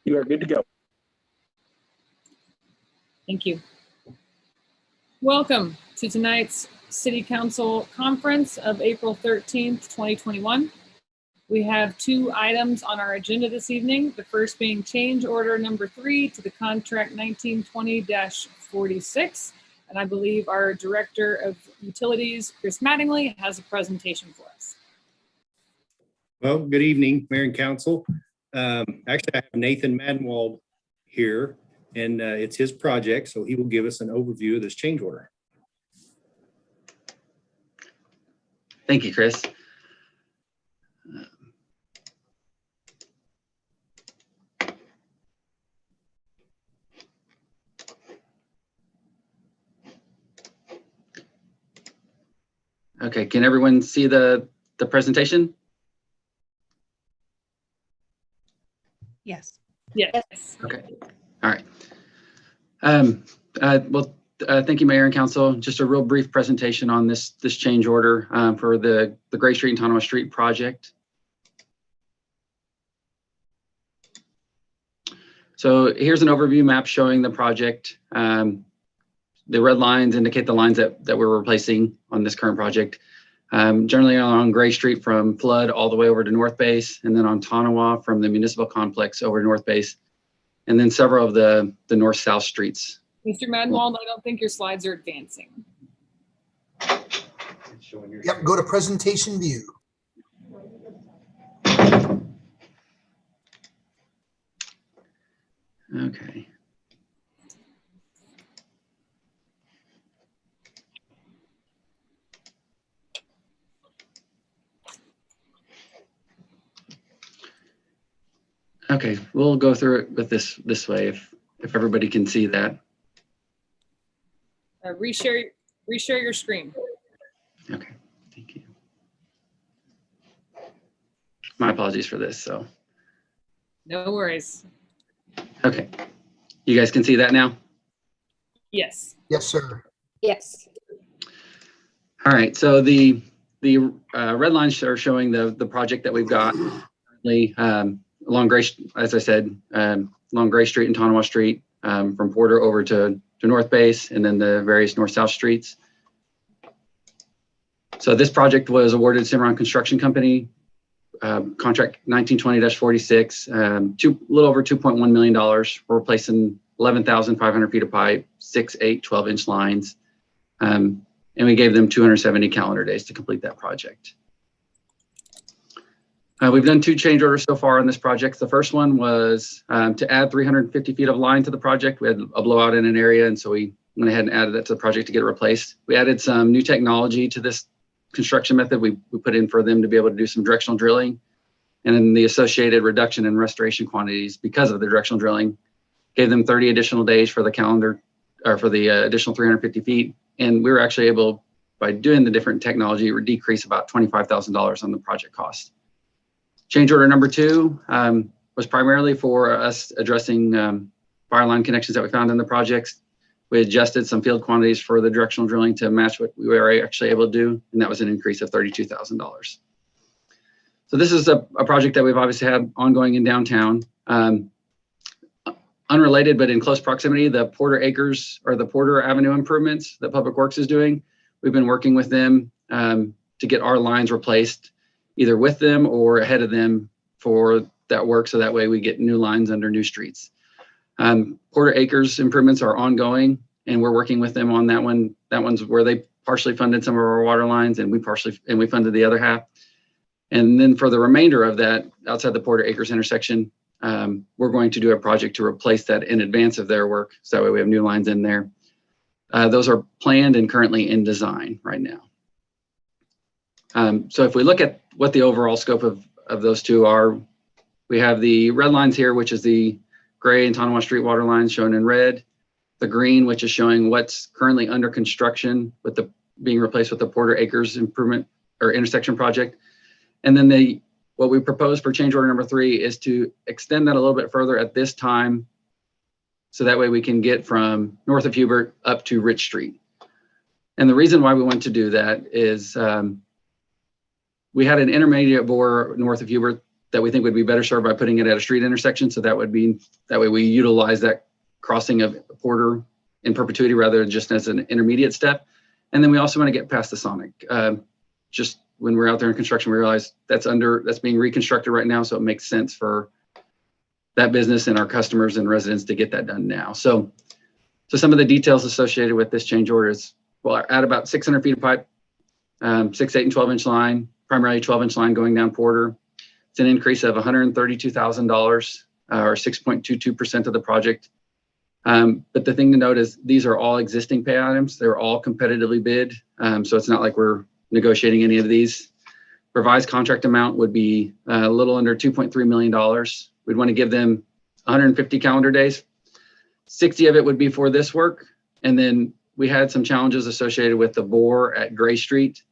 You are good to go. Thank you. Welcome to tonight's City Council Conference of April 13th, 2021. We have 2 items on our agenda this evening. The first being change order number 3 to the contract 1920-46. And I believe our Director of Utilities, Chris Mattingly, has a presentation for us. Well, good evening, Mayor and Council. Actually, I have Nathan Madenwald here, and it's his project, so he will give us an overview of this change order. Thank you, Chris. Okay, can everyone see the presentation? Yes. Yes. Okay. All right. Well, thank you, Mayor and Council. Just a real brief presentation on this change order for the Gray Street and Tonawah Street project. So here's an overview map showing the project. The red lines indicate the lines that we're replacing on this current project. Generally on Gray Street from Flood all the way over to North Base, and then on Tonawah from the Municipal complex over to North Base, and then several of the north-south streets. Mr. Madenwald, I don't think your slides are advancing. Yep, go to presentation view. Okay. Okay, we'll go through it with this way if everybody can see that. Reshare your screen. Okay, thank you. My apologies for this. So. No worries. Okay, you guys can see that now? Yes. Yes, sir. Yes. All right, so the red lines are showing the project that we've got currently along Gray, as I said, along Gray Street and Tonawah Street, from Porter over to North Base, and then the various north-south streets. So this project was awarded Cimarron Construction Company, contract 1920-46, a little over $2.1 million. We're replacing 11,500 feet of pipe, 6, 8, 12-inch lines, and we gave them 270 calendar days to complete that project. We've done 2 change orders so far on this project. The first one was to add 350 feet of line to the project. We had a blowout in an area, and so we went ahead and added that to the project to get it replaced. We added some new technology to this construction method. We put in for them to be able to do some directional drilling, and then the associated reduction in restoration quantities because of the directional drilling gave them 30 additional days for the calendar, or for the additional 350 feet. And we were actually able, by doing the different technology, decrease about $25,000 on the project cost. Change order number 2 was primarily for us addressing fire line connections that we found in the projects. We adjusted some field quantities for the directional drilling to match what we were actually able to do, and that was an increase of $32,000. So this is a project that we've obviously had ongoing in downtown. Unrelated, but in close proximity, the Porter Acres or the Porter Avenue improvements that Public Works is doing. We've been working with them to get our lines replaced, either with them or ahead of them for that work, so that way we get new lines under new streets. Porter Acres improvements are ongoing, and we're working with them on that one. That one's where they partially funded some of our water lines, and we funded the other half. And then for the remainder of that, outside the Porter Acres intersection, we're going to do a project to replace that in advance of their work, so that way we have new lines in there. Those are planned and currently in design right now. So if we look at what the overall scope of those 2 are, we have the red lines here, which is the Gray and Tonawah Street water lines shown in red, the green, which is showing what's currently under construction with being replaced with the Porter Acres improvement or intersection project. And then what we propose for change order number 3 is to extend that a little bit further at this time, so that way we can get from north of Hubert up to Rich Street. And the reason why we want to do that is we had an intermediate bore north of Hubert that we think would be better served by putting it at a street intersection. So that would be, that way we utilize that crossing of Porter in perpetuity rather than just as an intermediate step. And then we also want to get past the Sonic. Just when we're out there in construction, we realize that's being reconstructed right now. So it makes sense for that business and our customers and residents to get that done now. So some of the details associated with this change order is, well, add about 600 feet of pipe, 6, 8, and 12-inch line, primarily 12-inch line going down Porter. It's an increase of $132,000 or 6.22% of the project. But the thing to note is these are all existing pay items. They're all competitively bid. So it's not like we're negotiating any of these. Revised contract amount would be a little under $2.3 million. We'd want to give them 150 calendar days. 60 of it would be for this work. And then we had some challenges associated with the bore at Gray Street.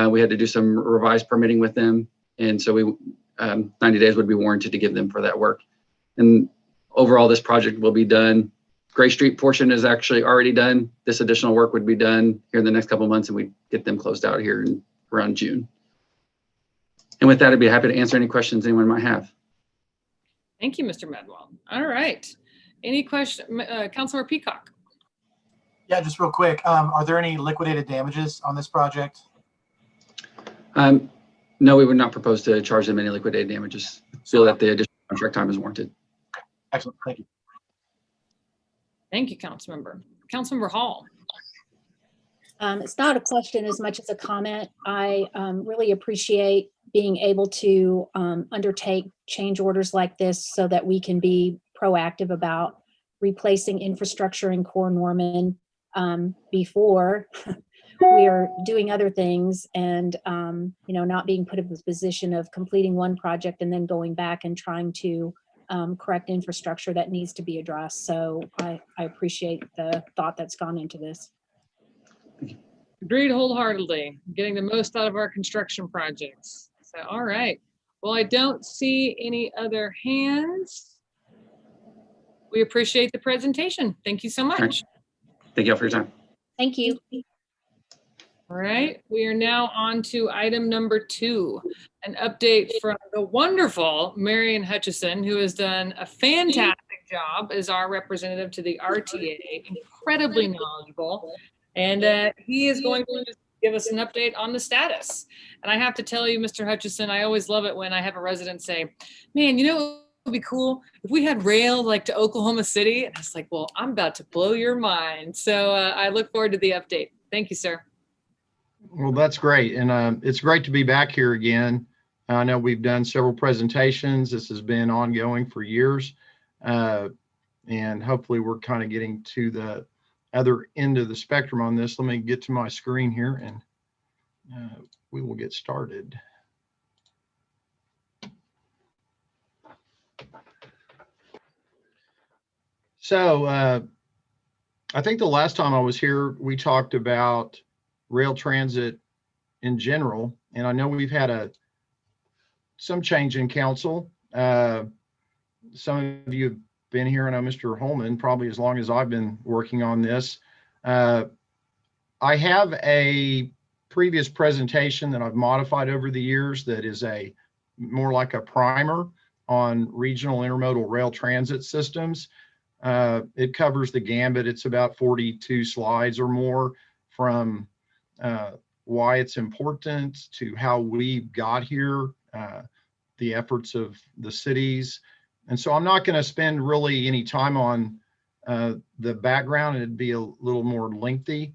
We had to do some revised permitting with them. And so 90 days would be warranted to give them for that work. And overall, this project will be done. Gray Street portion is actually already done. This additional work would be done here in the next couple of months, and we get them closed out here in around June. And with that, I'd be happy to answer any questions anyone might have. Thank you, Mr. Madwell. All right. Any question, Councilor Peacock? Yeah, just real quick. Are there any liquidated damages on this project? No, we would not propose to charge them any liquidated damages. Feel that the additional contract time is warranted. Excellent. Thank you. Thank you, Councilmember. Councilmember Hall. It's not a question as much as a comment. I really appreciate being able to undertake change orders like this so that we can be proactive about replacing infrastructure in core Norman before we are doing other things and not being put in the position of completing one project and then going back and trying to correct infrastructure that needs to be addressed. So I appreciate the thought that's gone into this. Agreed wholeheartedly. Getting the most out of our construction projects. So, all right. Well, I don't see any other hands. We appreciate the presentation. Thank you so much. Thank you all for your time. Thank you. All right, we are now on to item number 2, an update from the wonderful Marion Hutchison, who has done a fantastic job as our representative to the RTA, incredibly knowledgeable, and he is going to just give us an update on the status. And I have to tell you, Mr. Hutchison, I always love it when I have a resident say, man, you know, it would be cool if we had rail like to Oklahoma City. And I was like, well, I'm about to blow your mind. So I look forward to the update. Thank you, sir. Well, that's great. And it's great to be back here again. I know we've done several presentations. This has been ongoing for years. And hopefully we're kind of getting to the other end of the spectrum on this. Let me get to my screen here and we will get started. So I think the last time I was here, we talked about rail transit in general, and I know we've had some change in council. Some of you have been here. I know Mr. Holman probably as long as I've been working on this. I have a previous presentation that I've modified over the years that is more like a primer on regional intermodal rail transit systems. It covers the gambit. It's about 42 slides or more, from why it's important to how we got here, the efforts of the cities. And so I'm not going to spend really any time on the background. It'd be a little more lengthy.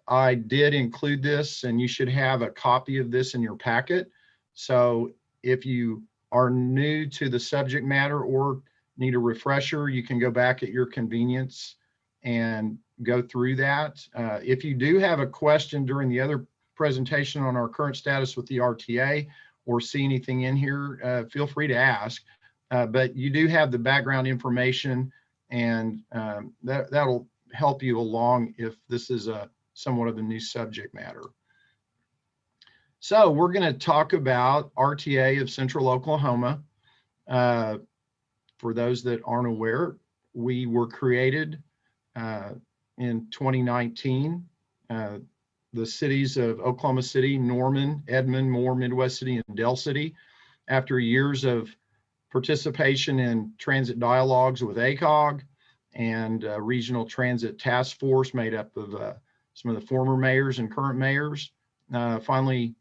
I did include this, and you should have a copy of this in your packet. So if you are new to the subject matter or need a refresher, you can go back at your convenience and go through that. If you do have a question during the other presentation on our current status with the RTA or see anything in here, feel free to ask. But you do have the background information, and that'll help you along if this is somewhat of a new subject matter. So we're going to talk about RTA of Central Oklahoma. For those that aren't aware, we were created in 2019. The cities of Oklahoma City, Norman, Edmond, Moore, Midwest City, and Del City after years of participation in transit dialogues with ACOG and regional transit task force made up of some of the former mayors and current mayors, finally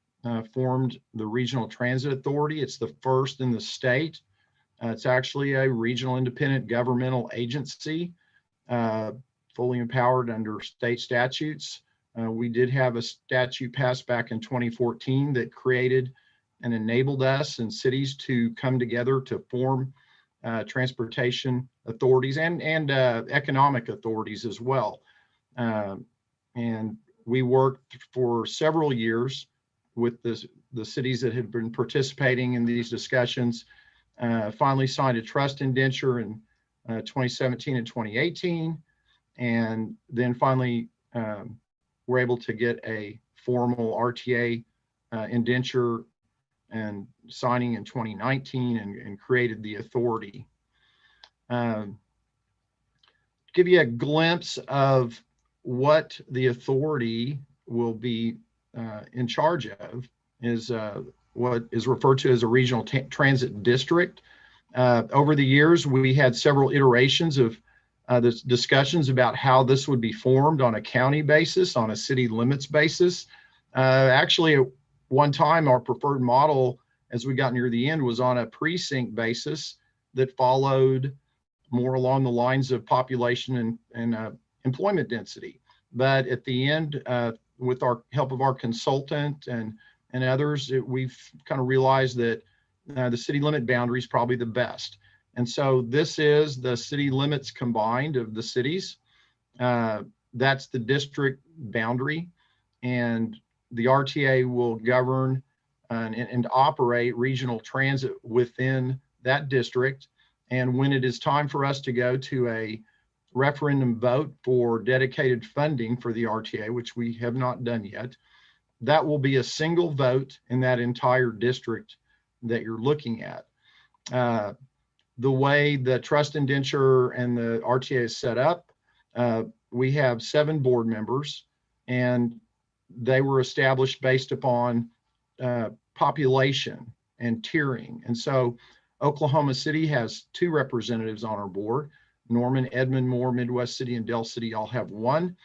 formed the Regional Transit Authority. It's the first in the state. It's actually a regional independent governmental agency, fully empowered under state statutes. We did have a statute passed back in 2014 that created and enabled us and cities to come together to form transportation authorities and economic authorities as well. And we worked for several years with the cities that had been participating in these discussions. Finally signed a trust indenture in 2017 and 2018, and then finally were able to get a formal RTA indenture and signing in 2019 and created the authority. Give you a glimpse of what the authority will be in charge of is what is referred to as a regional transit district. Over the years, we had several iterations of the discussions about how this would be formed on a county basis, on a city limits basis. Actually, at one time, our preferred model, as we got near the end, was on a precinct basis that followed more along the lines of population and employment density. But at the end, with our help of our consultant and others, we've kind of realized that the city limit boundary is probably the best. And so this is the city limits combined of the cities. That's the district boundary, and the RTA will govern and operate regional transit within that district. And when it is time for us to go to a referendum vote for dedicated funding for the RTA, which we have not done yet, that will be a single vote in that entire district that you're looking at. The way the trust indenture and the RTA is set up, we have 7 board members, and they were established based upon population and tiering. And so Oklahoma City has 2 representatives on our board. Norman, Edmond, Moore, Midwest City, and Del City all have 1.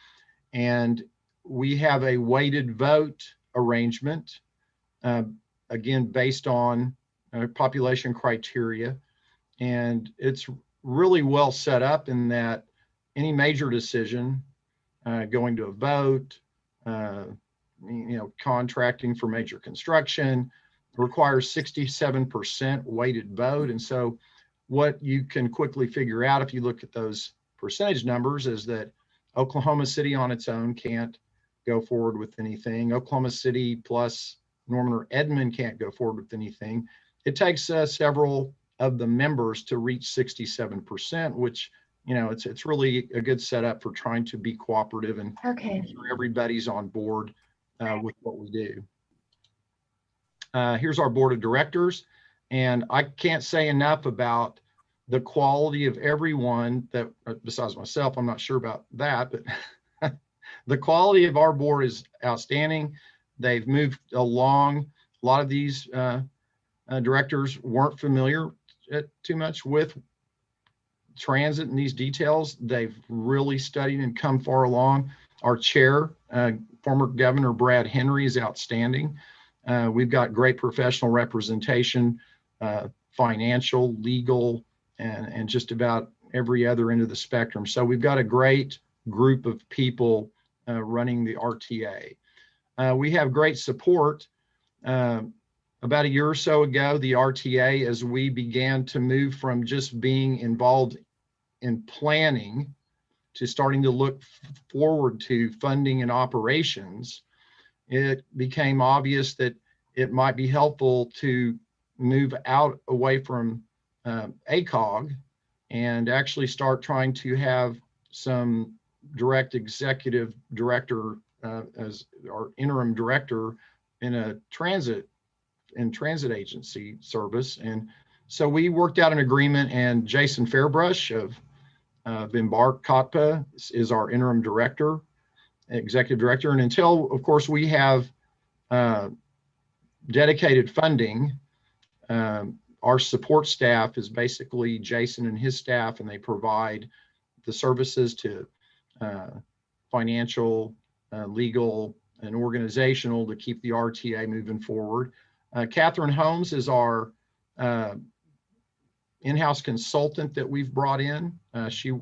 And we have a weighted vote arrangement, again, based on population criteria. And it's really well set up in that any major decision going to a vote, contracting for major construction requires 67% weighted vote. And so what you can quickly figure out if you look at those percentage numbers is that Oklahoma City on its own can't go forward with anything. Oklahoma City plus Norman or Edmond can't go forward with anything. It takes several of the members to reach 67%, which, it's really a good setup for trying to be cooperative and make sure everybody's on board with what we do. Here's our board of directors. And I can't say enough about the quality of everyone that, besides myself, I'm not sure about that, but the quality of our board is outstanding. They've moved along. A lot of these directors weren't familiar too much with transit and these details. They've really studied and come far along. Our chair, former Governor Brad Henry, is outstanding. We've got great professional representation, financial, legal, and just about every other end of the spectrum. So we've got a great group of people running the RTA. We have great support. About a year or so ago, the RTA, as we began to move from just being involved in planning to starting to look forward to funding and operations, it became obvious that it might be helpful to move out away from ACOG and actually start trying to have some direct executive director as our interim director in a transit agency service. And so we worked out an agreement, and Jason Fairbrush of Embark COTPA is our interim director, executive director. And until, of course, we have dedicated funding, Our support staff is basically Jason and his staff, and they provide the services to financial, legal, and organizational to keep the RTA moving forward. Catherine Holmes is our in-house consultant that we've brought in. She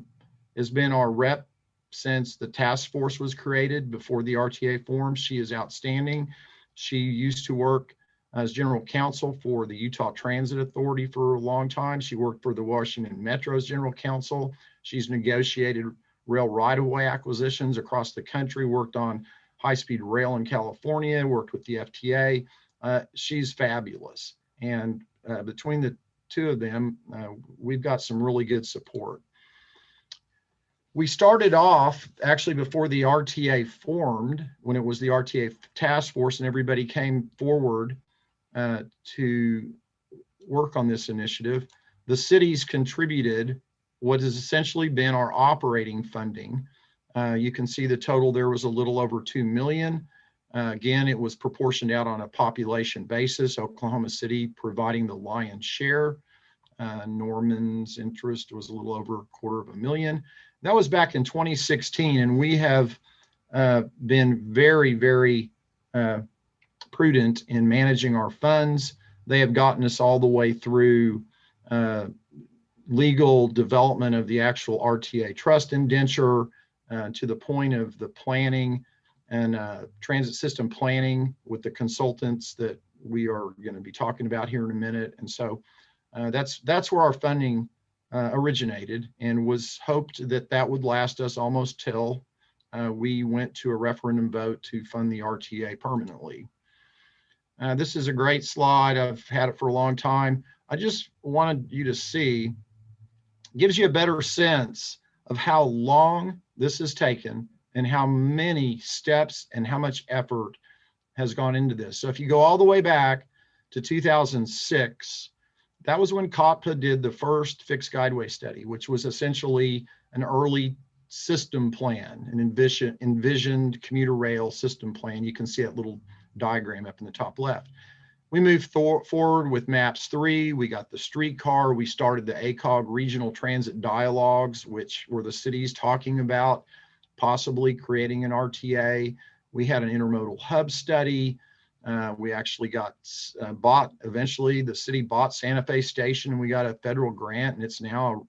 has been our rep since the task force was created before the RTA formed. She is outstanding. She used to work as general counsel for the Utah Transit Authority for a long time. She worked for the Washington Metro's general counsel. She's negotiated rail right-of-way acquisitions across the country, worked on high-speed rail in California, worked with the FTA. She's fabulous. And between the two of them, we've got some really good support. We started off actually before the RTA formed, when it was the RTA task force and everybody came forward to work on this initiative. The cities contributed what has essentially been our operating funding. You can see the total there was a little over 2 million. Again, it was proportioned out on a population basis, Oklahoma City providing the lion's share. Norman's interest was a little over $250,000. That was back in 2016, and we have been very, very prudent in managing our funds. They have gotten us all the way through legal development of the actual RTA trust indenture to the point of the planning and transit system planning with the consultants that we are going to be talking about here in a minute. And so that's where our funding originated, and was hoped that that would last us almost till we went to a referendum vote to fund the RTA permanently. This is a great slide. I've had it for a long time. I just wanted you to see, gives you a better sense of how long this has taken and how many steps and how much effort has gone into this. So if you go all the way back to 2006, that was when COPPA did the first fixed guideway study, which was essentially an early system plan, an envisioned commuter rail system plan. You can see that little diagram up in the top left. We moved forward with MAPS 3. We got the streetcar. We started the ACOG regional transit dialogues, which were the cities talking about possibly creating an RTA. We had an intermodal hub study. We actually got eventually the city bought Santa Fe Station, and we got a federal grant, and it's now a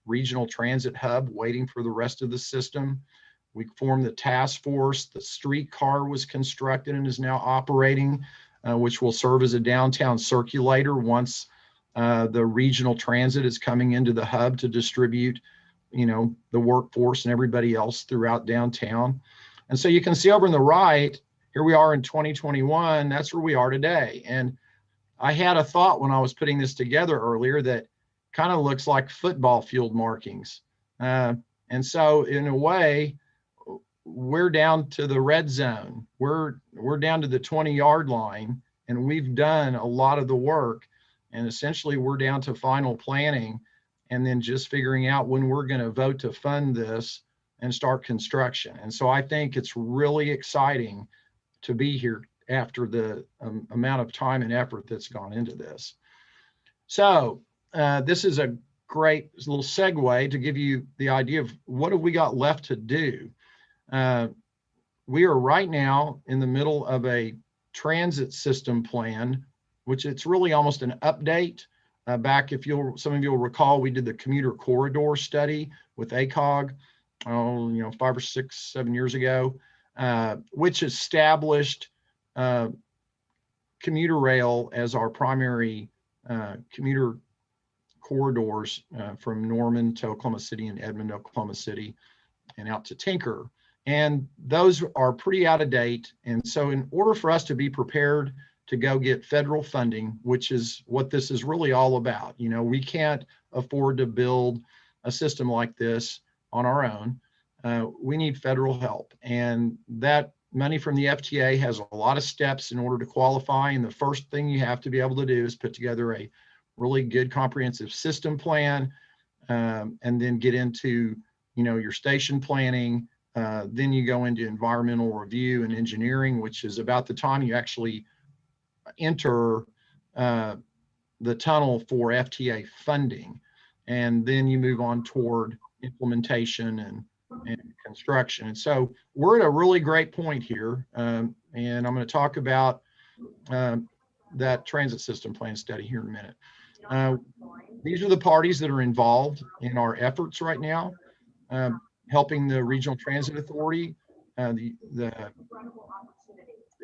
regional transit hub waiting for the rest of the system. We formed the task force. The streetcar was constructed and is now operating, which will serve as a downtown circulator once the regional transit is coming into the hub to distribute, the workforce and everybody else throughout downtown. And so you can see over on the right, here we are in 2021, that's where we are today. And I had a thought when I was putting this together earlier that kind of looks like football field markings. And so in a way, we're down to the red zone. We're down to the 20-yard line, and we've done a lot of the work. And essentially we're down to final planning and then just figuring out when we're going to vote to fund this and start construction. And so I think it's really exciting to be here after the amount of time and effort that's gone into this. So this is a great little segue to give you the idea of what have we got left to do. We are right now in the middle of a transit system plan, which it's really almost an update. Back, some of you will recall, we did the commuter corridor study with ACOG, 5 or 6, 7 years ago, which established commuter rail as our primary commuter corridors from Norman to Oklahoma City and Edmond, Oklahoma City, and out to Tinker. And those are pretty out of date. And so in order for us to be prepared to go get federal funding, which is what this is really all about, we can't afford to build a system like this on our own. We need federal help. And that money from the FTA has a lot of steps in order to qualify. And the first thing you have to be able to do is put together a really good comprehensive system plan, and then get into, your station planning. Then you go into environmental review and engineering, which is about the time you actually enter the the tunnel for FTA funding. And then you move on toward implementation and construction. And so we're at a really great point here. And I'm going to talk about that transit system plan study here in a minute. These are the parties that are involved in our efforts right now, helping the Regional Transit Authority, the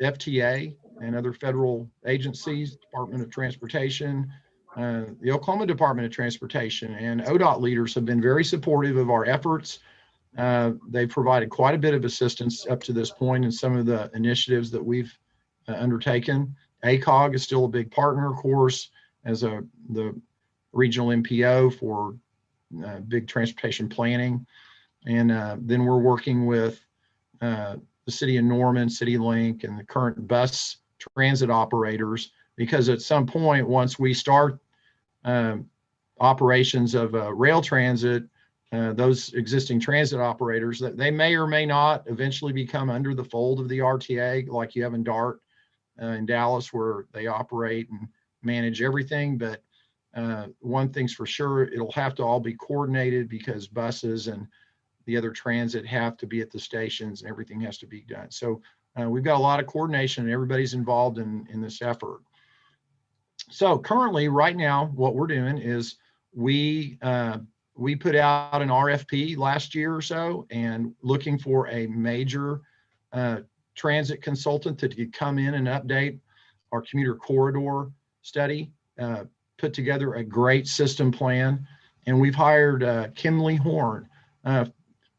FTA and other federal agencies, Department of Transportation, the Oklahoma Department of Transportation, and ODOT leaders have been very supportive of our efforts. They've provided quite a bit of assistance up to this point in some of the initiatives that we've undertaken. ACOG is still a big partner, of course, as the regional MPO for big transportation planning. And then we're working with the city of Norman, CityLink, and the current bus transit operators, because at some point, once we start operations of rail transit, those existing transit operators, that they may or may not eventually become under the fold of the RTA, like you have in DART in Dallas, where they operate and manage everything. But one thing's for sure, it'll have to all be coordinated, because buses and the other transit have to be at the stations and everything has to be done. So we've got a lot of coordination and everybody's involved in this effort. So currently, right now, what we're doing is we put out an RFP last year or so, and looking for a major transit consultant that could come in and update our commuter corridor study, put together a great system plan. And we've hired Kimley Horn.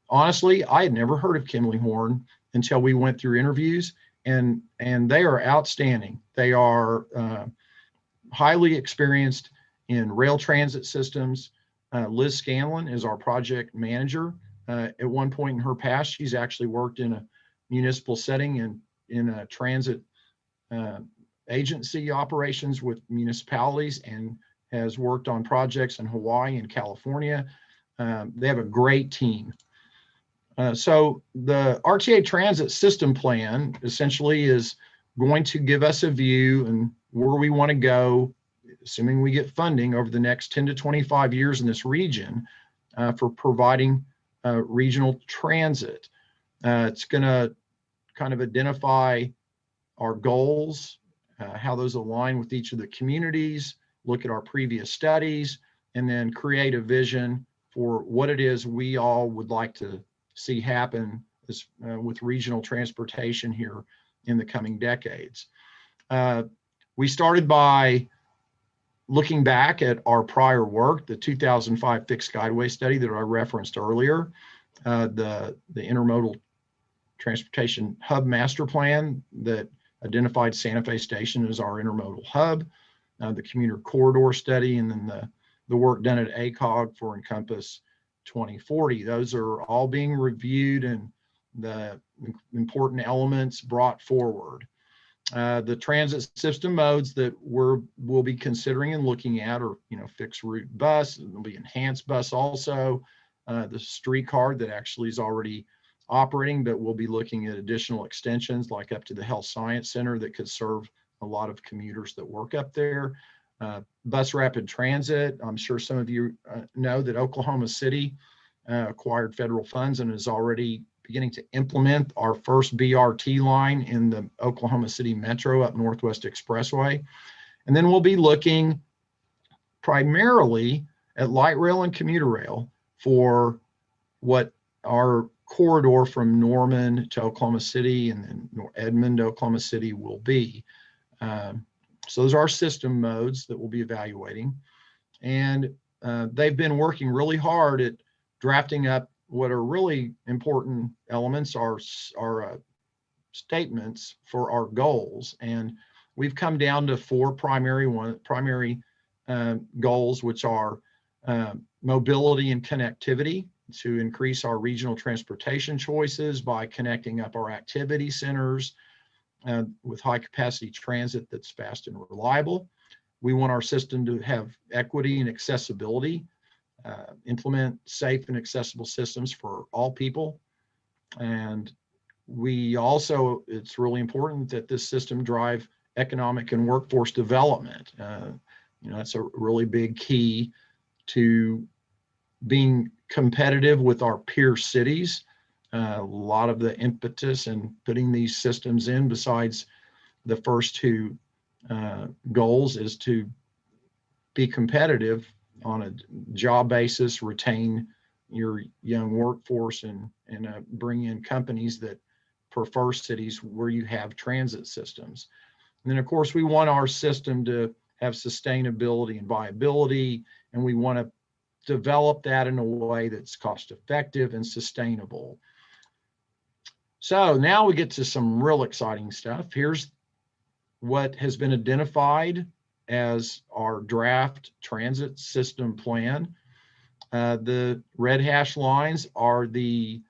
Honestly, I had never heard of Kimley Horn until we went through interviews, and they are outstanding. They are highly experienced in rail transit systems. Liz Scanlon is our project manager. At one point in her past, she's actually worked in a municipal setting in a transit agency operations with municipalities, and has worked on projects in Hawaii and California. They have a great team. So the RTA transit system plan essentially is going to give us a view and where we want to go, assuming we get funding over the next 10 to 25 years in this region, for providing regional transit. It's going to kind of identify our goals, how those align with each of the communities, look at our previous studies, and then create a vision for what it is we all would like to see happen with regional transportation here in the coming decades. We started by looking back at our prior work, the 2005 fixed guideway study that I referenced earlier, the Intermodal Transportation Hub Master Plan that identified Santa Fe Station as our intermodal hub, the commuter corridor study, and then the work done at ACOG for Encompass 2040. Those are all being reviewed and the important elements brought forward. The transit system modes that we'll be considering and looking at are, fixed route bus, and there'll be enhanced bus also, the streetcar that actually is already operating, but we'll be looking at additional extensions like up to the Health Science Center that could serve a lot of commuters that work up there. Bus rapid transit. I'm sure some of you know that Oklahoma City acquired federal funds and is already beginning to implement our first BRT line in the Oklahoma City Metro up Northwest Expressway. And then we'll be looking primarily at light rail and commuter rail for what our corridor from Norman to Oklahoma City and then Edmond to Oklahoma City will be. So those are our system modes that we'll be evaluating. And they've been working really hard at drafting up what are really important elements, are statements for our goals. And we've come down to four primary goals, which are mobility and connectivity, to increase our regional transportation choices by connecting up our activity centers with high capacity transit that's fast and reliable. We want our system to have equity and accessibility, implement safe and accessible systems for all people. And we also, it's really important that this system drive economic and workforce development. That's a really big key to being competitive with our peer cities. A lot of the impetus in putting these systems in, besides the first two goals, is to be competitive on a job basis, retain your young workforce, and bring in companies that prefer cities where you have transit systems. And then, of course, we want our system to have sustainability and viability, and we want to develop that in a way that's cost effective and sustainable. So now we get to some real exciting stuff. Here's what has been identified as our draft transit system plan. The red hash lines are the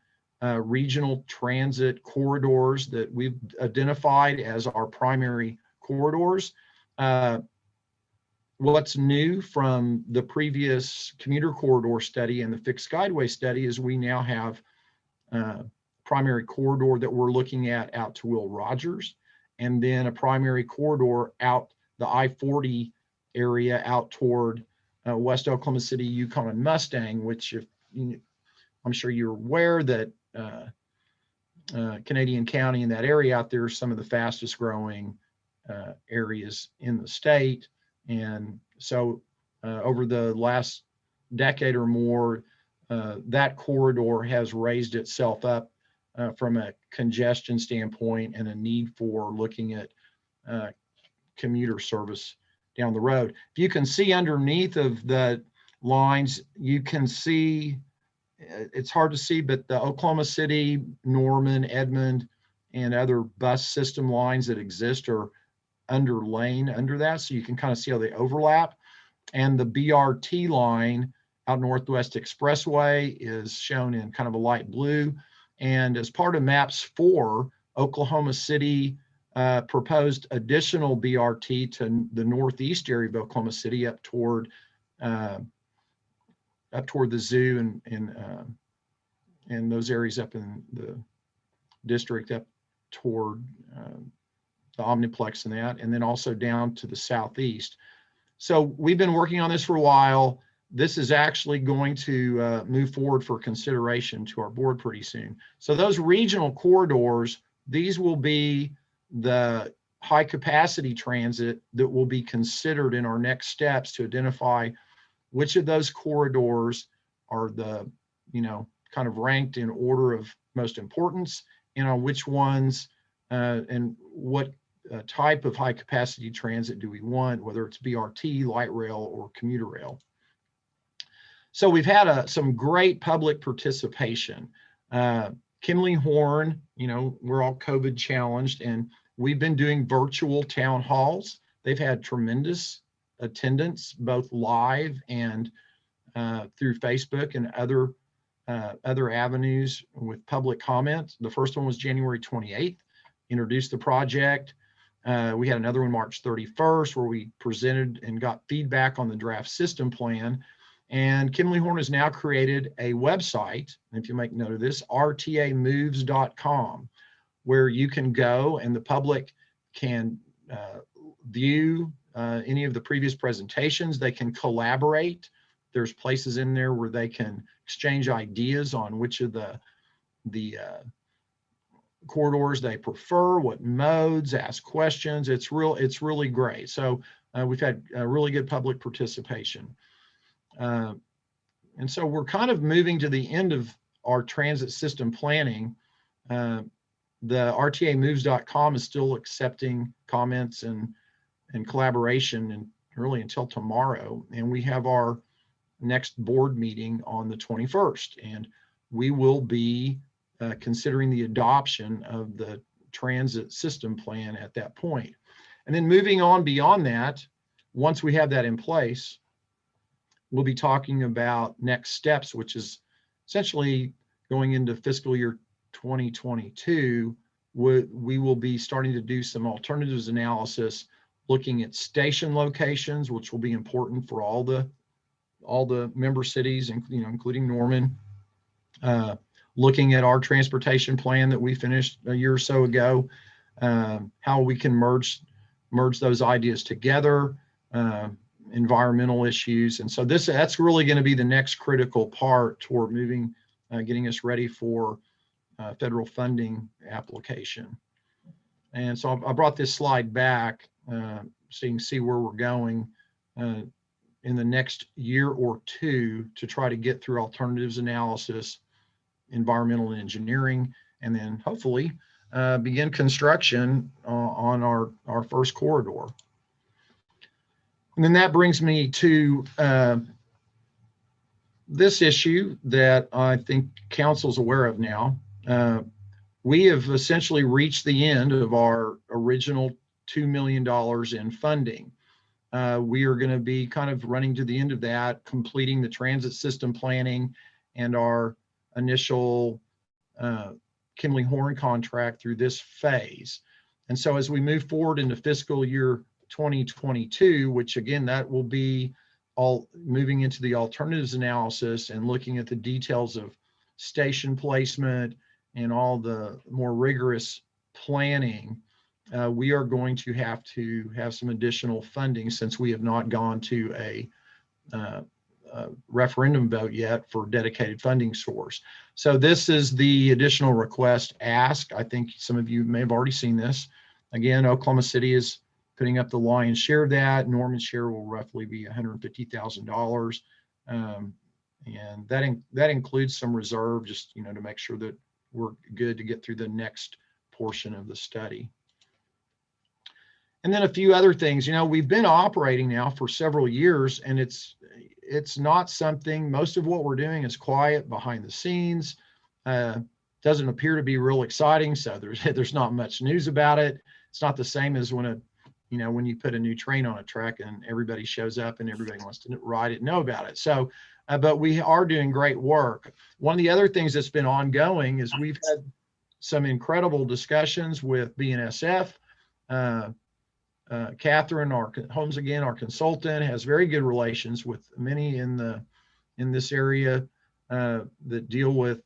regional transit corridors that we've identified as our primary corridors. What's new from the previous commuter corridor study and the fixed guideway study is we now have a primary corridor that we're looking at out to Will Rogers, and then a primary corridor out the I-40 area out toward West Oklahoma City, Yukon, and Mustang, which I'm sure you're aware that Canadian County and that area out there are some of the fastest growing areas in the state. And so over the last decade or more, that corridor has raised itself up from a congestion standpoint and a need for looking at commuter service down the road. If you can see underneath of the lines, you can see, it's hard to see, but the Oklahoma City, Norman, Edmond, and other bus system lines that exist are underlain under that. So you can kind of see how they overlap. And the BRT line out Northwest Expressway is shown in kind of a light blue. And as part of MAPS 4, Oklahoma City proposed additional BRT to the northeast area of Oklahoma City up toward the zoo and those areas up in the district up toward the Omniplex and that, and then also down to the southeast. So we've been working on this for a while. This is actually going to move forward for consideration to our board pretty soon. So those regional corridors, these will be the high capacity transit that will be considered in our next steps to identify which of those corridors are the, kind of ranked in order of most importance, and on which ones and what type of high capacity transit do we want, whether it's BRT, light rail, or commuter rail. So we've had some great public participation. Kimley Horn, we're all COVID challenged, and we've been doing virtual town halls. They've had tremendous attendance, both live and through Facebook and other avenues with public comment. The first one was January 28th, introduced the project. We had another one March 31st where we presented and got feedback on the draft system plan. And Kimley Horn has now created a website, if you make note of this, rtamoves.com, where you can go and the public can view any of the previous presentations. They can collaborate. There's places in there where they can exchange ideas on which of the corridors they prefer, what modes, ask questions. It's really great. So we've had really good public participation. And so we're kind of moving to the end of our transit system planning. The rtamoves.com is still accepting comments and collaboration and really until tomorrow. And we have our next board meeting on the 21st. And we will be considering the adoption of the transit system plan at that point. And then moving on beyond that, once we have that in place, we'll be talking about next steps, which is essentially going into fiscal year 2022. We will be starting to do some alternatives analysis, looking at station locations, which will be important for all the member cities, including Norman. Looking at our transportation plan that we finished a year or so ago, how we can merge those ideas together, environmental issues. And so that's really going to be the next critical part toward moving, getting us ready for federal funding application. And so I brought this slide back so you can see where we're going in the next year or two to try to get through alternatives analysis, environmental and engineering, and then hopefully begin construction on our first corridor. And then that brings me to this issue that I think council's aware of now. We have essentially reached the end of our original $2 million in funding. We are going to be kind of running to the end of that, completing the transit system planning and our initial Kimley Horn contract through this phase. And so as we move forward into fiscal year 2022, which again, that will be all moving into the alternatives analysis and looking at the details of station placement and all the more rigorous planning, we are going to have some additional funding since we have not gone to a referendum vote yet for dedicated funding source. So this is the additional request ask. I think some of you may have already seen this. Again, Oklahoma City is putting up the lion's share of that. Norman's share will roughly be $150,000. And that includes some reserve, just, to make sure that we're good to get through the next portion of the study. And then a few other things. We've been operating now for several years, and it's not something, most of what we're doing is quiet behind the scenes. Doesn't appear to be real exciting, so there's not much news about it. It's not the same as when when you put a new train on a track and everybody shows up and everybody wants to ride it and know about it. So, but we are doing great work. One of the other things that's been ongoing is we've had some incredible discussions with BNSF. Catherine, our consultant, has very good relations with many in this area that deal with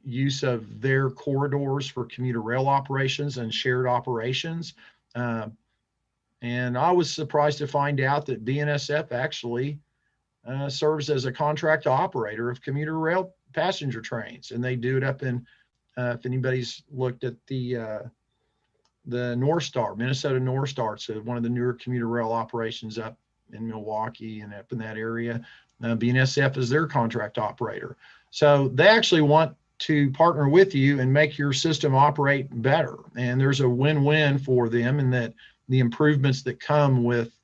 use of their corridors for commuter rail operations and shared operations. And I was surprised to find out that BNSF actually serves as a contract operator of commuter rail passenger trains, and they do it up in. If anybody's looked at the North Star, Minnesota North Star, it's one of the newer commuter rail operations up in Milwaukee and up in that area. BNSF is their contract operator. So they actually want to partner with you and make your system operate better. And there's a win-win for them in that the improvements that come with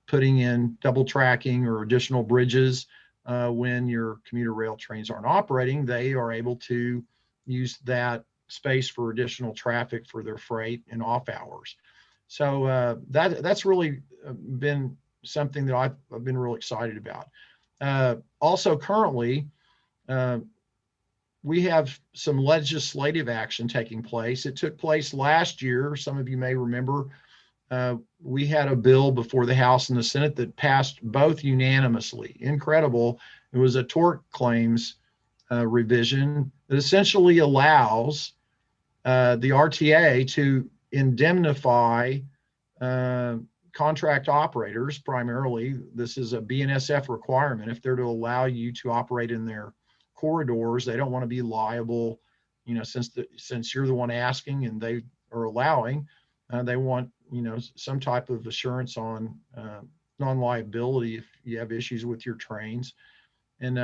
putting in double tracking or additional bridges when your commuter rail trains aren't operating, they are able to use that space for additional traffic for their freight and off hours. So that's really been something that I've been real excited about. Also currently, we have some legislative action taking place. It took place last year. Some of you may remember we had a bill before the House and the Senate that passed both unanimously. Incredible. It was a tort claims revision that essentially allows the RTA to indemnify contract operators. Primarily, this is a BNSF requirement. If they're to allow you to operate in their corridors, they don't want to be liable, since you're the one asking and they are allowing, they want, some type of assurance on non-liability if you have issues with your trains. And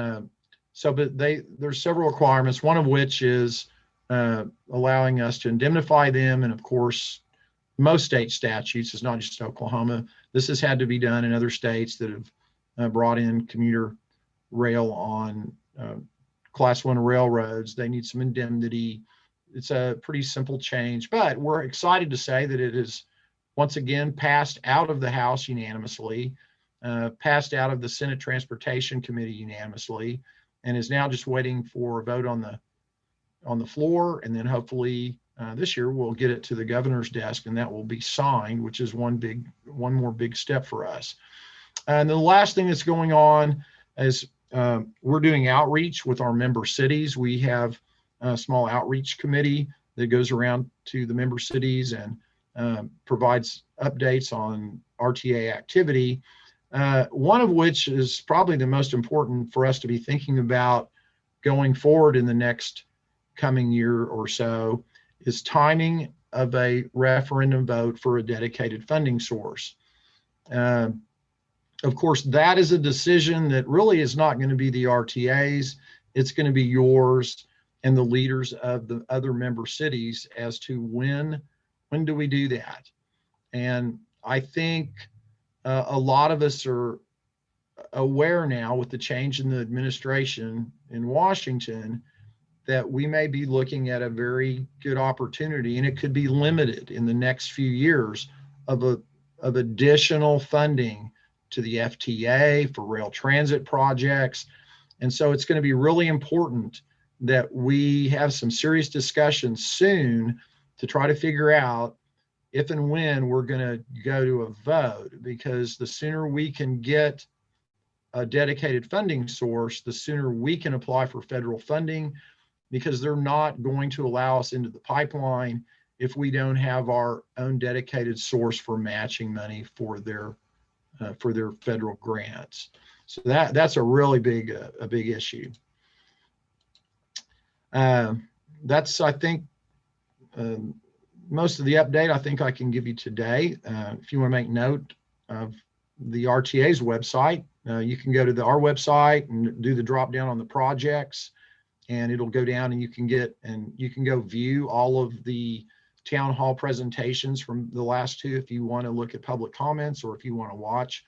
but there's several requirements, one of which is allowing us to indemnify them. And of course, most state statutes, it's not just Oklahoma. This has had to be done in other states that have brought in commuter rail on Class 1 railroads. They need some indemnity. It's a pretty simple change, but we're excited to say that it is once again passed out of the House unanimously, passed out of the Senate Transportation Committee unanimously, and is now just waiting for a vote on the floor. And then hopefully this year we'll get it to the governor's desk and that will be signed, which is one more big step for us. And the last thing that's going on is we're doing outreach with our member cities. We have a small outreach committee that goes around to the member cities and provides updates on RTA activity. One of which is probably the most important for us to be thinking about going forward in the next coming year or so is timing of a referendum vote for a dedicated funding source. Of course, that is a decision that really is not going to be the RTA's. It's going to be yours and the leaders of the other member cities as to when do we do that. And I think a lot of us are aware now with the change in the administration in Washington that we may be looking at a very good opportunity, and it could be limited in the next few years of additional funding to the FTA for rail transit projects. And so it's going to be really important that we have some serious discussions soon to try to figure out if and when we're going to go to a vote, because the sooner we can get a dedicated funding source, the sooner we can apply for federal funding, because they're not going to allow us into the pipeline if we don't have our own dedicated source for matching money for their federal grants. So that's a really big issue. That's, I think, most of the update I think I can give you today. If you want to make note of the RTA's website, you can go to our website and do the drop down on the projects, and it'll go down and you can go view all of the town hall presentations from the last two if you want to look at public comments, or if you want to watch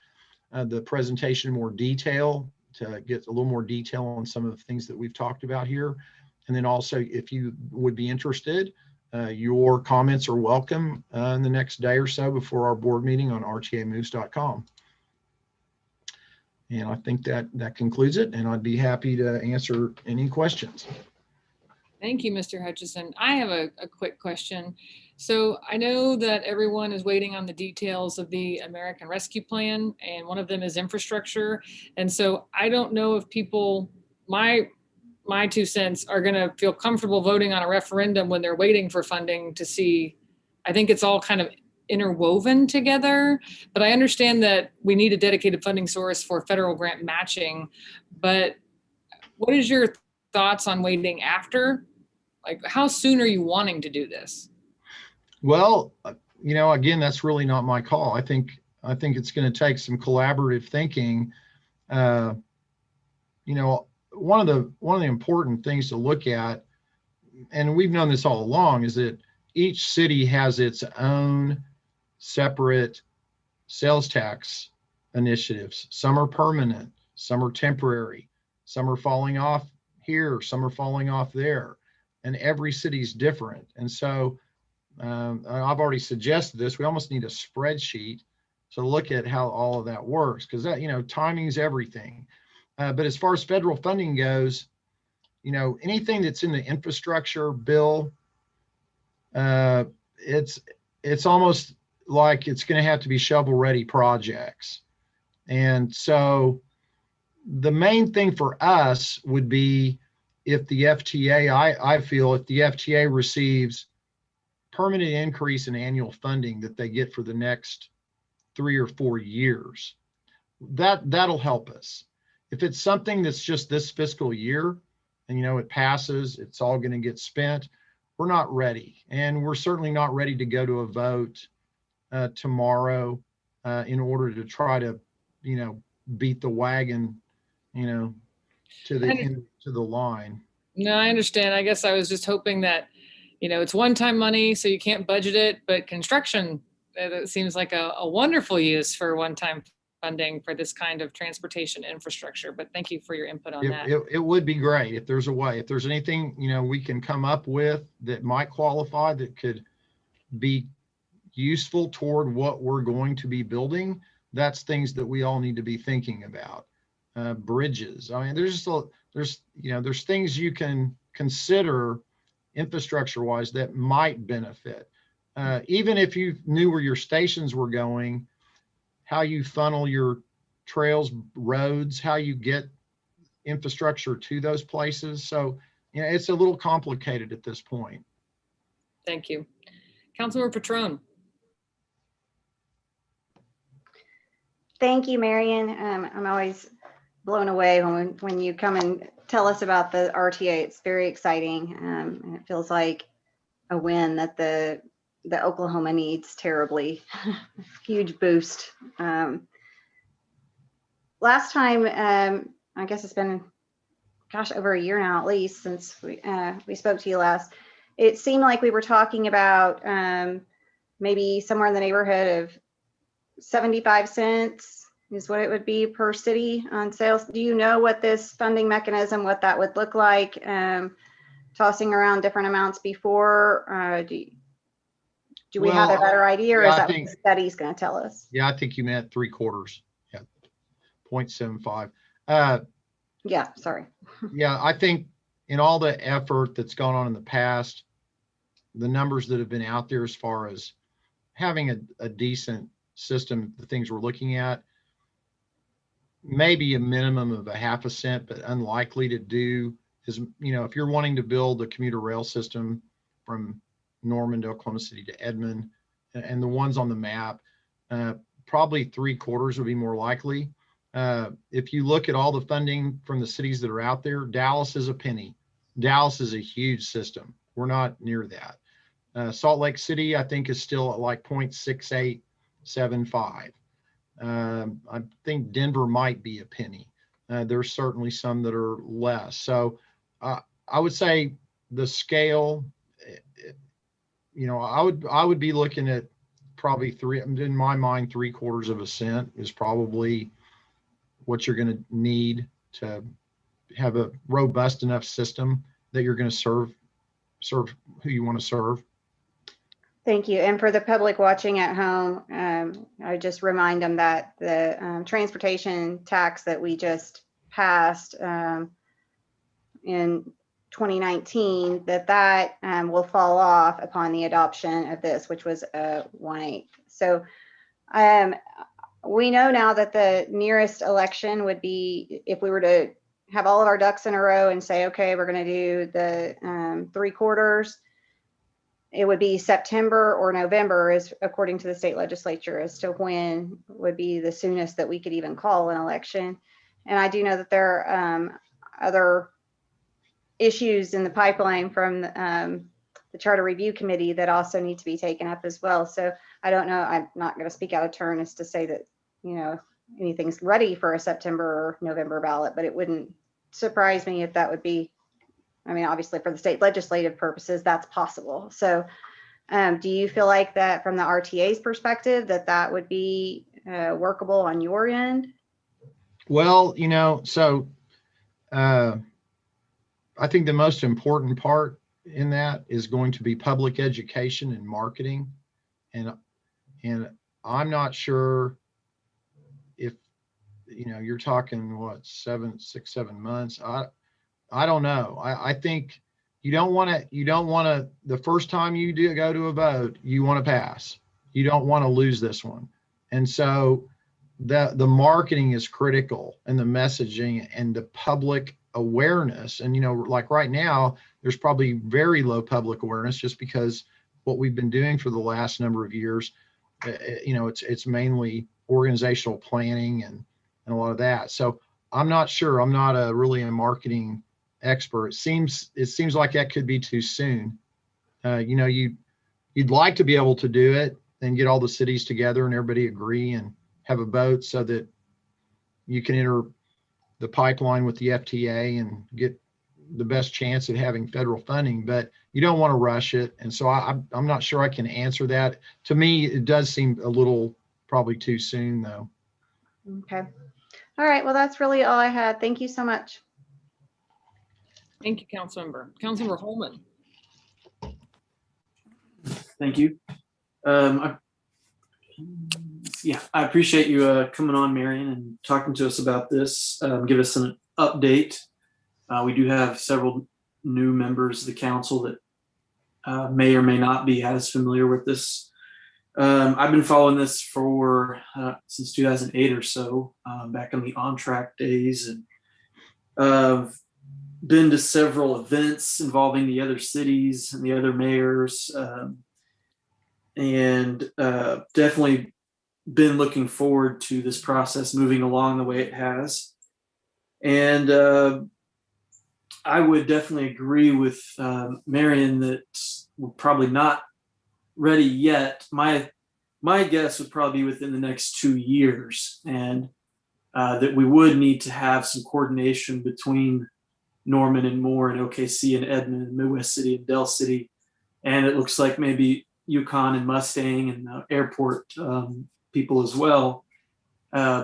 the presentation in more detail to get a little more detail on some of the things that we've talked about here. And then also, if you would be interested, your comments are welcome in the next day or so before our board meeting on rtamoves.com. And I think that concludes it, and I'd be happy to answer any questions. Thank you, Mr. Hutchison. I have a quick question. So I know that everyone is waiting on the details of the American Rescue Plan, and one of them is infrastructure. And so I don't know if people, my 2 cents, are going to feel comfortable voting on a referendum when they're waiting for funding to see. I think it's all kind of interwoven together, but I understand that we need a dedicated funding source for federal grant matching. But what is your thoughts on waiting after? Like, how soon are you wanting to do this? Well, Again, that's really not my call. I think it's going to take some collaborative thinking. One of the important things to look at, and we've known this all along, is that each city has its own separate sales tax initiatives. Some are permanent, some are temporary, some are falling off here, some are falling off there, and every city's different. And so I've already suggested this. We almost need a spreadsheet to look at how all of that works, because that, timing is everything. But as far as federal funding goes, anything that's in the infrastructure bill, it's almost like it's going to have to be shovel-ready projects. And so the main thing for us would be if the FTA, I feel if the FTA receives permanent increase in annual funding that they get for the next 3 or 4 years, that'll help us. If it's something that's just this fiscal year and, it passes, it's all going to get spent, we're not ready. And we're certainly not ready to go to a vote tomorrow in order to try to, beat the wagon, to the line. No, I understand. I guess I was just hoping that, it's one-time money, so you can't budget it, but construction, it seems like a wonderful use for one-time funding for this kind of transportation infrastructure. But thank you for your input on that. It would be great if there's a way, if there's anything, we can come up with that might qualify, that could be useful toward what we're going to be building. That's things that we all need to be thinking about. Bridges. I mean, there's things you can consider infrastructure wise that might benefit. Even if you knew where your stations were going, how you funnel your trails, roads, how you get infrastructure to those places. So, it's a little complicated at this point. Thank you. Councilmember Patron. Thank you, Marion. I'm always blown away when you come and tell us about the RTA. It's very exciting, and it feels like a win that the Oklahoma needs terribly. Huge boost. Last time, I guess it's been, gosh, over a year now at least since we spoke to you last. It seemed like we were talking about maybe somewhere in the neighborhood of 75 cents is what it would be per city on sales. Do you know what this funding mechanism, what that would look like? Tossing around different amounts before, do we have a better idea, or is that what the study's going to tell us? Yeah, I think you meant 3/4. Yeah, 0.75. Yeah, sorry. Yeah, I think in all the effort that's gone on in the past, the numbers that have been out there as far as having a decent system, the things we're looking at, maybe a minimum of 0.5 cent, but unlikely to do is, if you're wanting to build a commuter rail system from Norman to Oklahoma City to Edmond and the ones on the map, probably 3/4 would be more likely. If you look at all the funding from the cities that are out there, Dallas is a penny. Dallas is a huge system. We're not near that. Salt Lake City, I think, is still at like 0.6875. I think Denver might be a penny. There's certainly some that are less. So I would say the scale, I would be looking at probably in my mind, 3/4 cent is probably what you're going to need to have a robust enough system that you're going to serve who you want to serve. Thank you. And for the public watching at home, I just remind them that the transportation tax that we just passed in 2019, that will fall off upon the adoption of this, which was 1/8. So we know now that the nearest election would be, if we were to have all of our ducks in a row and say, okay, we're going to do the 3/4, it would be September or November, is according to the state legislature, as to when would be the soonest that we could even call an election. And I do know that there are other issues in the pipeline from the Charter Review Committee that also need to be taken up as well. So I don't know, I'm not going to speak out of turn as to say that, anything's ready for a September or November ballot, but it wouldn't surprise me if that would be, obviously for the state legislative purposes, that's possible. So do you feel like that from the RTA's perspective, that would be workable on your end? Well, I think the most important part in that is going to be public education and marketing. And I'm not sure if, you're talking what, 6, 7 months. I don't know. I think you don't want to, the first time you do go to a vote, you want to pass. You don't want to lose this one. And so the marketing is critical, and the messaging and the public awareness. And, like right now, there's probably very low public awareness just because what we've been doing for the last number of years, it's mainly organizational planning and a lot of that. So I'm not sure. I'm not really a marketing expert. It seems like that could be too soon. You'd like to be able to do it and get all the cities together and everybody agree and have a vote so that you can enter the pipeline with the FTA and get the best chance at having federal funding, but you don't want to rush it. And so I'm not sure I can answer that. To me, it does seem a little probably too soon though. Okay. All right. Well, that's really all I had. Thank you so much. Thank you, Councilmember. Councilmember Holman. Thank you. I appreciate you coming on, Marion, and talking to us about this. Give us an update. We do have several new members of the council that may or may not be as familiar with this. I've been following this for since 2008 or so, back in the on-track days, and been to several events involving the other cities and the other mayors, and definitely been looking forward to this process moving along the way it has. And I would definitely agree with Marion that we're probably not ready yet. My guess would probably be within the next 2 years, and that we would need to have some coordination between Norman and Moore and OKC and Edmond and Midwest City and Del City. And it looks like maybe Yukon and Mustang and airport people as well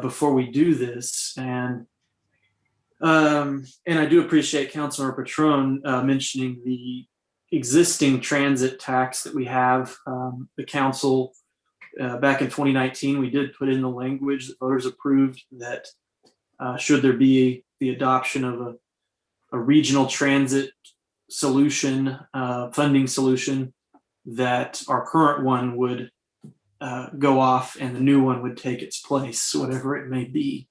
before we do this. And I do appreciate Councilor Patron mentioning the existing transit tax that we have. The council back in 2019, we did put in the language that voters approved that should there be the adoption of a regional transit solution, funding solution, that our current one would go off and the new one would take its place, whatever it may be.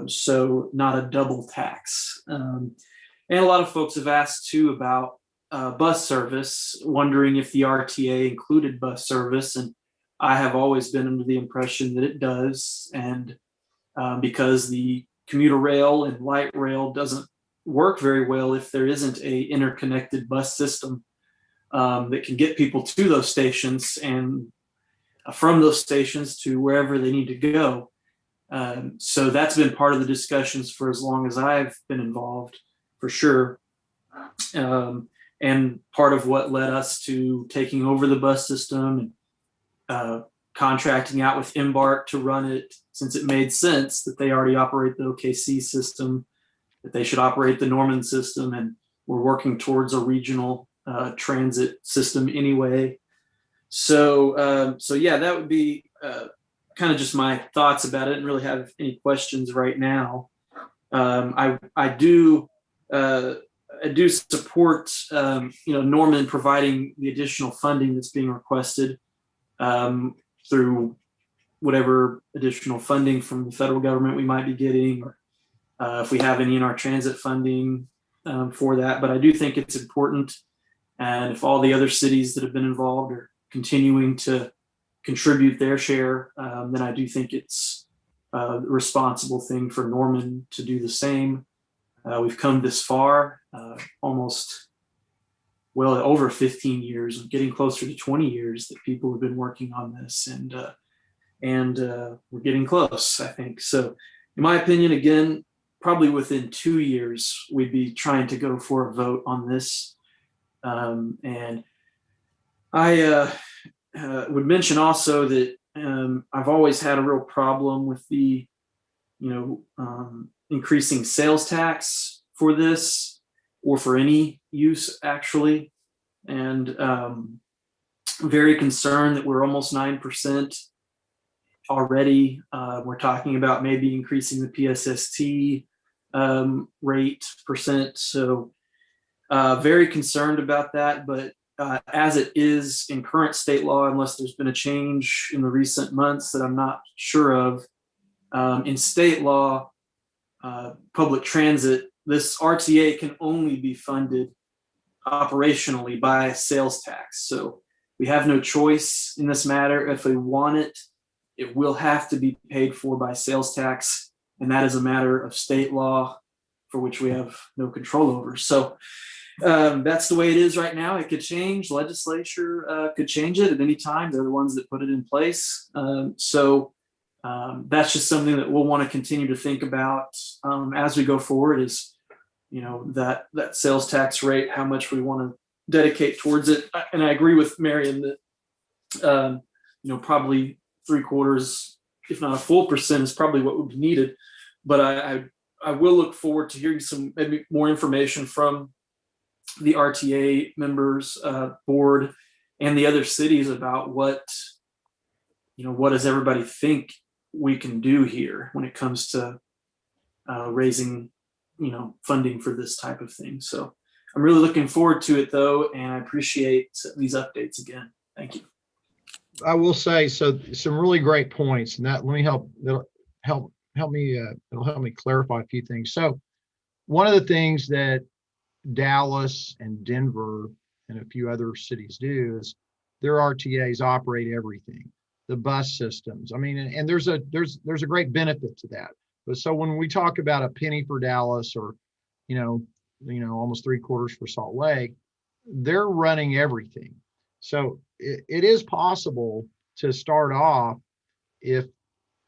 So not a double tax. And a lot of folks have asked too about bus service, wondering if the RTA included bus service. And I have always been under the impression that it does. And because the commuter rail and light rail doesn't work very well if there isn't a interconnected bus system that can get people to those stations and from those stations to wherever they need to go. So that's been part of the discussions for as long as I've been involved, for sure. And part of what led us to taking over the bus system and contracting out with Embark to run it, since it made sense that they already operate the OKC system, that they should operate the Norman system, and we're working towards a regional transit system anyway. So yeah, that would be kind of just my thoughts about it. I didn't really have any questions right now. I do support Norman providing the additional funding that's being requested through whatever additional funding from the federal government we might be getting, or if we have any in our transit funding for that. But I do think it's important, and if all the other cities that have been involved are continuing to contribute their share, then I do think it's a responsible thing for Norman to do the same. We've come this far, almost, well, over 15 years, getting closer to 20 years that people have been working on this, and we're getting close, I think. So in my opinion, again, probably within 2 years, we'd be trying to go for a vote on this. And I would mention also that I've always had a real problem with the, increasing sales tax for this, or for any use actually. And very concerned that we're almost 9% already. We're talking about maybe increasing the PSST rate percent. So very concerned about that. But as it is in current state law, unless there's been a change in the recent months that I'm not sure of, in state law, public transit, this RTA can only be funded operationally by sales tax. So we have no choice in this matter. If we want it, it will have to be paid for by sales tax. And that is a matter of state law for which we have no control over. So that's the way it is right now. It could change. Legislature could change it at any time. They're the ones that put it in place. So that's just something that we'll want to continue to think about as we go forward, is, that sales tax rate, how much we want to dedicate towards it. And I agree with Marion that, probably 3/4, if not a full percent, is probably what would be needed. But I will look forward to hearing some maybe more information from the RTA members, board, and the other cities about what does everybody think we can do here when it comes to raising, funding for this type of thing. So I'm really looking forward to it, though, and I appreciate these updates again. Thank you. I will say, so some really great points, and that it'll help me clarify a few things. So one of the things that Dallas and Denver and a few other cities do is their RTAs operate everything. the bus systems. I mean, and there's a great benefit to that. But so when we talk about a penny for Dallas, or almost 3/4 for Salt Lake, they're running everything. So it is possible to start off if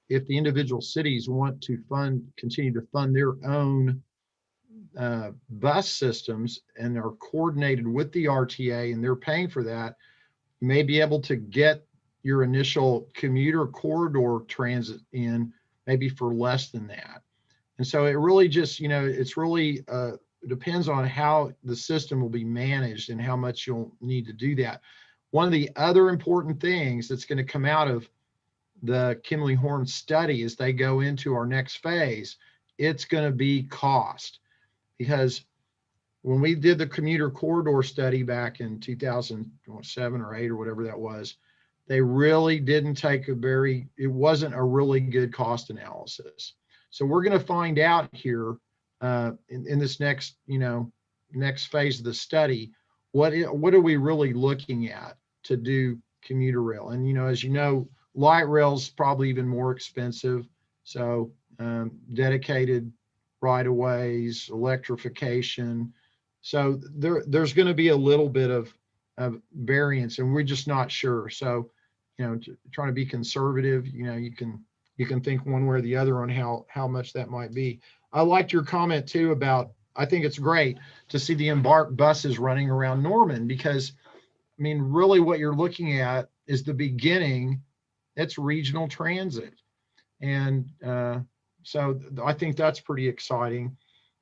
the individual cities want to continue to fund their own bus systems and are coordinated with the RTA and they're paying for that, you may be able to get your initial commuter corridor transit in maybe for less than that. And so it really just, it's really depends on how the system will be managed and how much you'll need to do that. One of the other important things that's going to come out of the Kimley Horn study as they go into our next phase, it's going to be cost. Because when we did the commuter corridor study back in 2007 or 8 or whatever that was, they really didn't take it wasn't a really good cost analysis. So we're going to find out here in this next phase of the study, what are we really looking at to do commuter rail? And, as you know, light rail is probably even more expensive. So dedicated right-of-ways, electrification. So there's going to be a little bit of variance, and we're just not sure. So, trying to be conservative, you can think one way or the other on how much that might be. I liked your comment too about, I think it's great to see the Embark buses running around Norman, because I mean, really what you're looking at is the beginning. It's regional transit. And so I think that's pretty exciting.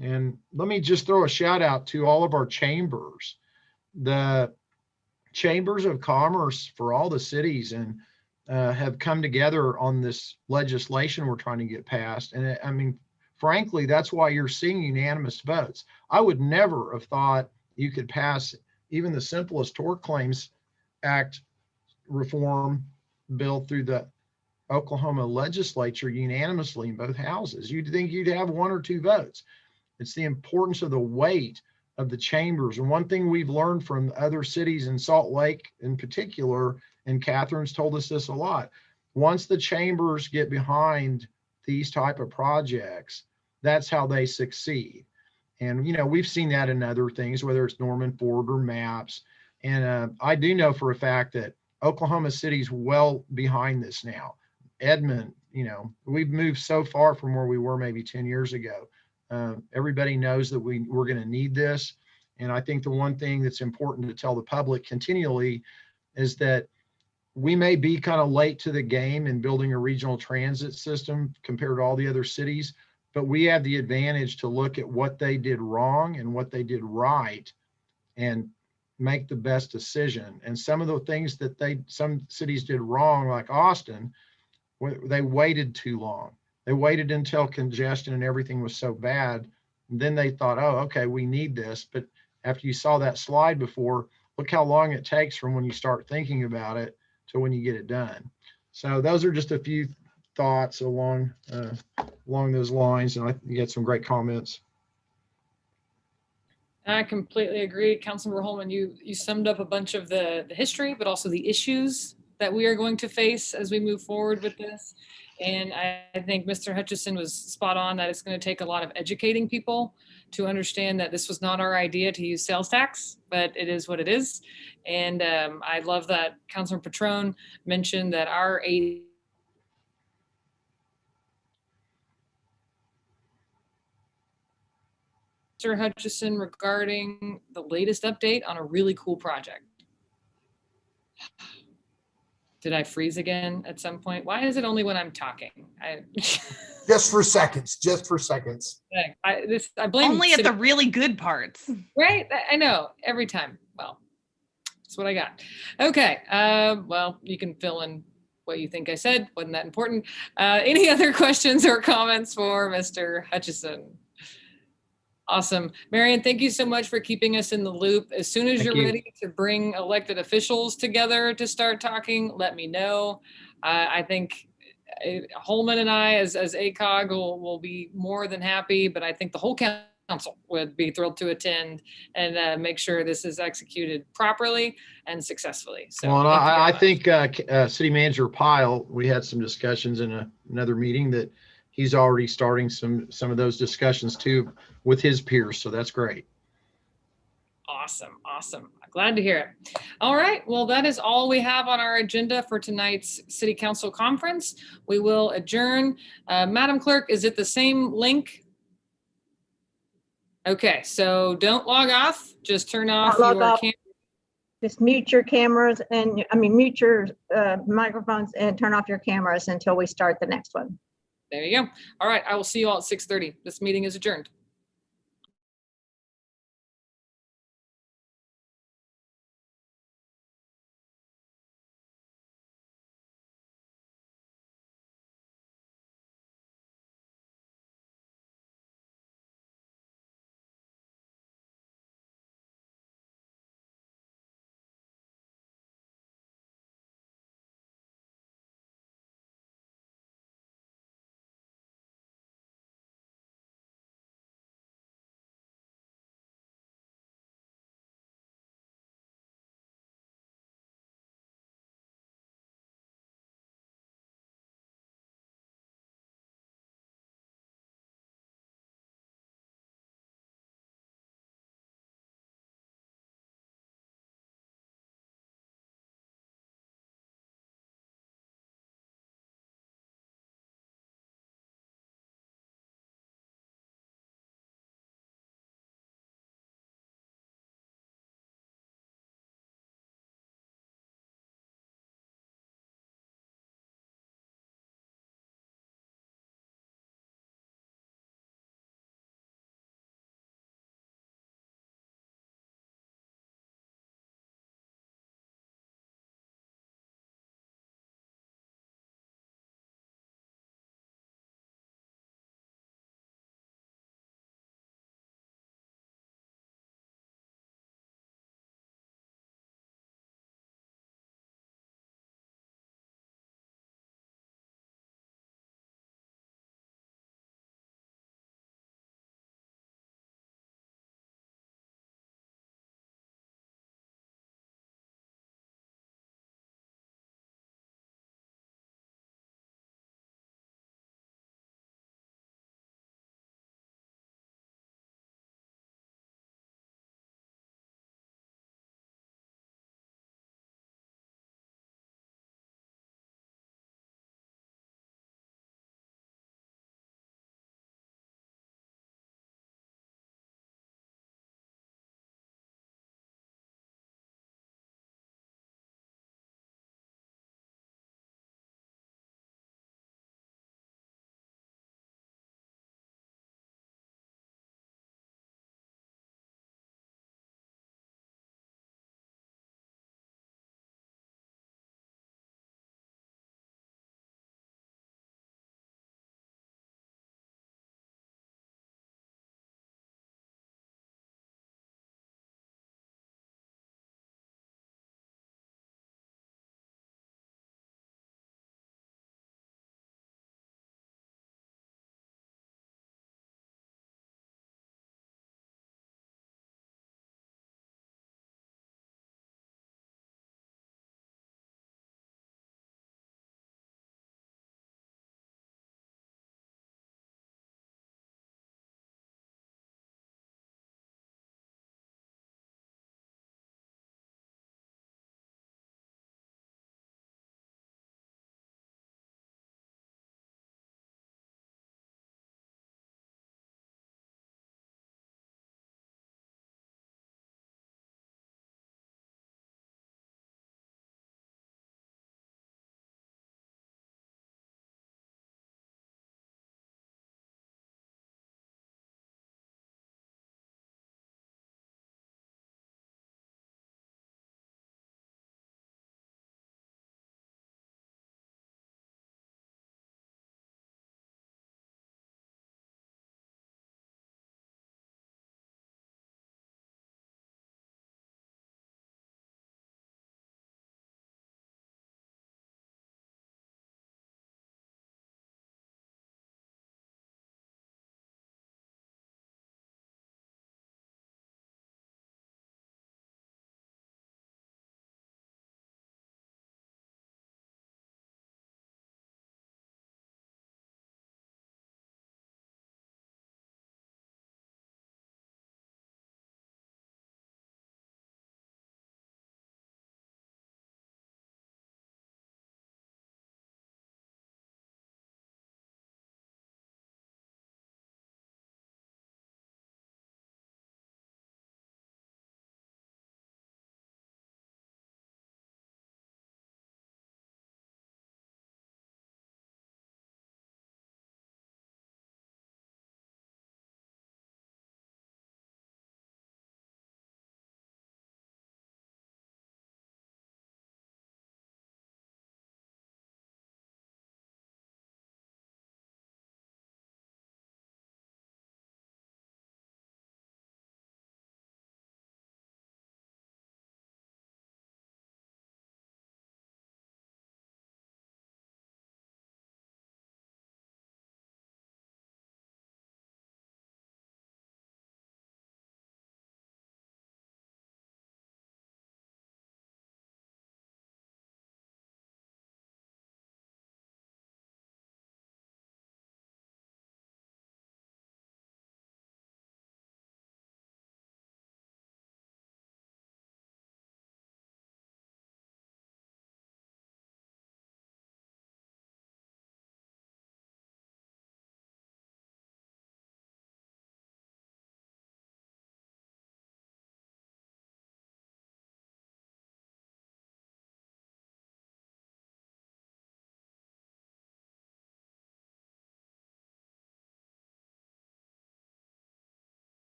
And let me just throw a shout out to all of our chambers. The chambers of commerce for all the cities and have come together on this legislation we're trying to get passed. And I mean, frankly, that's why you're seeing unanimous votes. I would never have thought you could pass even the simplest tort claims act reform bill through the Oklahoma legislature unanimously in both houses. You'd think you'd have 1 or 2 votes. It's the importance of the weight of the chambers. And one thing we've learned from other cities in Salt Lake in particular, and Catherine's told us this a lot, once the chambers get behind these type of projects, that's how they succeed. And, we've seen that in other things, whether it's Norman Ford or MAPS. And I do know for a fact that Oklahoma City's well behind this now. Edmond, we've moved so far from where we were maybe 10 years ago. Everybody knows that we're going to need this. And I think the one thing that's important to tell the public continually is that we may be kind of late to the game in building a regional transit system compared to all the other cities, but we have the advantage to look at what they did wrong and what they did right and make the best decision. And some of the things that some cities did wrong, like Austin, they waited too long. They waited until congestion and everything was so bad. And then they thought, oh, okay, we need this. But after you saw that slide before, look how long it takes from when you start thinking about it to when you get it done. So those are just a few thoughts along those lines. And you had some great comments. I completely agree. Councilmember Holman, you summed up a bunch of the history, but also the issues that we are going to face as we move forward with this. And I think Mr. Hutchison was spot on that it's going to take a lot of educating people to understand that this was not our idea to use sales tax, but it is what it is. And I love that Councilor Patron mentioned that our Mr. Hutchison regarding the latest update on a really cool project. Did I freeze again at some point? Why is it only when I'm talking? Just for seconds. I blame only at the really good parts. Right? I know every time. Well, that's what I got. Okay. Well, you can fill in what you think I said. Wasn't that important? Any other questions or comments for Mr. Hutchison? Awesome. Marion, thank you so much for keeping us in the loop. As soon as you're ready to bring elected officials together to start talking, let me know. I think Holman and I as ACOG will be more than happy, but I think the whole council would be thrilled to attend and make sure this is executed properly and successfully. So Well, and thank you very I much. think City Manager Pyle, we had some discussions in another meeting that he's already starting some of those discussions too with his peers. So that's great. Awesome. Awesome. Glad to hear it. All right. Well, that is all we have on our agenda for tonight's City Council conference. We will adjourn. Madam Clerk, is it the same link? Okay, so don't log off. Just turn off Log your off. camera. Just mute your cameras and, mute your microphones and turn off your cameras until we start the next one. There you go. All right. I will see you all at 6:30. This meeting is adjourned.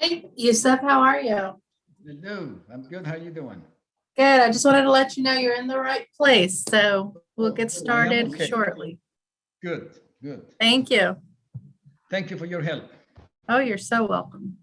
Hey, Yusuf, how are you? Hello, I'm good. How you doing? Good. I just wanted to let you know you're in the right place. So we'll get I am started okay. shortly. Good, good. Thank you. Thank you for your help. Oh, you're so welcome.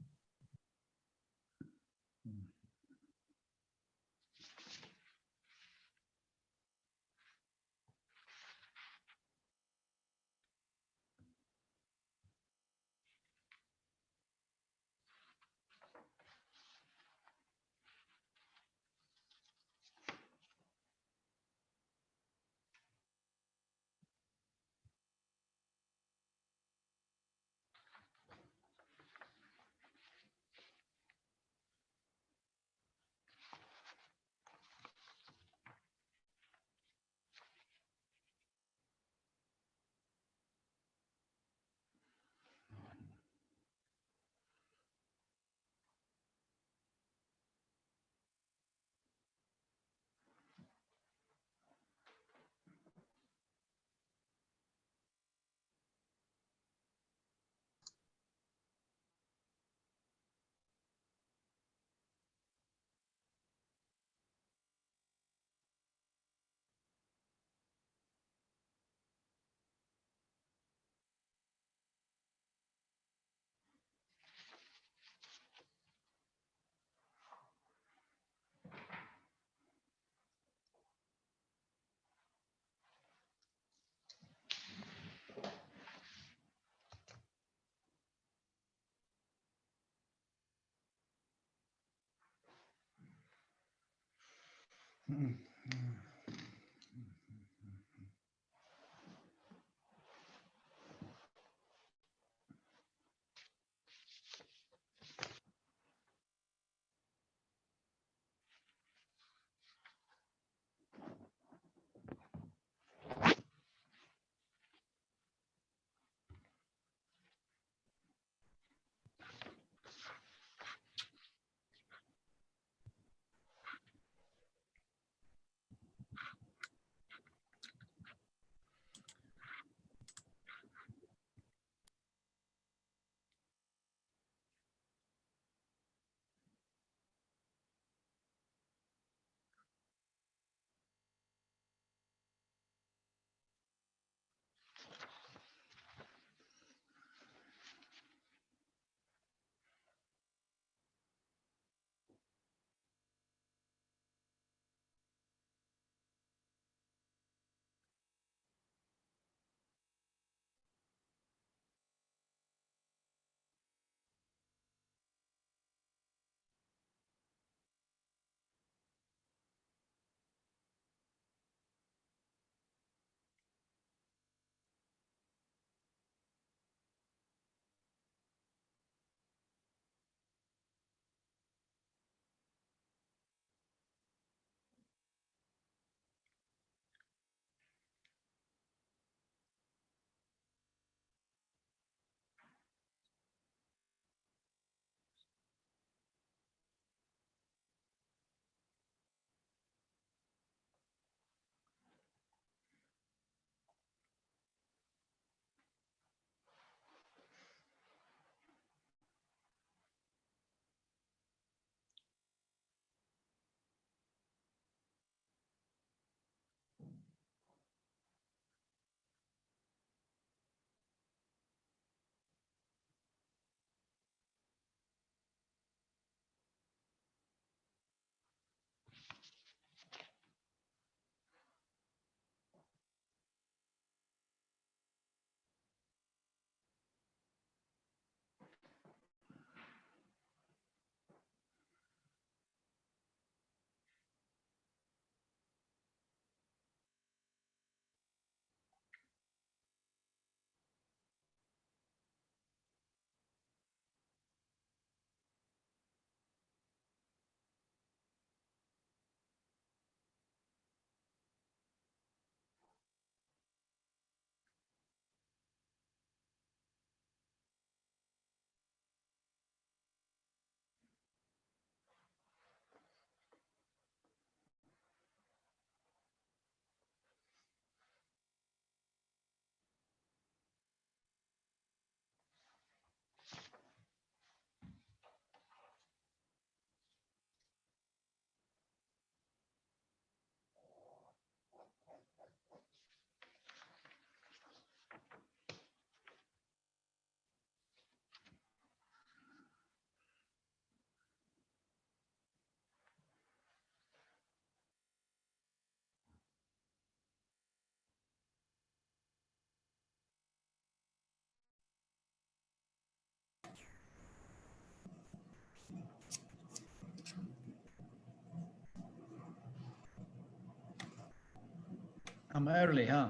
I'm early, huh?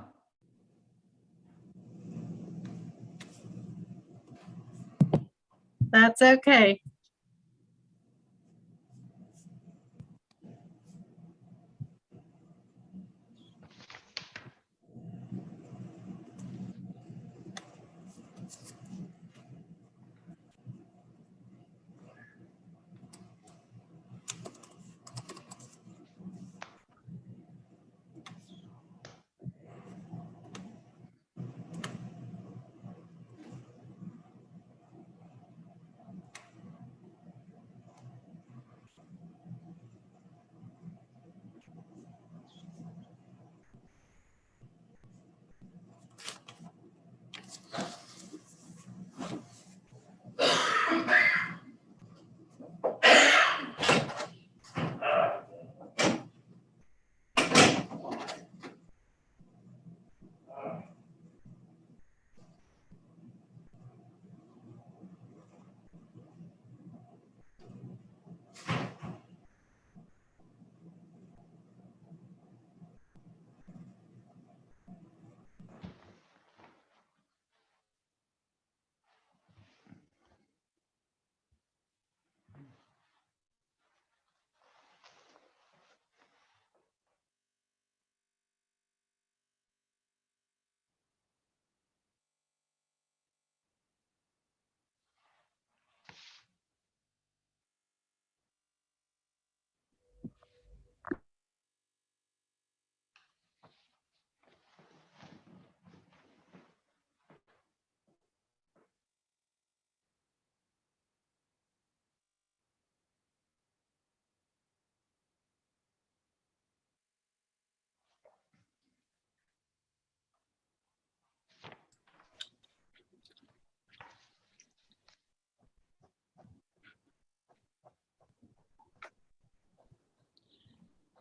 That's okay.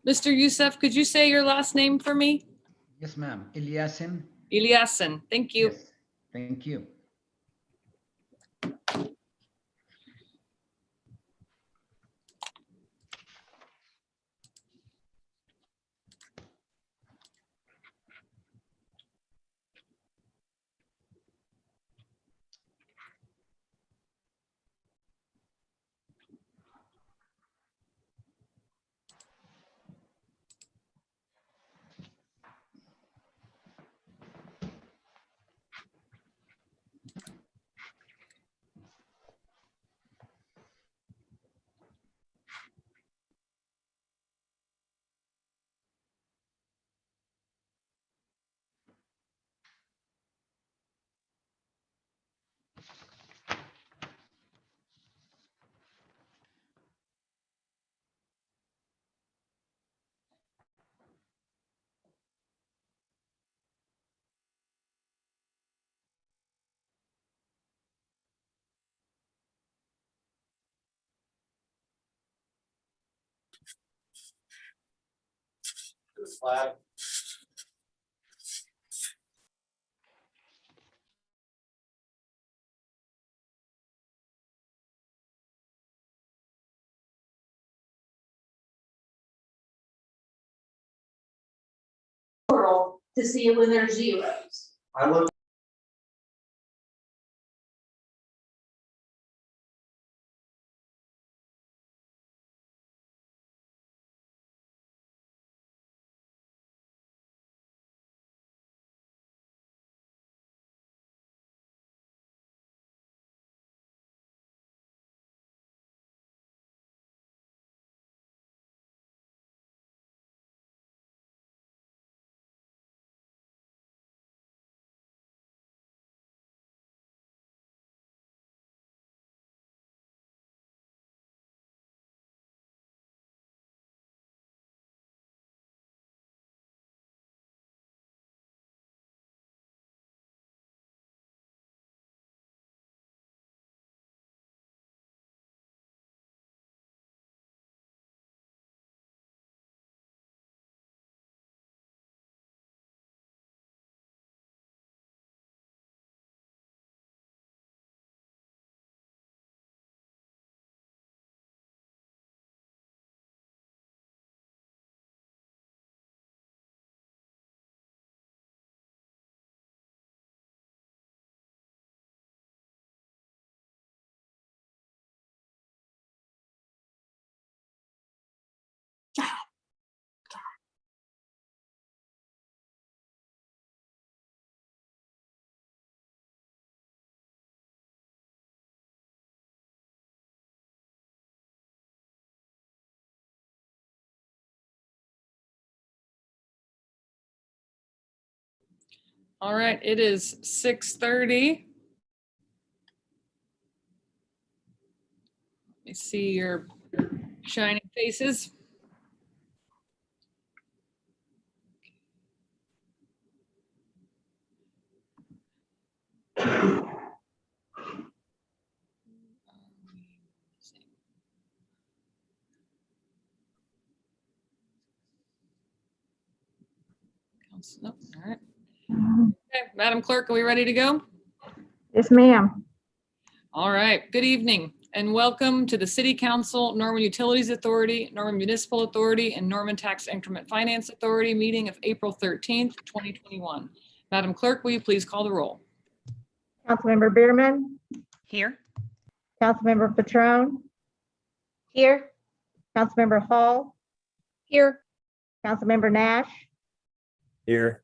Mr. Youssef, could you say your last name for me? Yes, ma'am. Eliasim? Eliassen, thank you. Yes. Thank you. To see when there's zeros. I looked All right, it is 6:30. Let me see your shining faces. Nope, all right. Okay, Madam Clerk, are we ready to go? Yes, ma'am. All right, good evening and welcome to the City Council, Norman Utilities Authority, Norman Municipal Authority, and Norman Tax Increment Finance Authority meeting of April 13th, 2021. Madam Clerk, will you please call the roll? Councilmember Bierman, Here. Councilmember Patron, Here. Councilmember Hall, Here. Councilmember Nash, Here.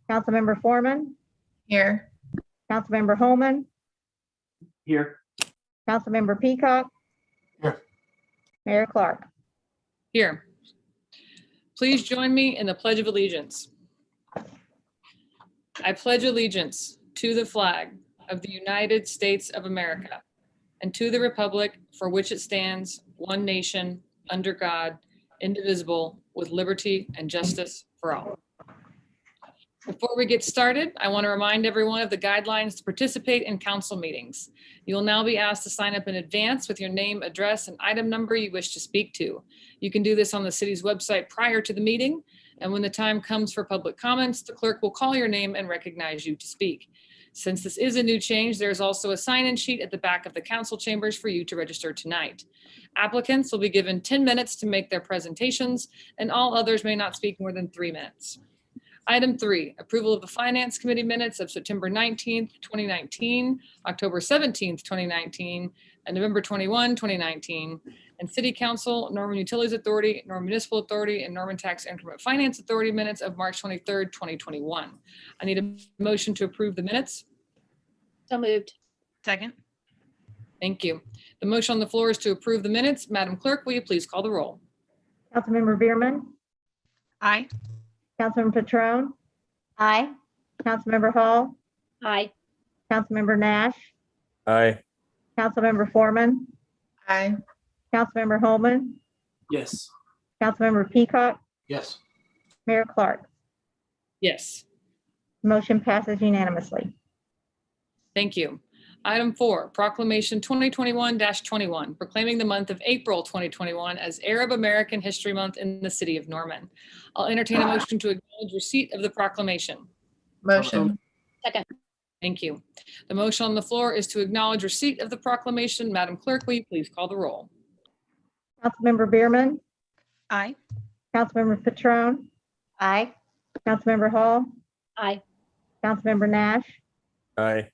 Councilmember Foreman, Here. Councilmember Holman, Here. Councilmember Peacock. Here. Mayor Clark. Here. Please join me in the Pledge of Allegiance. I pledge allegiance to the flag of the United States of America and to the republic for which it stands, one nation, under God, indivisible, with liberty and justice for all. Before we get started, I want to remind everyone of the guidelines to participate in council meetings. You will now be asked to sign up in advance with your name, address, and item number you wish to speak to. You can do this on the city's website prior to the meeting, and when the time comes for public comments, the clerk will call your name and recognize you to speak. Since this is a new change, there is also a sign-in sheet at the back of the council chambers for you to register tonight. Applicants will be given 10 minutes to make their presentations, and all others may not speak more than 3 minutes. Item 3, approval of the Finance Committee minutes of September 19th, 2019, October 17th, 2019, and November 21, 2019, and City Council, Norman Utilities Authority, Norman Municipal Authority, and Norman Tax Increment Finance Authority minutes of March 23rd, 2021. I need a motion to approve the minutes. So moved. Second. Thank you. The motion on the floor is to approve the minutes. Madam Clerk, will you please call the roll? Councilmember Bierman, Aye. Councilmember Patron, Aye. Councilmember Hall, Aye. Councilmember Nash, Aye. Councilmember Foreman, Aye. Councilmember Holman, Yes. Councilmember Peacock, Yes. Mayor Clark. Yes. Motion passes unanimously. Thank you. Item 4, Proclamation 2021-21, proclaiming the month of April 2021 as Arab American History Month in the city of Norman. I'll entertain a motion to acknowledge receipt of the proclamation. Motion. Second. Thank you. The motion on the floor is to acknowledge receipt of the proclamation. Madam Clerk, will you please call the roll? Councilmember Bierman, Aye. Councilmember Patron, Aye. Councilmember Hall, Aye. Councilmember Nash, Aye.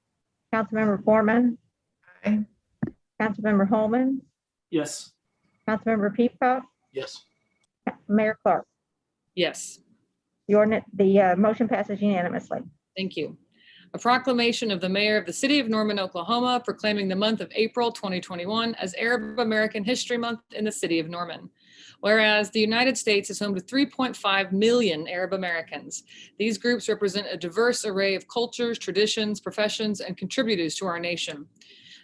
Councilmember Foreman, Aye. Councilmember Holman, Yes. Councilmember Peacock, Yes. Mayor Clark. Yes. The motion passes unanimously. Thank you. A proclamation of the Mayor of the City of Norman, Oklahoma, proclaiming the month of April 2021 as Arab American History Month in the City of Norman. Whereas the United States is home to 3.5 million Arab Americans. These groups represent a diverse array of cultures, traditions, professions, and contributors to our nation.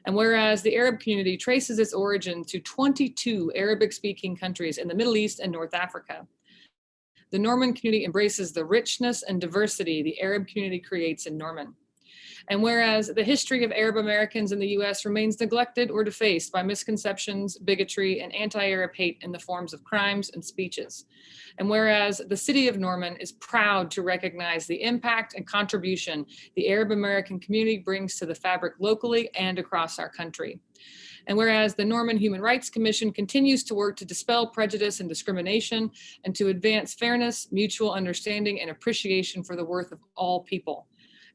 And whereas the Arab community traces its origin to 22 Arabic-speaking countries in the Middle East and North Africa. The Norman community embraces the richness and diversity the Arab community creates in Norman. And whereas the history of Arab Americans in the U.S. remains neglected or defaced by misconceptions, bigotry, and anti-Arab hate in the forms of crimes and speeches. And whereas the city of Norman is proud to recognize the impact and contribution the Arab American community brings to the fabric locally and across our country. And whereas the Norman Human Rights Commission continues to work to dispel prejudice and discrimination and to advance fairness, mutual understanding, and appreciation for the worth of all people.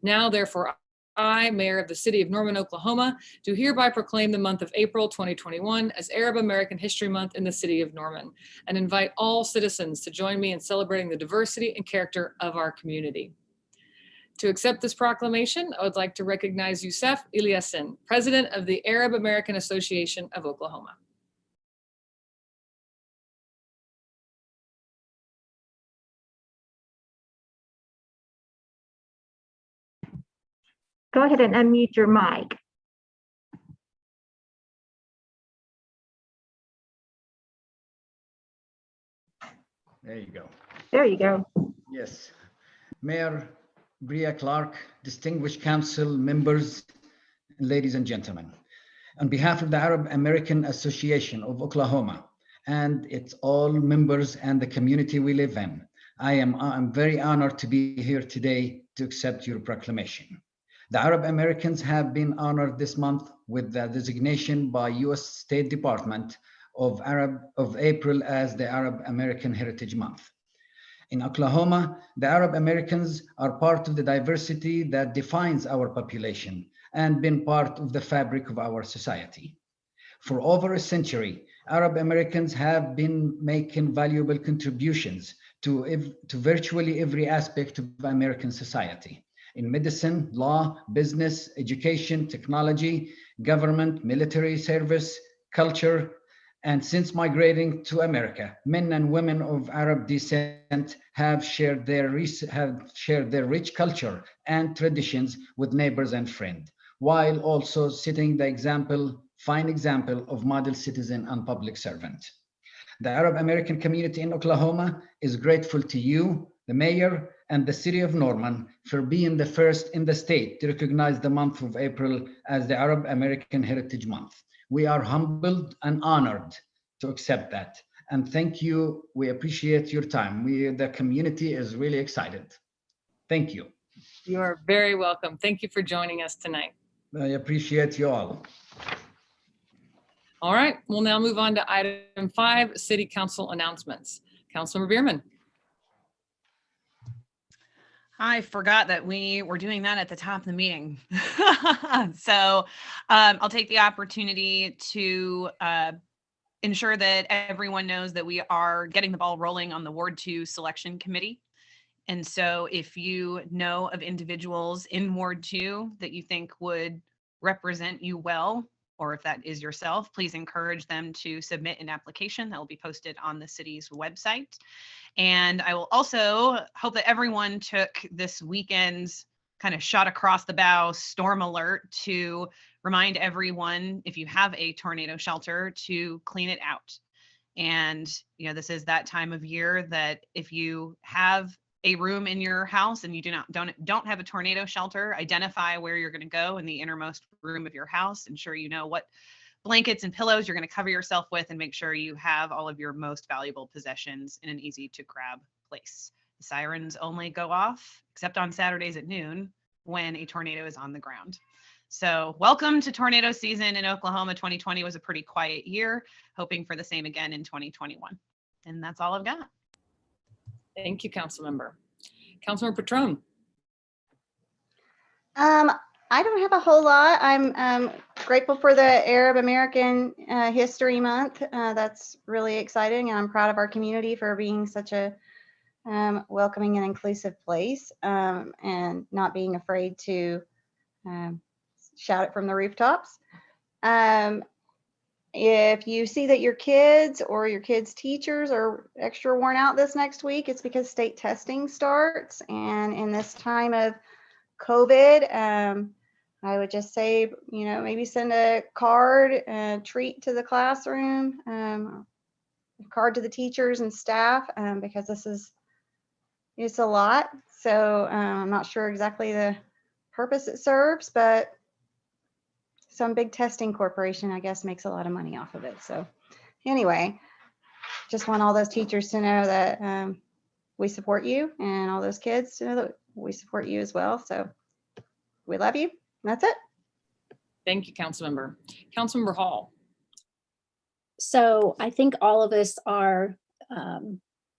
Now, therefore, I, Mayor of the City of Norman, Oklahoma, do hereby proclaim the month of April 2021 as Arab American History Month in the City of Norman and invite all citizens to join me in celebrating the diversity and character of our community. To accept this proclamation, I would like to recognize Youssef Ilyasin, President of the Arab American Association of Oklahoma. Go ahead and unmute your mic. There you go. There you go. Yes. Mayor Bria Clark, distinguished council members, ladies and gentlemen. On behalf of the Arab American Association of Oklahoma and its all members and the community we live in, I'm very honored to be here today to accept your proclamation. The Arab Americans have been honored this month with the designation by U.S. State Department of April as the Arab American Heritage Month. In Oklahoma, the Arab Americans are part of the diversity that defines our population and been part of the fabric of our society. For over a century, Arab Americans have been making valuable contributions to virtually every aspect of American society. In medicine, law, business, education, technology, government, military service, culture, and since migrating to America, men and women of Arab descent have shared their rich culture and traditions with neighbors and friends, while also setting the fine example of model citizen and public servant. The Arab American community in Oklahoma is grateful to you, the mayor, and the city of Norman for being the first in the state to recognize the month of April as the Arab American Heritage Month. We are humbled and honored to accept that. And thank you. We appreciate your time. The community is really excited. Thank you. You are very welcome. Thank you for joining us tonight. I appreciate you all. All right, we'll now move on to item 5, City Council announcements. Councilmember Bierman. I forgot that we were doing that at the top of the meeting. So I'll take the opportunity to ensure that everyone knows that we are getting the ball rolling on the Ward 2 Selection Committee. And so if you know of individuals in Ward 2 that you think would represent you well, or if that is yourself, please encourage them to submit an application that will be posted on the city's website. And I will also hope that everyone took this weekend's kind of shot across the bow storm alert to remind everyone, if you have a tornado shelter, to clean it out. And, you know, this is that time of year that if you have a room in your house and you don't have a tornado shelter, identify where you're going to go in the innermost room of your house. Ensure you know what blankets and pillows you're going to cover yourself with, and make sure you have all of your most valuable possessions in an easy to grab place. The sirens only go off, except on Saturdays at noon, when a tornado is on the ground. So welcome to tornado season in Oklahoma. 2020 was a pretty quiet year, hoping for the same again in 2021. And that's all I've got. Thank you, Councilmember. Councilmember Patron. I don't have a whole lot. I'm grateful for the Arab American History Month. That's really exciting, and I'm proud of our community for being such a welcoming and inclusive place, and not being afraid to shout it from the rooftops. If you see that your kids or your kids' teachers are extra worn out this next week, it's because state testing starts. And in this time of COVID, I would just say, you know, maybe send a card, a treat to the classroom, a card to the teachers and staff, because it's a lot. So I'm not sure exactly the purpose it serves, but some big testing corporation, I guess, makes a lot of money off of it. So anyway, just want all those teachers to know that we support you, and all those kids to know that we support you as well. So we love you. That's it. Thank you, Councilmember. Councilmember Hall. So I think all of us are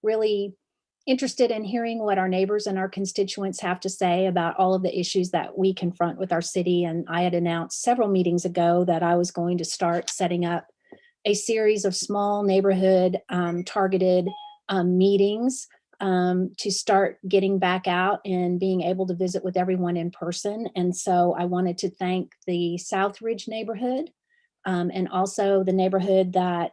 really interested in hearing what our neighbors and our constituents have to say about all of the issues that we confront with our city. And I had announced several meetings ago that I was going to start setting up a series of small neighborhood targeted meetings to start getting back out and being able to visit with everyone in person. And so I wanted to thank the Southridge neighborhood and also the neighborhood that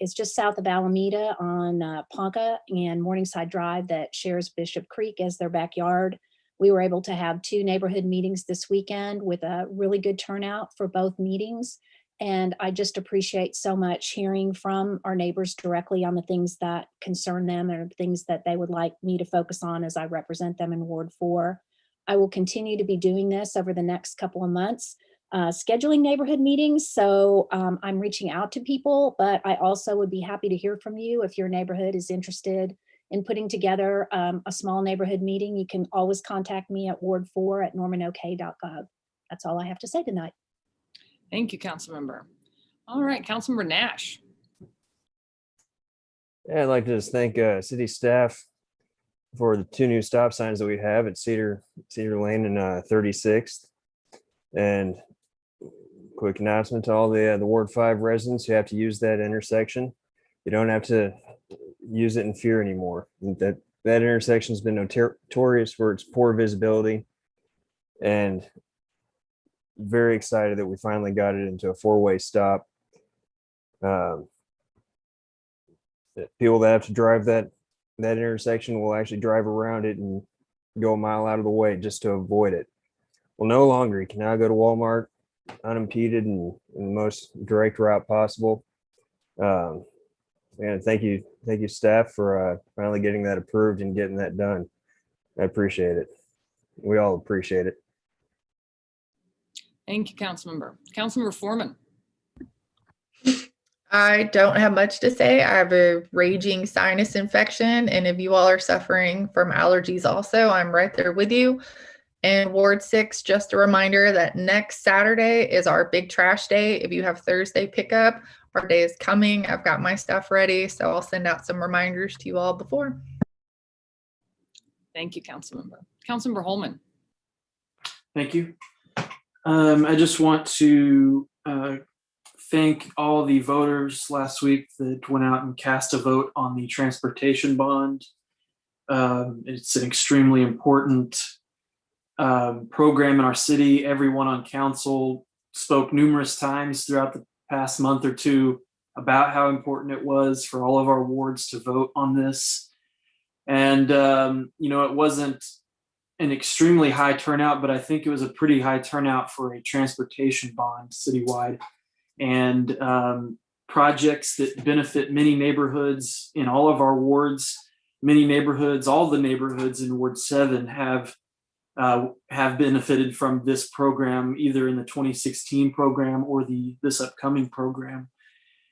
is just south of Alameda on Ponca and Morningside Drive that shares Bishop Creek as their backyard. We were able to have 2 neighborhood meetings this weekend with a really good turnout for both meetings. And I just appreciate so much hearing from our neighbors directly on the things that concern them or things that they would like me to focus on as I represent them in Ward 4. I will continue to be doing this over the next couple of months, scheduling neighborhood meetings. So I'm reaching out to people, but I also would be happy to hear from you if your neighborhood is interested in putting together a small neighborhood meeting. You can always contact me at ward4@normanok.gov. That's all I have to say tonight. Thank you, Councilmember. All right, Councilmember Nash. Yeah, I'd like to just thank city staff for the 2 new stop signs that we have at Cedar Lane and 36th. And quick announcement to all the Ward 5 residents who have to use that intersection. You don't have to use it in fear anymore. That intersection has been notorious for its poor visibility, and very excited that we finally got it into a 4-way stop. People that have to drive that intersection will actually drive around it and go a mile out of the way just to avoid it. Well, no longer. You can now go to Walmart unimpeded and in the most direct route possible. And thank you staff for finally getting that approved and getting that done. I appreciate it. We all appreciate it. Thank you, Councilmember. Councilmember Foreman. I don't have much to say. I have a raging sinus infection, and if you all are suffering from allergies also, I'm right there with you. And Ward 6, just a reminder that next Saturday is our big trash day. If you have Thursday pickup, our day is coming. I've got my stuff ready, so I'll send out some reminders to you all before. Thank you, Councilmember. Councilmember Holman. Thank you. I just want to thank all the voters last week that went out and cast a vote on the transportation bond. It's an extremely important program in our city. Everyone on council spoke numerous times throughout the past month or two about how important it was for all of our wards to vote on this. And, it wasn't an extremely high turnout, but I think it was a pretty high turnout for a transportation bond citywide. And projects that benefit many neighborhoods in all of our wards, many neighborhoods, all the neighborhoods in Ward 7 have benefited from this program, either in the 2016 program or this upcoming program.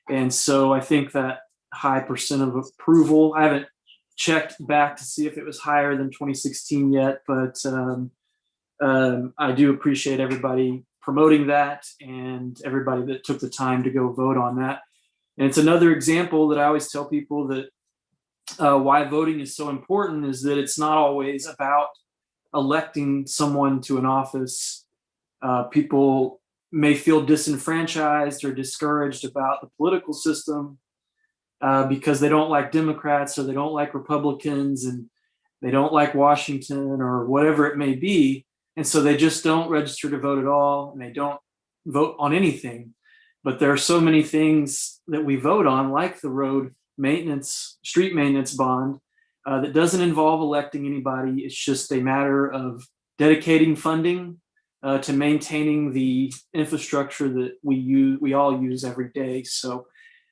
And so I think that high percent of approval, I haven't checked back to see if it was higher than 2016 yet, but I do appreciate everybody promoting that and everybody that took the time to go vote on that. And it's another example that I always tell people that why voting is so important is that it's not always about electing someone to an office. People may feel disenfranchised or discouraged about the political system because they don't like Democrats or they don't like Republicans and they don't like Washington or whatever it may be. And so they just don't register to vote at all, and they don't vote on anything. But there are so many things that we vote on, like the road maintenance, street maintenance bond, that doesn't involve electing anybody. It's just a matter of dedicating funding to maintaining the infrastructure that we all use every day. So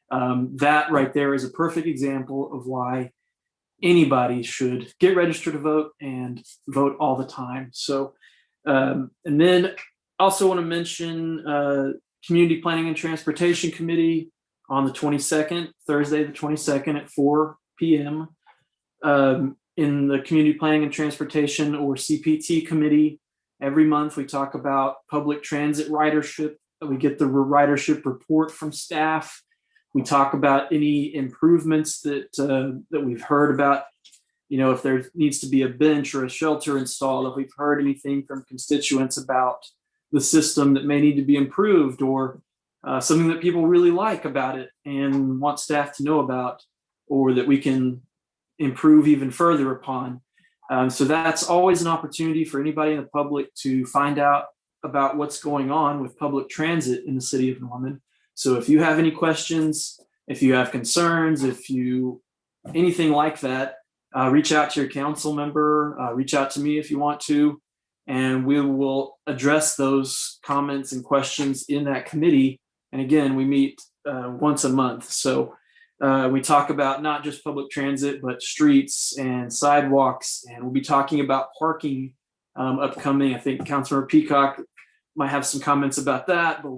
that right there is a perfect example of why anybody should get registered to vote and vote all the time. So, and then also want to mention Community Planning and Transportation Committee on the 22nd, Thursday, the 22nd at 4 p.m. In the Community Planning and Transportation, or CPT committee. Every month we talk about public transit ridership. We get the ridership report from staff. We talk about any improvements that we've heard about. If there needs to be a bench or a shelter installed, if we've heard anything from constituents about the system that may need to be improved, or something that people really like about it and want staff to know about, or that we can improve even further upon. So that's always an opportunity for anybody in the public to find out about what's going on with public transit in the city of Norman. So if you have any questions, if you have concerns, anything like that, reach out to your council member, reach out to me if you want to, and we will address those comments and questions in that committee. And again, we meet once a month. So we talk about not just public transit, but streets and sidewalks. And we'll be talking about parking upcoming. I think Councilmember Peacock might have some comments about that, but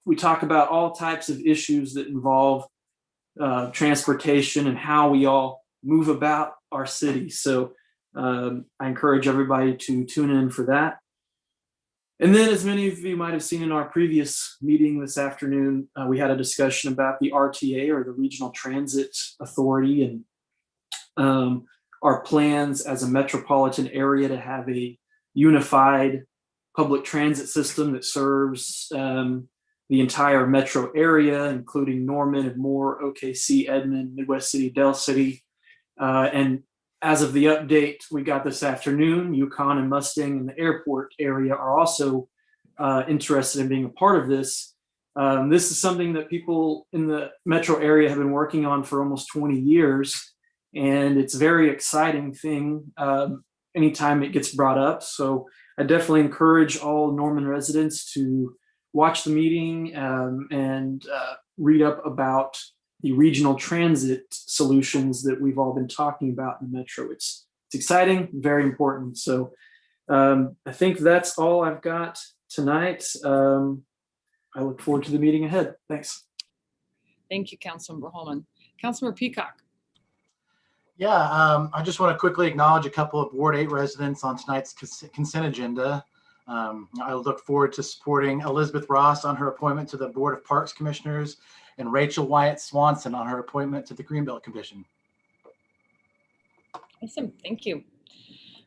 we talk about all types of issues that involve transportation and how we all move about our city. So I encourage everybody to tune in for that. And then, as many of you might have seen in our previous meeting this afternoon, we had a discussion about the RTA, or the Regional Transit Authority, and our plans as a metropolitan area to have a unified public transit system that serves the entire metro area, including Norman and Moore, OKC, Edmond, Midwest City, Del City. And as of the update we got this afternoon, Yukon and Mustang and the airport area are also interested in being a part of this. This is something that people in the metro area have been working on for almost 20 years. And it's a very exciting thing anytime it gets brought up. So I definitely encourage all Norman residents to watch the meeting and read up about the regional transit solutions that we've all been talking about in the metro. It's exciting, very important. So I think that's all I've got tonight. I look forward to the meeting ahead. Thanks. Thank you, Councilmember Holman. Councilmember Peacock. Yeah, I just want to quickly acknowledge a couple of Ward 8 residents on tonight's consent agenda. I look forward to supporting Elizabeth Ross on her appointment to the Board of Parks Commissioners and Rachel Wyatt Swanson on her appointment to the Greenbelt Commission. Awesome, thank you.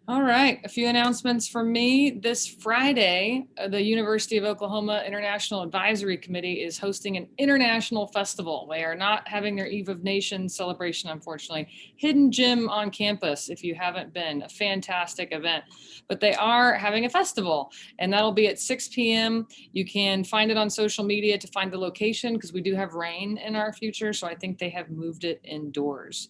All right, a few announcements from me. This Friday, the University of Oklahoma International Advisory Committee is hosting an international festival. They are not having their Eve of Nations celebration, unfortunately. Hidden Gem on campus, if you haven't been, a fantastic event. But they are having a festival, and that'll be at 6 p.m. You can find it on social media to find the location, because we do have rain in our future, so I think they have moved it indoors.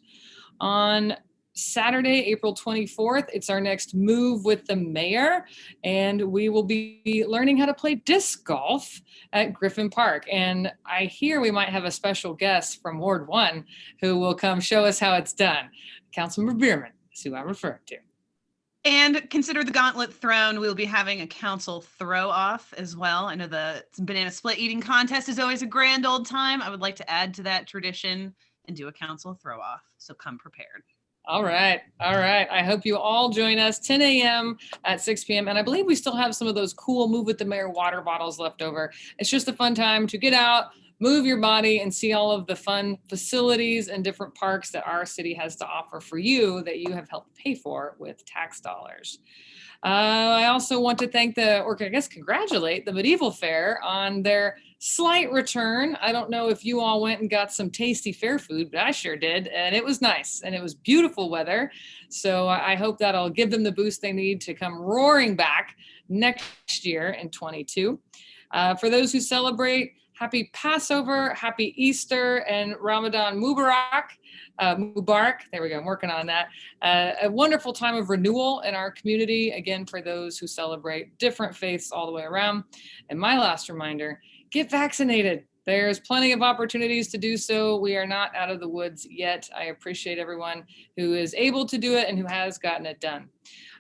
On Saturday, April 24th, it's our next Move with the Mayor, and we will be learning how to play disc golf at Griffin Park. And I hear we might have a special guest from Ward 1 who will come show us how it's done. Councilmember Bierman is who I'm referring to. And consider the gauntlet thrown. We'll be having a council throw off as well. I know the banana split eating contest is always a grand old time. I would like to add to that tradition and do a council throw off. So come prepared. All right. All right. I hope you all join us 10 a.m. at 6 p.m. And I believe we still have some of those cool Move with the Mayor water bottles left over. It's just a fun time to get out, move your body, and see all of the fun facilities and different parks that our city has to offer for you that you have helped pay for with tax dollars. I also want to thank congratulate the Medieval Fair on their slight return. I don't know if you all went and got some tasty fair food, but I sure did. And it was nice and it was beautiful weather. So I hope that'll give them the boost they need to come roaring back next year in 22. For those who celebrate, happy Passover, happy Easter, and Ramadan Mubarak. Mubarak, there we go, I'm working on that. A wonderful time of renewal in our community, again, for those who celebrate different faiths all the way around. And my last reminder, get vaccinated. There's plenty of opportunities to do so. We are not out of the woods yet. I appreciate everyone who is able to do it and who has gotten it done.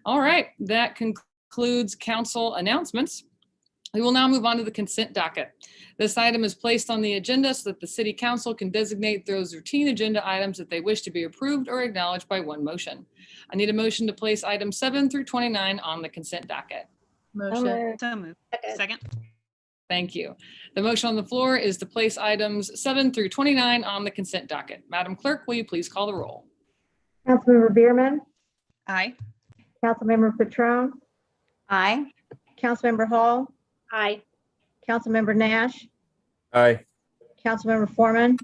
All right, that concludes council announcements. We will now move on to the consent docket. This item is placed on the agenda so that the city council can designate those routine agenda items that they wish to be approved or acknowledged by one motion. I need a motion to place items 7 through 29 on the consent docket. Motion. So moved. Second. Thank you. The motion on the floor is to place items 7 through 29 on the consent docket. Madam Clerk, will you please call the roll? Councilmember Bierman, Aye. Councilmember Patron, Aye. Councilmember Hall, Aye. Councilmember Nash, Aye. Councilmember Foreman,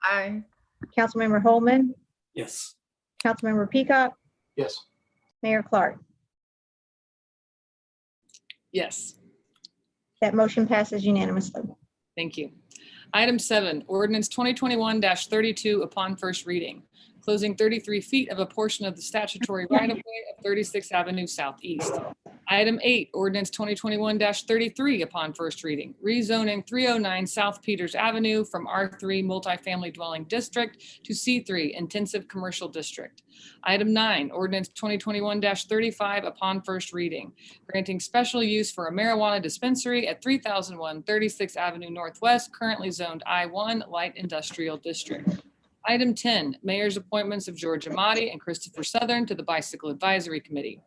Aye. Councilmember Holman, Yes. Councilmember Peacock, Yes. Mayor Clark. Yes. That motion passes unanimously. Thank you. Item 7, ordinance 2021-32 upon first reading. closing 33 feet of a portion of the statutory right-of-way of 36th Avenue Southeast. Item 8, ordinance 2021-33 upon first reading, rezoning 309 South Peters Avenue from R3 multifamily dwelling district to C3 intensive commercial district. Item 9, ordinance 2021-35 upon first reading, granting special use for a marijuana dispensary at 3001 36th Avenue Northwest, currently zoned I-1 light industrial district. Item 10, mayor's appointments of George Amati and Christopher Southern to the Bicycle Advisory Committee.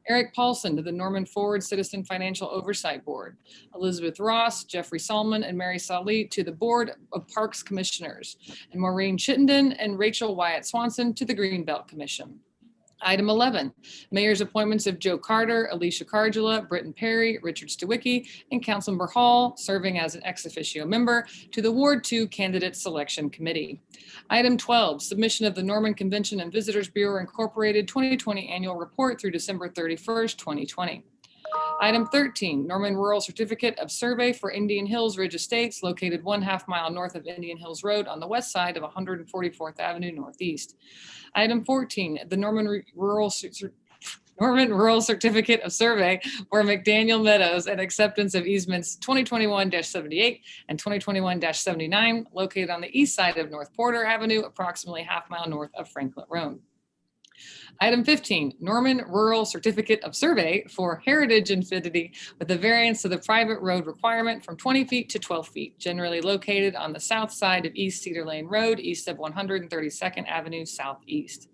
Eric Paulson to the Norman Forward Citizen Financial Oversight Board. Elizabeth Ross, Jeffrey Solomon, and Mary Salit to the Board of Parks Commissioners. And Maureen Chittenden and Rachel Wyatt Swanson to the Greenbelt Commission. Item 11, mayor's appointments of Joe Carter, Alicia Cardula, Britton Perry, Richard Stewicki, and Councilmember Hall, serving as an ex officio member to the Ward 2 Candidate Selection Committee. Item 12, submission of the Norman Convention and Visitors Bureau Incorporated 2020 Annual Report through December 31st, 2020. Item 13, Norman Rural Certificate of Survey for Indian Hills Ridge Estates located 1/2 mile north of Indian Hills Road on the west side of 144th Avenue Northeast. Item 14, the Norman Rural Certificate of Survey for McDaniel Meadows and acceptance of easements 2021-78 and 2021-79 located on the east side of North Porter Avenue, approximately 1/2 mile north of Franklin Road. Item 15, Norman Rural Certificate of Survey for Heritage Infinity with a variance to the private road requirement from 20 feet to 12 feet, generally located on the south side of East Cedar Lane Road, east of 132nd Avenue Southeast.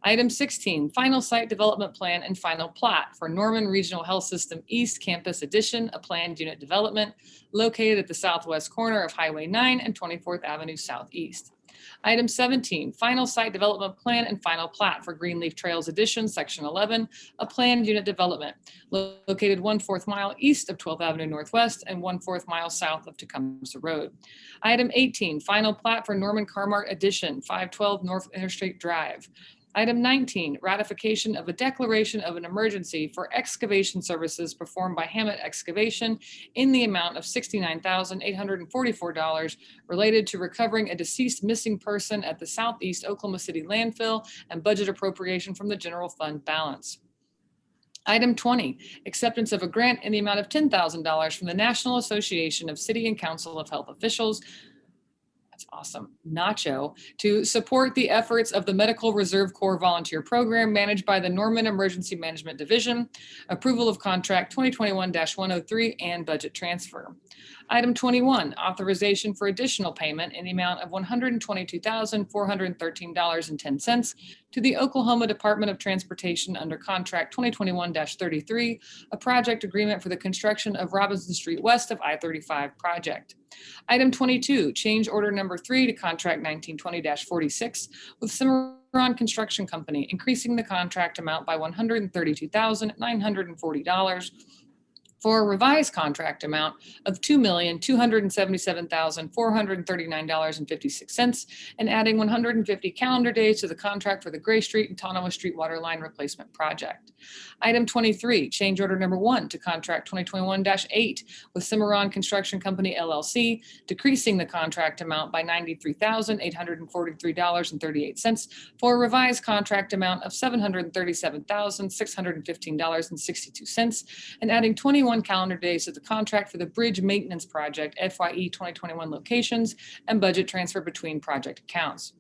Item 16, final site development plan and final plat for Norman Regional Health System East Campus Addition, a planned unit development located at the southwest corner of Highway 9 and 24th Avenue Southeast. Item 17, final site development plan and final plat for Greenleaf Trails Addition, Section 11, a planned unit development located 1/4 mile east of 12th Avenue Northwest and 1/4 mile south of Tecumseh Road. Item 18, final plat for Norman Carmart Addition, 512 North Interstate Drive. Item 19, ratification of a declaration of an emergency for excavation services performed by Hammett Excavation in the amount of $69,844 related to recovering a deceased missing person at the Southeast Oklahoma City landfill and budget appropriation from the general fund balance. Item 20, acceptance of a grant in the amount of $10,000 from the National Association of City and Council of Health Officials, that's awesome, NACHO, to support the efforts of the Medical Reserve Corps Volunteer Program managed by the Norman Emergency Management Division, approval of contract 2021-103 and budget transfer. Item 21, authorization for additional payment in the amount of $122,413.10 to the Oklahoma Department of Transportation under contract 2021-33, a project agreement for the construction of Robinson Street West of I-35 project. Item 22, change order number 3 to contract 1920-46 with Cimarron Construction Company, increasing the contract amount by $132,940 for a revised contract amount of $2,277,439.56 and adding 150 calendar days to the contract for the Gray Street and Tonawa Street water line replacement project. Item 23, change order number 1 to contract 2021-8 with Cimarron Construction Company LLC, decreasing the contract amount by $93,843.38 for a revised contract amount of $737,615.62 and adding 21 calendar days to the contract for the bridge maintenance project FYE 2021 locations and budget transfer between project accounts.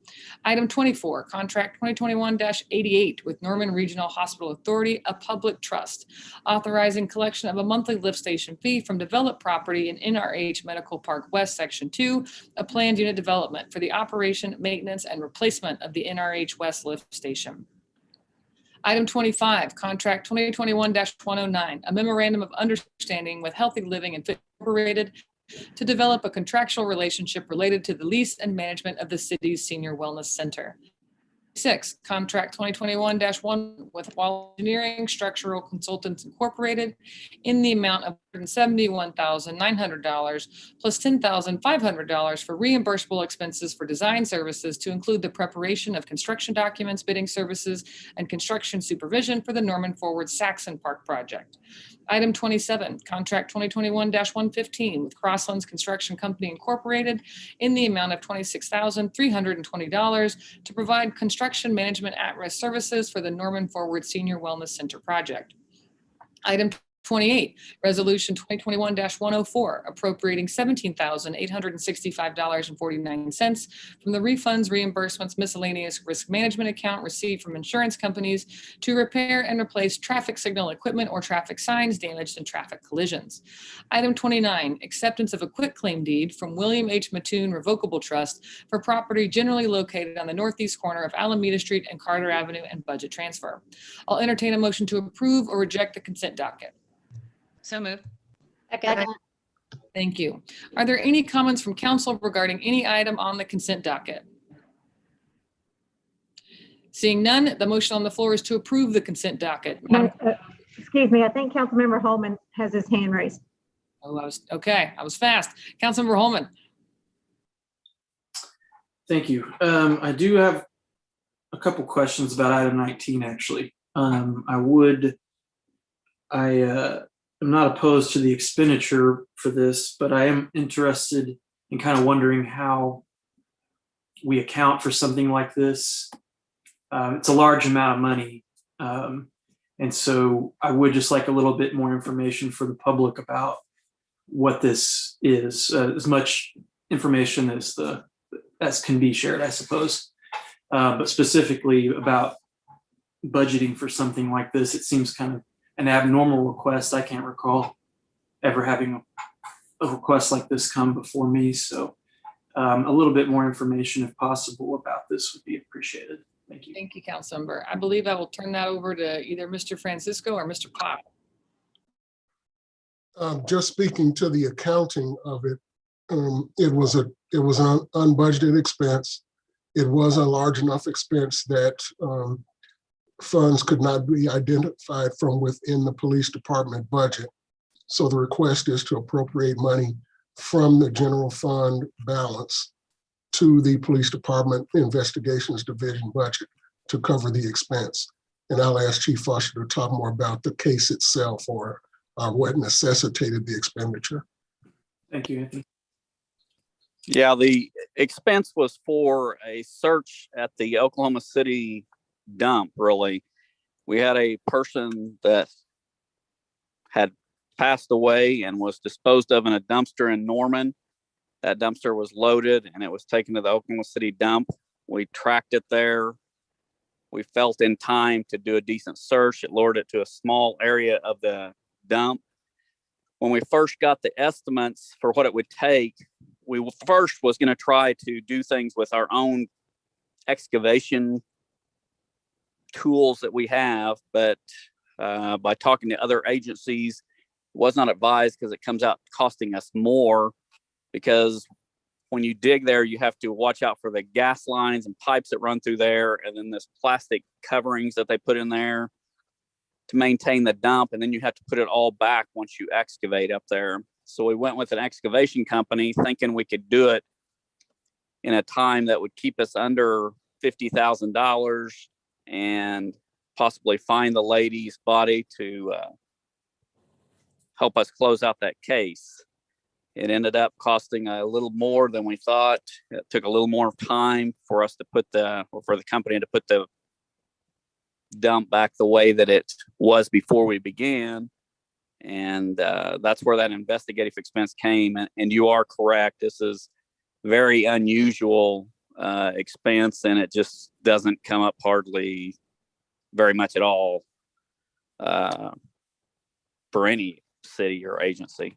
Item 24, contract 2021-88 with Norman Regional Hospital Authority, a public trust, authorizing collection of a monthly lift station fee from developed property in NRH Medical Park West, Section 2, a planned unit development for the operation, maintenance, and replacement of the NRH West lift station. Item 25, contract 2021-109, a memorandum of understanding with Healthy Living Incorporated to develop a contractual relationship related to the lease and management of the city's senior wellness center. 6, contract 2021-1 with Wall Engineering Structural Consultants Incorporated in the amount of $71,900 plus $10,500 for reimbursable expenses for design services to include the preparation of construction documents, bidding services, and construction supervision for the Norman Forward Saxon Park project. Item 27, contract 2021-115 with Crosslands Construction Company Incorporated in the amount of $26,320 to provide construction management at-risk services for the Norman Forward Senior Wellness Center project. Item 28, Resolution 2021-104, appropriating $17,865.49 from the refunds, reimbursements, miscellaneous risk management account received from insurance companies to repair and replace traffic signal equipment or traffic signs damaged in traffic collisions. Item 29, acceptance of a quitclaim deed from William H. Matune Revocable Trust for property generally located on the northeast corner of Alameda Street and Carter Avenue, and budget transfer. I'll entertain a motion to approve or reject the consent docket. So moved. Second. Thank you. Are there any comments from council regarding any item on the consent docket? Seeing none, the motion on the floor is to approve the consent docket. Excuse me, I think Councilmember Holman has his hand raised. Oh, I was fast. Councilmember Holman. Thank you. I do have a couple questions about item 19, actually. I'm not opposed to the expenditure for this, but I am interested in kind of wondering how we account for something like this. It's a large amount of money. And so I would just like a little bit more information for the public about what this is, as much information as can be shared, I suppose. But specifically about budgeting for something like this, it seems kind of an abnormal request. I can't recall ever having a request like this come before me. So a little bit more information, if possible, about this would be appreciated. Thank you. Thank you, Councilmember. I believe I will turn that over to either Mr. Francisco or Mr. Pop. Just speaking to the accounting of it, it was an unbudgeted expense. It was a large enough expense that funds could not be identified from within the police department budget. So the request is to appropriate money from the general fund balance to the police department investigations division budget to cover the expense. And I'll ask Chief Usher to talk more about the case itself or what necessitated the expenditure. Thank you, Anthony. Yeah, the expense was for a search at the Oklahoma City dump, really. We had a person that had passed away and was disposed of in a dumpster in Norman. That dumpster was loaded and it was taken to the Oklahoma City dump. We tracked it there. We felt in time to do a decent search. It lured it to a small area of the dump. When we first got the estimates for what it would take, we first was going to try to do things with our own excavation tools that we have, but by talking to other agencies, was not advised because it comes out costing us more, because when you dig there, you have to watch out for the gas lines and pipes that run through there, and then this plastic coverings that they put in there to maintain the dump, and then you have to put it all back once you excavate up there. So we went with an excavation company thinking we could do it in a time that would keep us under $50,000 and possibly find the lady's body to help us close out that case. It ended up costing a little more than we thought. It took a little more time for us to for the company to put the dump back the way that it was before we began. And that's where that investigative expense came. And you are correct. This is very unusual expense, and it just doesn't come up hardly very much at all for any city or agency.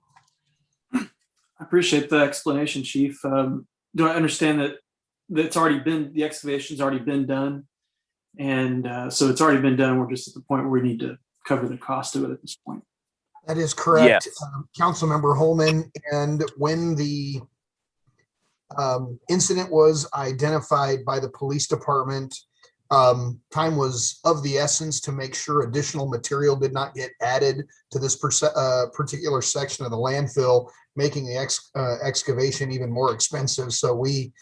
I appreciate the explanation, Chief. Do I understand that the excavation's already been done? And so it's already been done. We're just at the point where we need to cover the cost of it at this point. That is correct, Yes. Councilmember Holman. And when the incident was identified by the police department, Time was of the essence to make sure additional material did not get added to this particular section of the landfill, making the excavation even more expensive. So we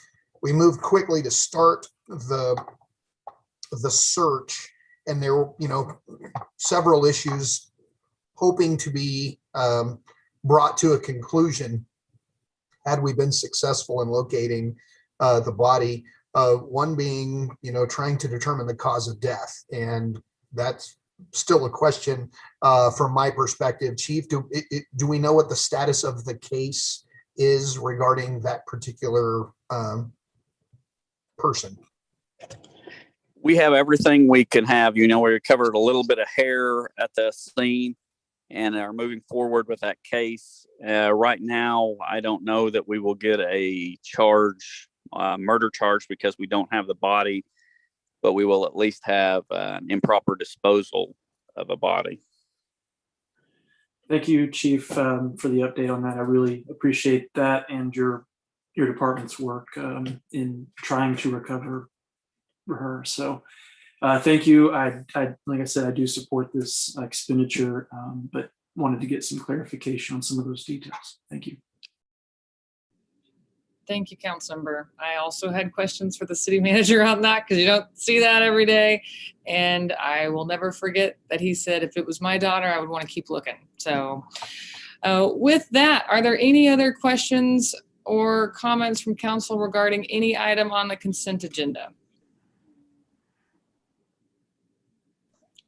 moved quickly to start the search, and there were, several issues hoping to be brought to a conclusion had we been successful in locating the body. One being, trying to determine the cause of death. And that's still a question from my perspective. Chief, do we know what the status of the case is regarding that particular person? We have everything we can have. We recovered a little bit of hair at the scene and are moving forward with that case. Right now, I don't know that we will get a murder charge because we don't have the body, but we will at least have an improper disposal of a body. Thank you, Chief, for the update on that. I really appreciate that and your department's work in trying to recover her. So thank you. I like I said, I do support this expenditure, but wanted to get some clarification on some of those details. Thank you. Thank you, Councilmember. I also had questions for the city manager on that because you don't see that every day. And I will never forget that he said, if it was my daughter, I would want to keep looking. So with that, are there any other questions or comments from council regarding any item on the consent agenda?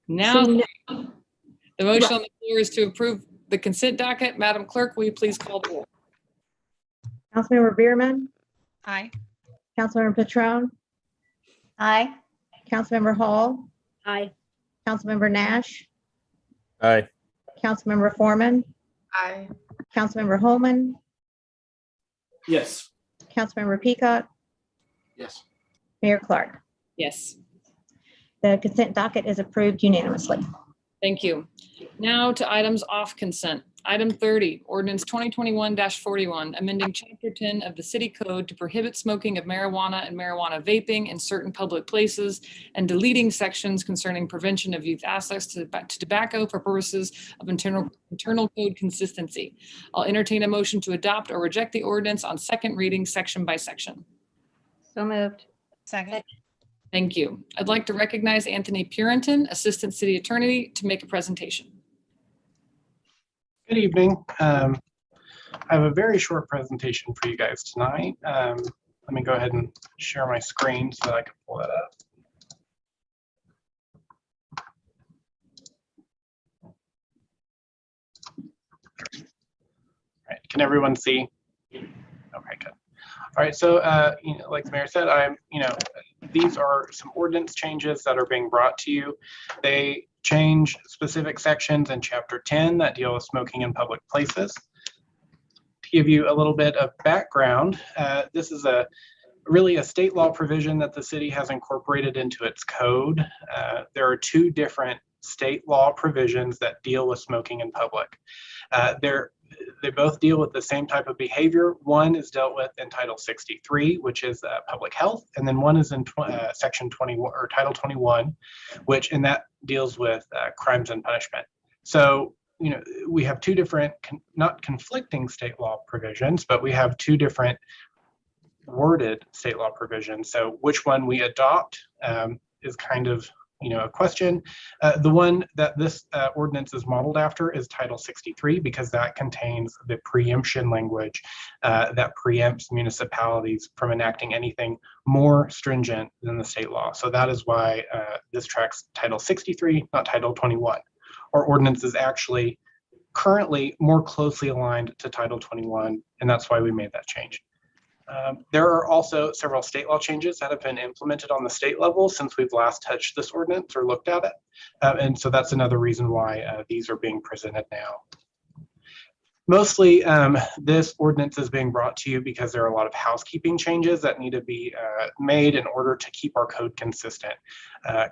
Now, the motion on the floor is to approve the consent docket. Madam Clerk, will you please call the roll? Councilmember Bierman. Aye. Councilmember Patron. Aye. Councilmember Hall. Aye. Councilmember Nash. Aye. Councilmember Foreman. Aye. Councilmember Holman. Yes. Councilmember Peacock. Yes. Mayor Clark. Yes. The consent docket is approved unanimously. Thank you. Now to items off consent. Item 30, Ordinance 2021-41, amending Chapter 10 of the City Code to prohibit smoking of marijuana and marijuana vaping in certain public places and deleting sections concerning prevention of youth access to tobacco for purposes of internal code consistency. I'll entertain a motion to adopt or reject the ordinance on second reading, section by section. So moved. Second. Thank you. I'd like to recognize Anthony Purinton, Assistant City Attorney, to make a presentation. Good evening. I have a very short presentation for you guys tonight. Let me go ahead and share my screen so that I can pull that up. All right, can everyone see? Okay, good. All right, so like the mayor said, these are some ordinance changes that are being brought to you. They change specific sections in Chapter 10 that deal with smoking in public places. To give you a little bit of background, this is really a state law provision that the city has incorporated into its code. There are two different state law provisions that deal with smoking in public. They both deal with the same type of behavior. One is dealt with in Title 63, which is public health, and then one is in Section 21 or Title 21, and that deals with crimes and punishment. So, we have two different, not conflicting state law provisions, but we have two different worded state law provisions. So, which one we adopt is kind of a question. The one that this ordinance is modeled after is Title 63 because that contains the preemption language that preempts municipalities from enacting anything more stringent than the state law. So that is why this tracks Title 63, not Title 21. Our ordinance is actually currently more closely aligned to Title 21, and that's why we made that change. There are also several state law changes that have been implemented on the state level since we've last touched this ordinance or looked at it. And so that's another reason why these are being presented now. Mostly, this ordinance is being brought to you because there are a lot of housekeeping changes that need to be made in order to keep our code consistent.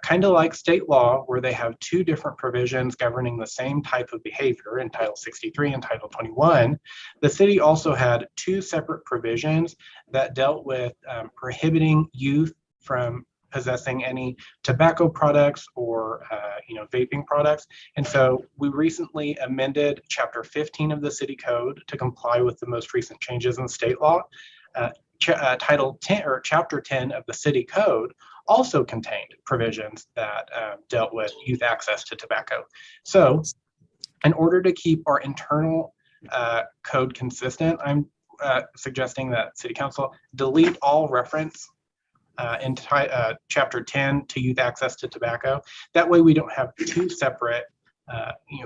Kind of like state law, where they have two different provisions governing the same type of behavior in Title 63 and Title 21, the city also had two separate provisions that dealt with prohibiting youth from possessing any tobacco products or vaping products. And so we recently amended Chapter 15 of the City Code to comply with the most recent changes in state law. Title 10 or Chapter 10 of the City Code also contained provisions that dealt with youth access to tobacco. So in order to keep our internal code consistent, I'm suggesting that City Council delete all reference in Chapter 10 to youth access to tobacco. That way we don't have two separate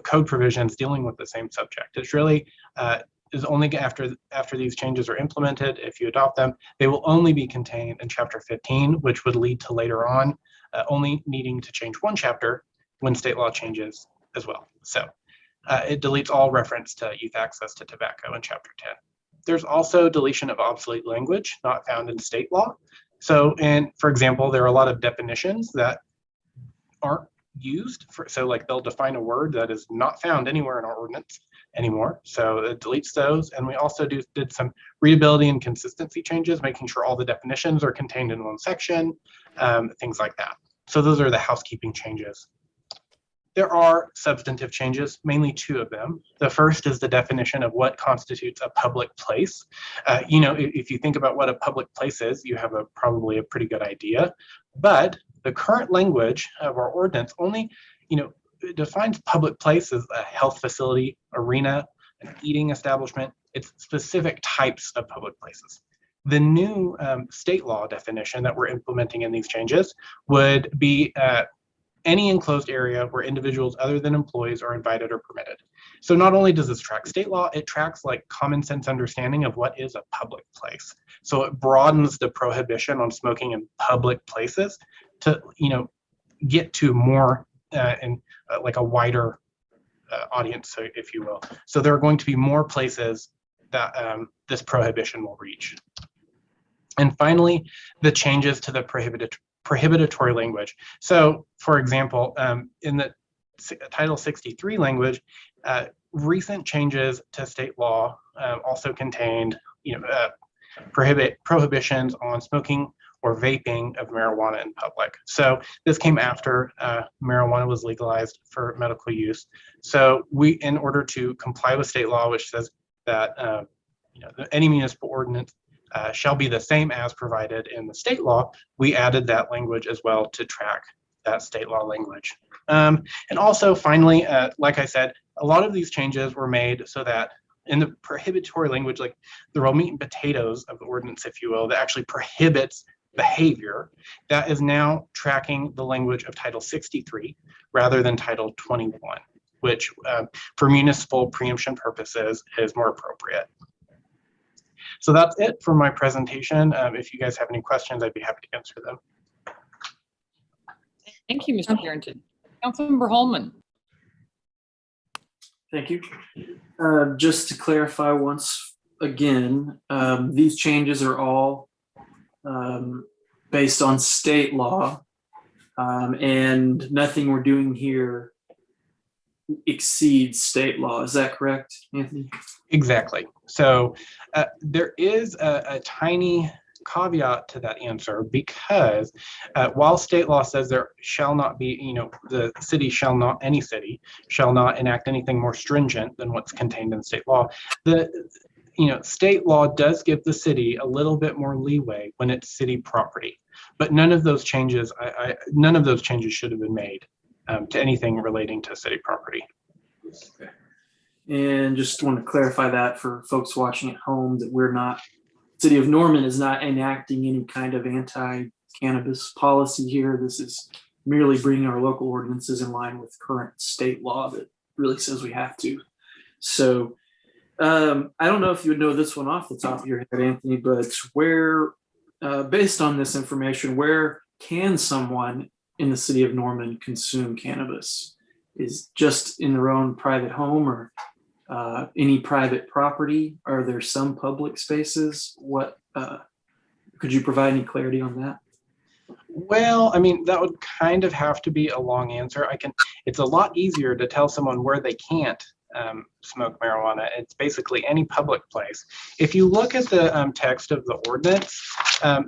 code provisions dealing with the same subject. It's really is only after these changes are implemented, if you adopt them, they will only be contained in Chapter 15, which would lead to later on only needing to change one chapter when state law changes as well. So it deletes all reference to youth access to tobacco in Chapter 10. There's also deletion of obsolete language not found in state law. So, for example, there are a lot of definitions that aren't used so like they'll define a word that is not found anywhere in our ordinance anymore. So it deletes those. And we also did some readability and consistency changes, making sure all the definitions are contained in one section, things like that. So those are the housekeeping changes. There are substantive changes, mainly two of them. The first is the definition of what constitutes a public place. If you think about what a public place is, you have probably a pretty good idea. But the current language of our ordinance only, it defines public place as a health facility, arena, an eating establishment. It's specific types of public places. The new state law definition that we're implementing in these changes would be any enclosed area where individuals other than employees are invited or permitted. So not only does this track state law, it tracks like common sense understanding of what is a public place. So it broadens the prohibition on smoking in public places to, get to more like a wider audience, if you will. So there are going to be more places that this prohibition will reach. And finally, the changes to the prohibitory language. So, for example, in the Title 63 language, recent changes to state law also contained, prohibitions on smoking or vaping of marijuana in public. So this came after marijuana was legalized for medical use. So we, in order to comply with state law, which says that any municipal ordinance shall be the same as provided in the state law, we added that language as well to track that state law language. And also, finally, like I said, a lot of these changes were made so that in the prohibitory language, like the raw meat and potatoes of the ordinance, if you will, that actually prohibits behavior, that is now tracking the language of Title 63 rather than Title 21, which for municipal preemption purposes is more appropriate. So that's it for my presentation. If you guys have any questions, I'd be happy to answer them. Thank you, Mr. Carrington. Councilmember Holman. Thank you. Just to clarify once again, these changes are all based on state law, and nothing we're doing here exceeds state law. Is that correct, Anthony? Exactly. So there is a tiny caveat to that answer, because while state law says there shall not be, the city shall not, any city shall not enact anything more stringent than what's contained in state law, state law does give the city a little bit more leeway when it's city property. But none of those changes, none of those changes should have been made to anything relating to city property. Okay. And just want to clarify that for folks watching at home, that we're not, City of Norman is not enacting any kind of anti-cannabis policy here. This is merely bringing our local ordinances in line with current state law that really says we have to. So I don't know if you would know this one off the top of your head, Anthony, but where, based on this information, where can someone in the City of Norman consume cannabis? Is just in their own private home or any private property? Are there some public spaces? What could you provide any clarity on that? Well, I mean, that would kind of have to be a long answer. It's a lot easier to tell someone where they can't smoke marijuana. It's basically any public place. If you look at the text of the ordinance,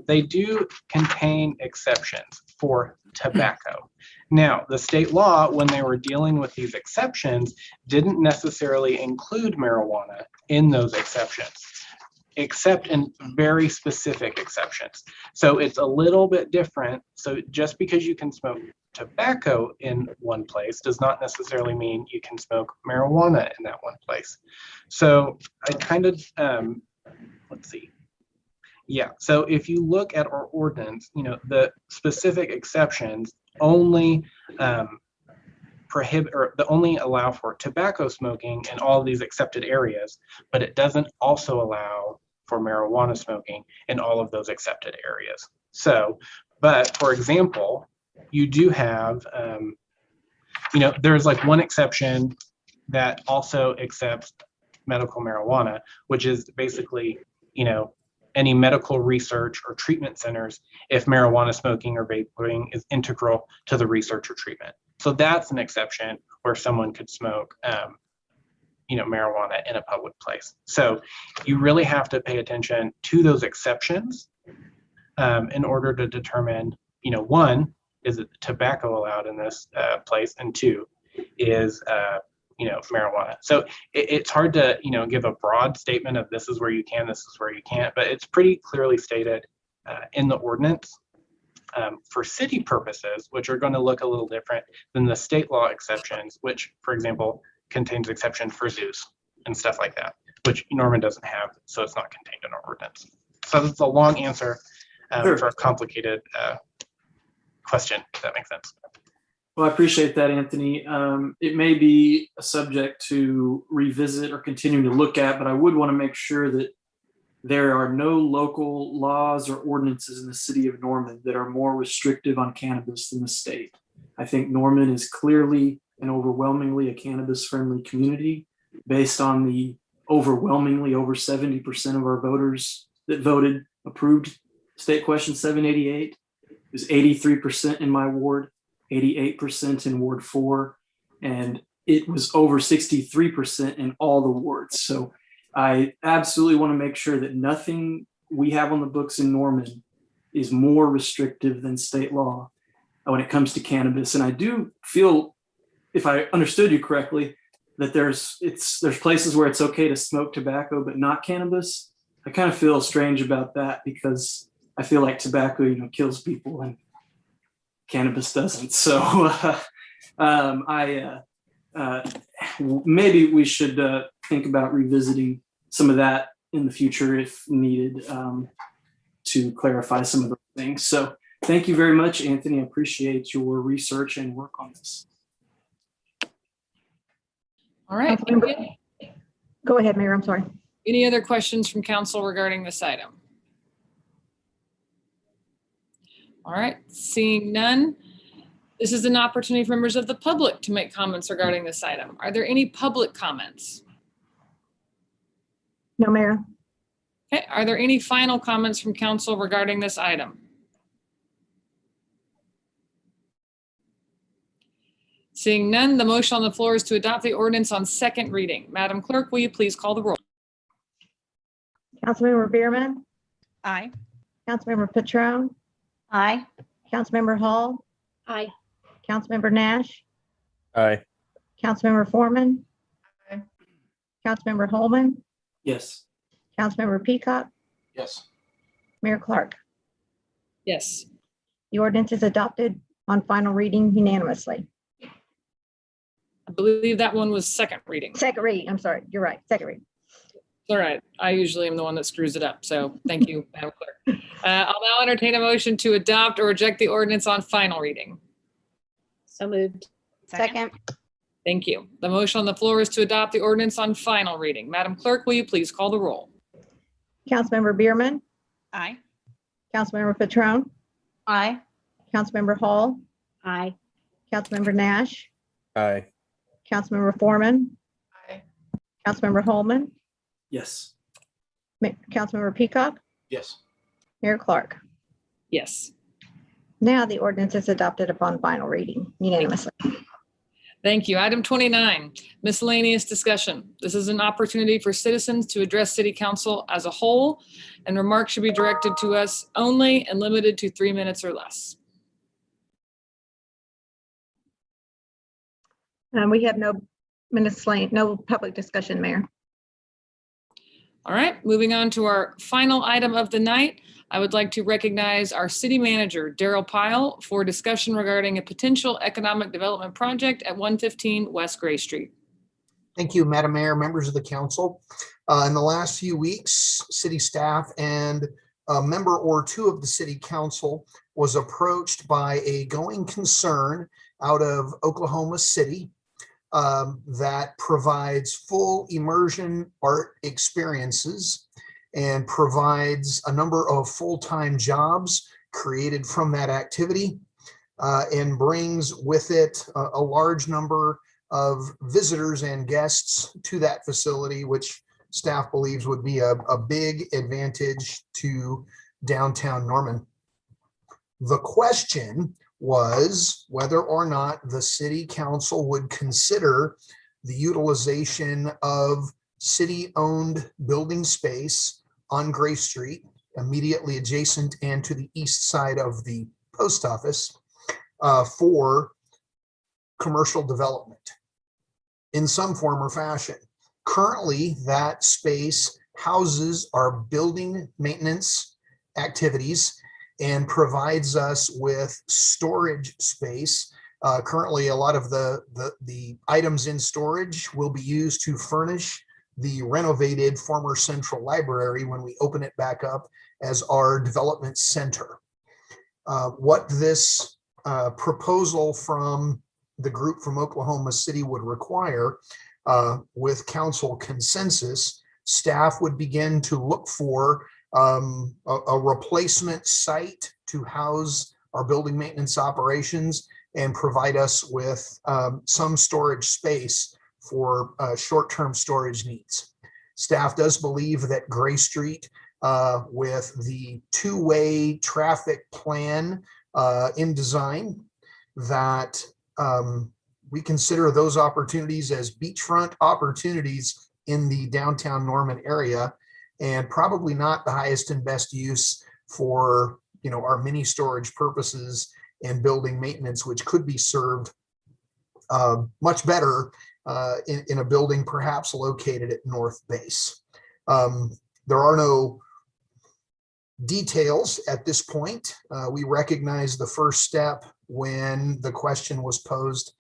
they do contain exceptions. for tobacco. Now, the state law, when they were dealing with these exceptions, didn't necessarily include marijuana in those exceptions, except in very specific exceptions. So it's a little bit different. So just because you can smoke tobacco in one place does not necessarily mean you can smoke marijuana in that one place. So I kind of, let's see. Yeah, so if you look at our ordinance, the specific exceptions only only allow for tobacco smoking in all of these accepted areas, but it doesn't also allow for marijuana smoking in all of those accepted areas. So, but for example, you do have, there's like one exception that also accepts medical marijuana, which is basically, any medical research or treatment centers if marijuana smoking or vaping is integral to the research or treatment. So that's an exception where someone could smoke, marijuana in a public place. So you really have to pay attention to those exceptions in order to determine, one, is it tobacco allowed in this place? And two, is marijuana. So it's hard to, give a broad statement of this is where you can, this is where you can't, but it's pretty clearly stated in the ordinance for city purposes, which are going to look a little different than the state law exceptions, which, for example, contains exception for zoos and stuff like that, which Norman doesn't have, so it's not contained in our ordinance. So that's a long answer for a complicated question, if that makes sense. Well, I appreciate that, Anthony. It may be a subject to revisit or continue to look at, but I would want to make sure that there are no local laws or ordinances in the city of Norman that are more restrictive on cannabis than the state. I think Norman is clearly and overwhelmingly a cannabis-friendly community based on the overwhelmingly over 70% of our voters that voted approved State Question 788. It was 83% in my ward, 88% in Ward 4, and it was over 63% in all the wards. So I absolutely want to make sure that nothing we have on the books in Norman is more restrictive than state law when it comes to cannabis. And I do feel, if I understood you correctly, that there's places where it's okay to smoke tobacco but not cannabis. I kind of feel strange about that because I feel like tobacco, kills people and cannabis doesn't. So maybe we should think about revisiting some of that in the future if needed to clarify some of those things. So thank you very much, Anthony. I appreciate your research and work on this. All right. Go ahead, Mayor. I'm sorry. Any other questions from council regarding this item? All right, seeing none. This is an opportunity for members of the public to make comments regarding this item. Are there any public comments? No, Mayor. Okay, are there any final comments from council regarding this item? Seeing none, the motion on the floor is to adopt the ordinance on second reading. Madam Clerk, will you please call the roll? Councilmember Bierman. Aye. Councilmember Patron. Aye. Councilmember Hall. Aye. Councilmember Nash. Aye. Councilmember Foreman. Aye. Councilmember Holman. Yes. Councilmember Peacock. Yes. Mayor Clark. Yes. The ordinance is adopted on final reading unanimously. I believe that one was second reading. Second reading. I'm sorry. You're right. Second reading. All right. I usually am the one that screws it up. So thank you, Madam Clerk. I'll now entertain a motion to adopt or reject the ordinance on final reading. So moved. Second. Thank you. The motion on the floor is to adopt the ordinance on final reading. Madam Clerk, will you please call the roll? Councilmember Bierman. Aye. Councilmember Patron. Aye. Councilmember Hall. Aye. Councilmember Nash. Aye. Councilmember Foreman. Aye. Councilmember Holman. Yes. Councilmember Peacock. Yes. Mayor Clark. Yes. Now the ordinance is adopted upon final reading unanimously. Thank you. Item 29, miscellaneous discussion. This is an opportunity for citizens to address City Council as a whole, and remarks should be directed to us only and limited to 3 minutes or less. We have no no public discussion, Mayor. All right, moving on to our final item of the night. I would like to recognize our city manager, Daryl Pyle, for discussion regarding a potential economic development project at 115 West Gray Street. Thank you, Madam Mayor, members of the council. In the last few weeks, city staff and a member or two of the city council was approached by a going concern out of Oklahoma City that provides full immersion art experiences and provides a number of full-time jobs created from that activity and brings with it a large number of visitors and guests to that facility, which staff believes would be a big advantage to downtown Norman. The question was whether or not the city council would consider the utilization of city-owned building space on Gray Street, immediately adjacent and to the east side of the post office, for commercial development in some form or fashion. Currently, that space houses our building maintenance activities and provides us with storage space. Currently, a lot of the items in storage will be used to furnish the renovated former central library when we open it back up as our development center. What this proposal from the group from Oklahoma City would require, with council consensus, staff would begin to look for a replacement site to house our building maintenance operations and provide us with some storage space for short-term storage needs. Staff does believe that Gray Street, with the two-way traffic plan in design, that we consider those opportunities as beachfront opportunities in the downtown Norman area, and probably not the highest and best use for, our mini storage purposes and building maintenance, which could be served much better in a building perhaps located at North Base. There are no details at this point. We recognize the first step when the question was posed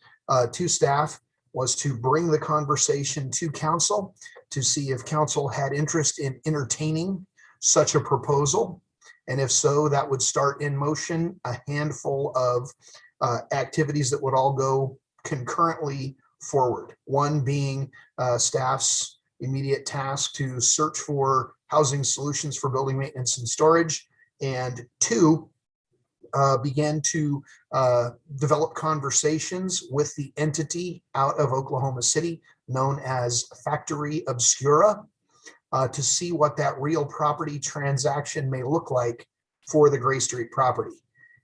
to staff was to bring the conversation to council to see if council had interest in entertaining such a proposal. And if so, that would start in motion a handful of activities that would all go concurrently forward. One being staff's immediate task to search for housing solutions for building maintenance and storage, and two, began to develop conversations with the entity out of Oklahoma City known as Factory Obscura to see what that real property transaction may look like for the Gray Street property.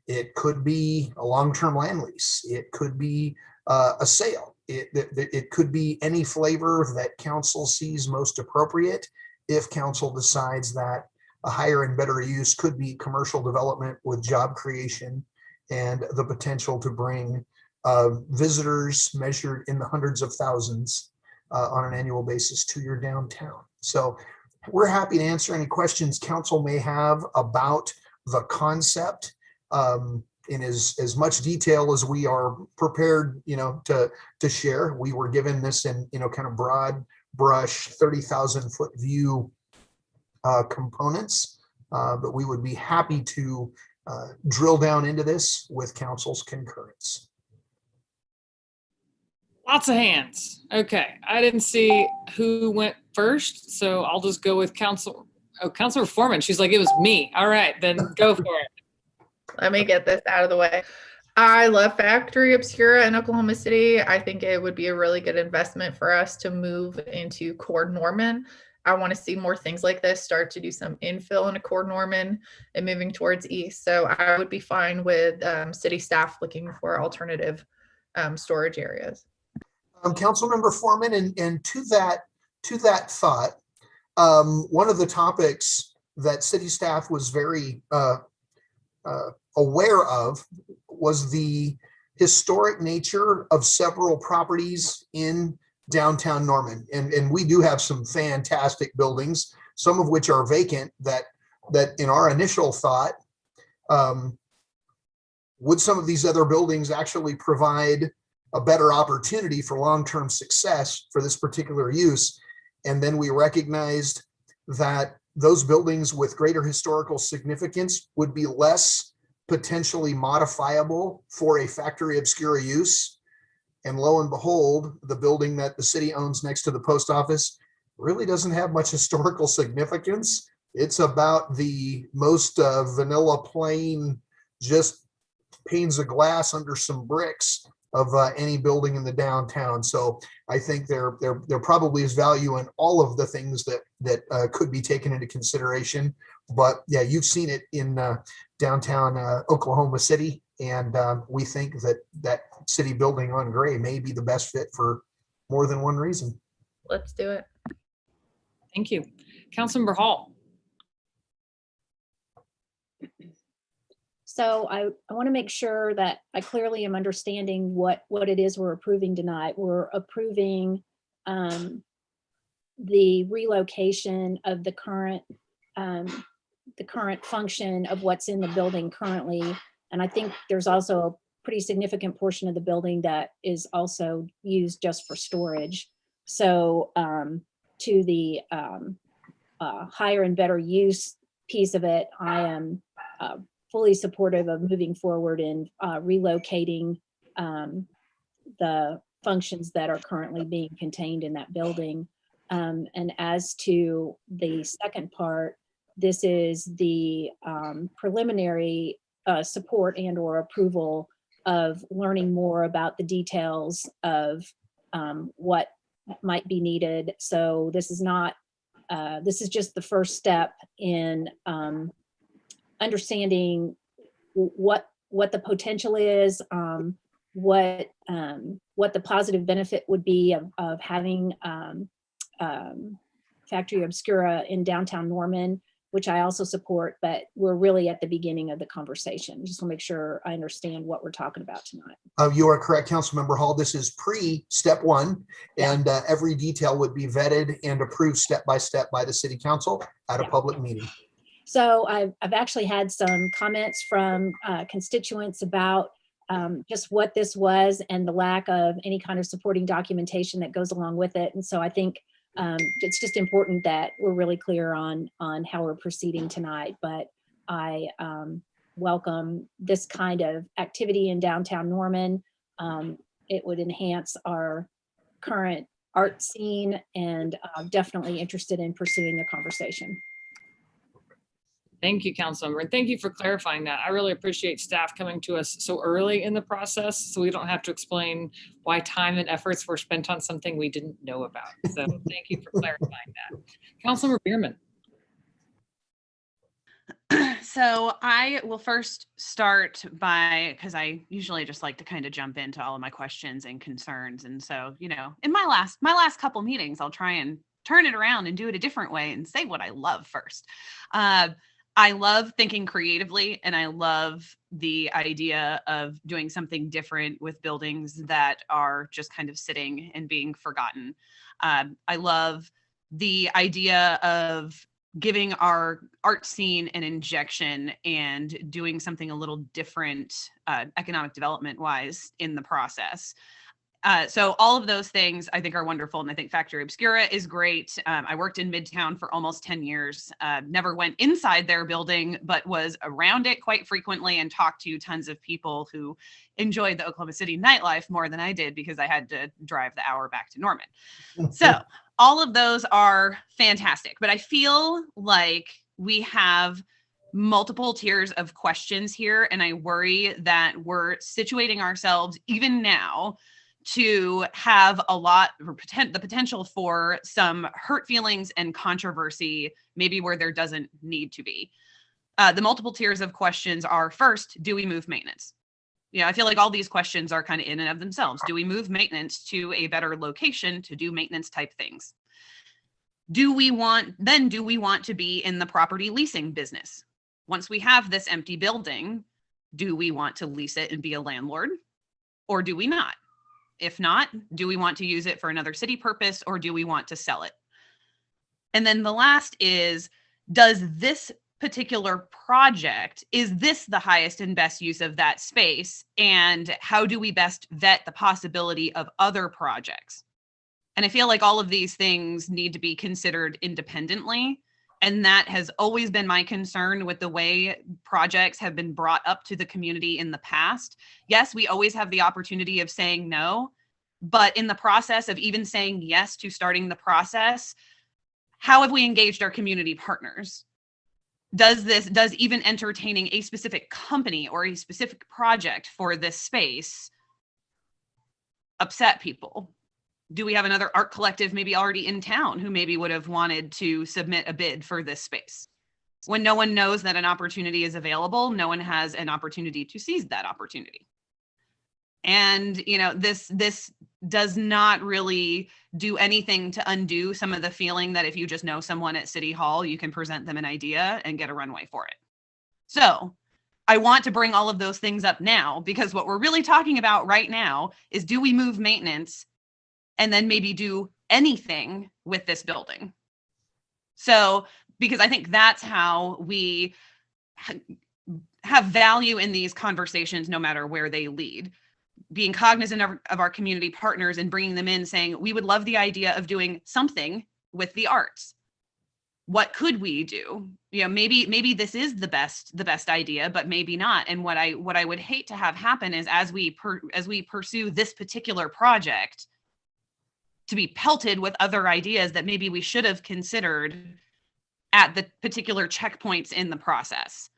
It could be a long-term land lease. It could be a sale. It could be any flavor that council sees most appropriate if council decides that a higher and better use could be commercial development with job creation and the potential to bring visitors measured in the hundreds of thousands on an annual basis to your downtown. So we're happy to answer any questions council may have about the concept in as much detail as we are prepared, to share. We were given this in, kind of broad brush 30,000 foot view components, but we would be happy to drill down into this with council's concurrence. Lots of hands. Okay, I didn't see who went first, so I'll just go with Councilor Foreman. She's like, it was me. All right, then go for it. Let me get this out of the way. I love Factory Obscura in Oklahoma City. I think it would be a really good investment for us to move into Core Norman. I want to see more things like this start to do some infill into Core Norman and moving towards east. So I would be fine with city staff looking for alternative storage areas. Councilmember Foreman, and to that thought, one of the topics that city staff was very aware of was the historic nature of several properties in downtown Norman. And we do have some fantastic buildings, some of which are vacant that in our initial thought, would some of these other buildings actually provide a better opportunity for long-term success for this particular use? And then we recognized that those buildings with greater historical significance would be less potentially modifiable for a factory obscura use. And lo and behold, the building that the city owns next to the post office really doesn't have much historical significance. It's about the most vanilla plain, just panes of glass under some bricks of any building in the downtown. So I think there probably is value in all of the things that could be taken into consideration. But yeah, you've seen it in downtown Oklahoma City, and we think that city building on Gray may be the best fit for more than one reason. Let's do it. Thank you. Councilmember Hall. So I want to make sure that I clearly am understanding what it is we're approving tonight. We're approving the relocation of the current function of what's in the building currently. And I think there's also a pretty significant portion of the building that is also used just for storage. So to the higher and better use piece of it, I am fully supportive of moving forward in relocating the functions that are currently being contained in that building. And as to the second part, this is the preliminary support and or approval of learning more about the details of what might be needed. So this is not, this is just the first step in understanding what the potential is, what the positive benefit would be of having factory obscura in downtown Norman, which I also support, but we're really at the beginning of the conversation. Just want to make sure I understand what we're talking about tonight. You are correct, Councilmember Hall. This is pre-step one, and every detail would be vetted and approved step by step by the city council at a public meeting. So I've actually had some comments from constituents about just what this was and the lack of any kind of supporting documentation that goes along with it. And so I think it's just important that we're really clear on how we're proceeding tonight. But I welcome this kind of activity in downtown Norman. It would enhance our current art scene, and I'm definitely interested in pursuing the conversation. Thank you, Councilmember. And thank you for clarifying that. I really appreciate staff coming to us so early in the process so we don't have to explain why time and efforts were spent on something we didn't know about. So thank you for clarifying that. Councilmember Bierman. So I will first start by, because I usually just like to kind of jump into all of my questions and concerns. And so, you know, in my last couple meetings, I'll try and turn it around and do it a different way and say what I love first. I love thinking creatively, and I love the idea of doing something different with buildings that are just kind of sitting and being forgotten. I love the idea of giving our art scene an injection and doing something a little different economic development wise in the process. So all of those things I think are wonderful. And I think Factory Obscura is great. I worked in Midtown for almost 10 years, never went inside their building, but was around it quite frequently and talked to tons of people who enjoyed the Oklahoma City nightlife more than I did because I had to drive the hour back to Norman. So all of those are fantastic, but I feel like we have multiple tiers of questions here. And I worry that we're situating ourselves even now to have a lot of the potential for some hurt feelings and controversy, maybe where there doesn't need to be. The multiple tiers of questions are, first, do we move maintenance? Yeah, I feel like all these questions are kind of in and of themselves. Do we move maintenance to a better location to do maintenance type things? Do we want to be in the property leasing business? Once we have this empty building, do we want to lease it and be a landlord? or do we not? If not, do we want to use it for another city purpose, or do we want to sell it? And then the last is, does this particular project, is this the highest and best use of that space? And how do we best vet the possibility of other projects? And I feel like all of these things need to be considered independently. And that has always been my concern with the way projects have been brought up to the community in the past. Yes, we always have the opportunity of saying no, but in the process of even saying yes to starting the process, how have we engaged our community partners? Does even entertaining a specific company or a specific project for this space upset people? Do we have another art collective maybe already in town who maybe would have wanted to submit a bid for this space? When no one knows that an opportunity is available, no one has an opportunity to seize that opportunity. And, you know, this does not really do anything to undo some of the feeling that if you just know someone at City Hall, you can present them an idea and get a runway for it. So I want to bring all of those things up now, because what we're really talking about right now is, do we move maintenance and then maybe do anything with this building? So, because I think that's how we have value in these conversations, no matter where they lead. Being cognizant of our community partners and bringing them in, saying, we would love the idea of doing something with the arts. What could we do? You know, maybe this is the best idea, but maybe not. And what I would hate to have happen is, as we pursue this particular project, to be pelted with other ideas that maybe we should have considered at the particular checkpoints in the process.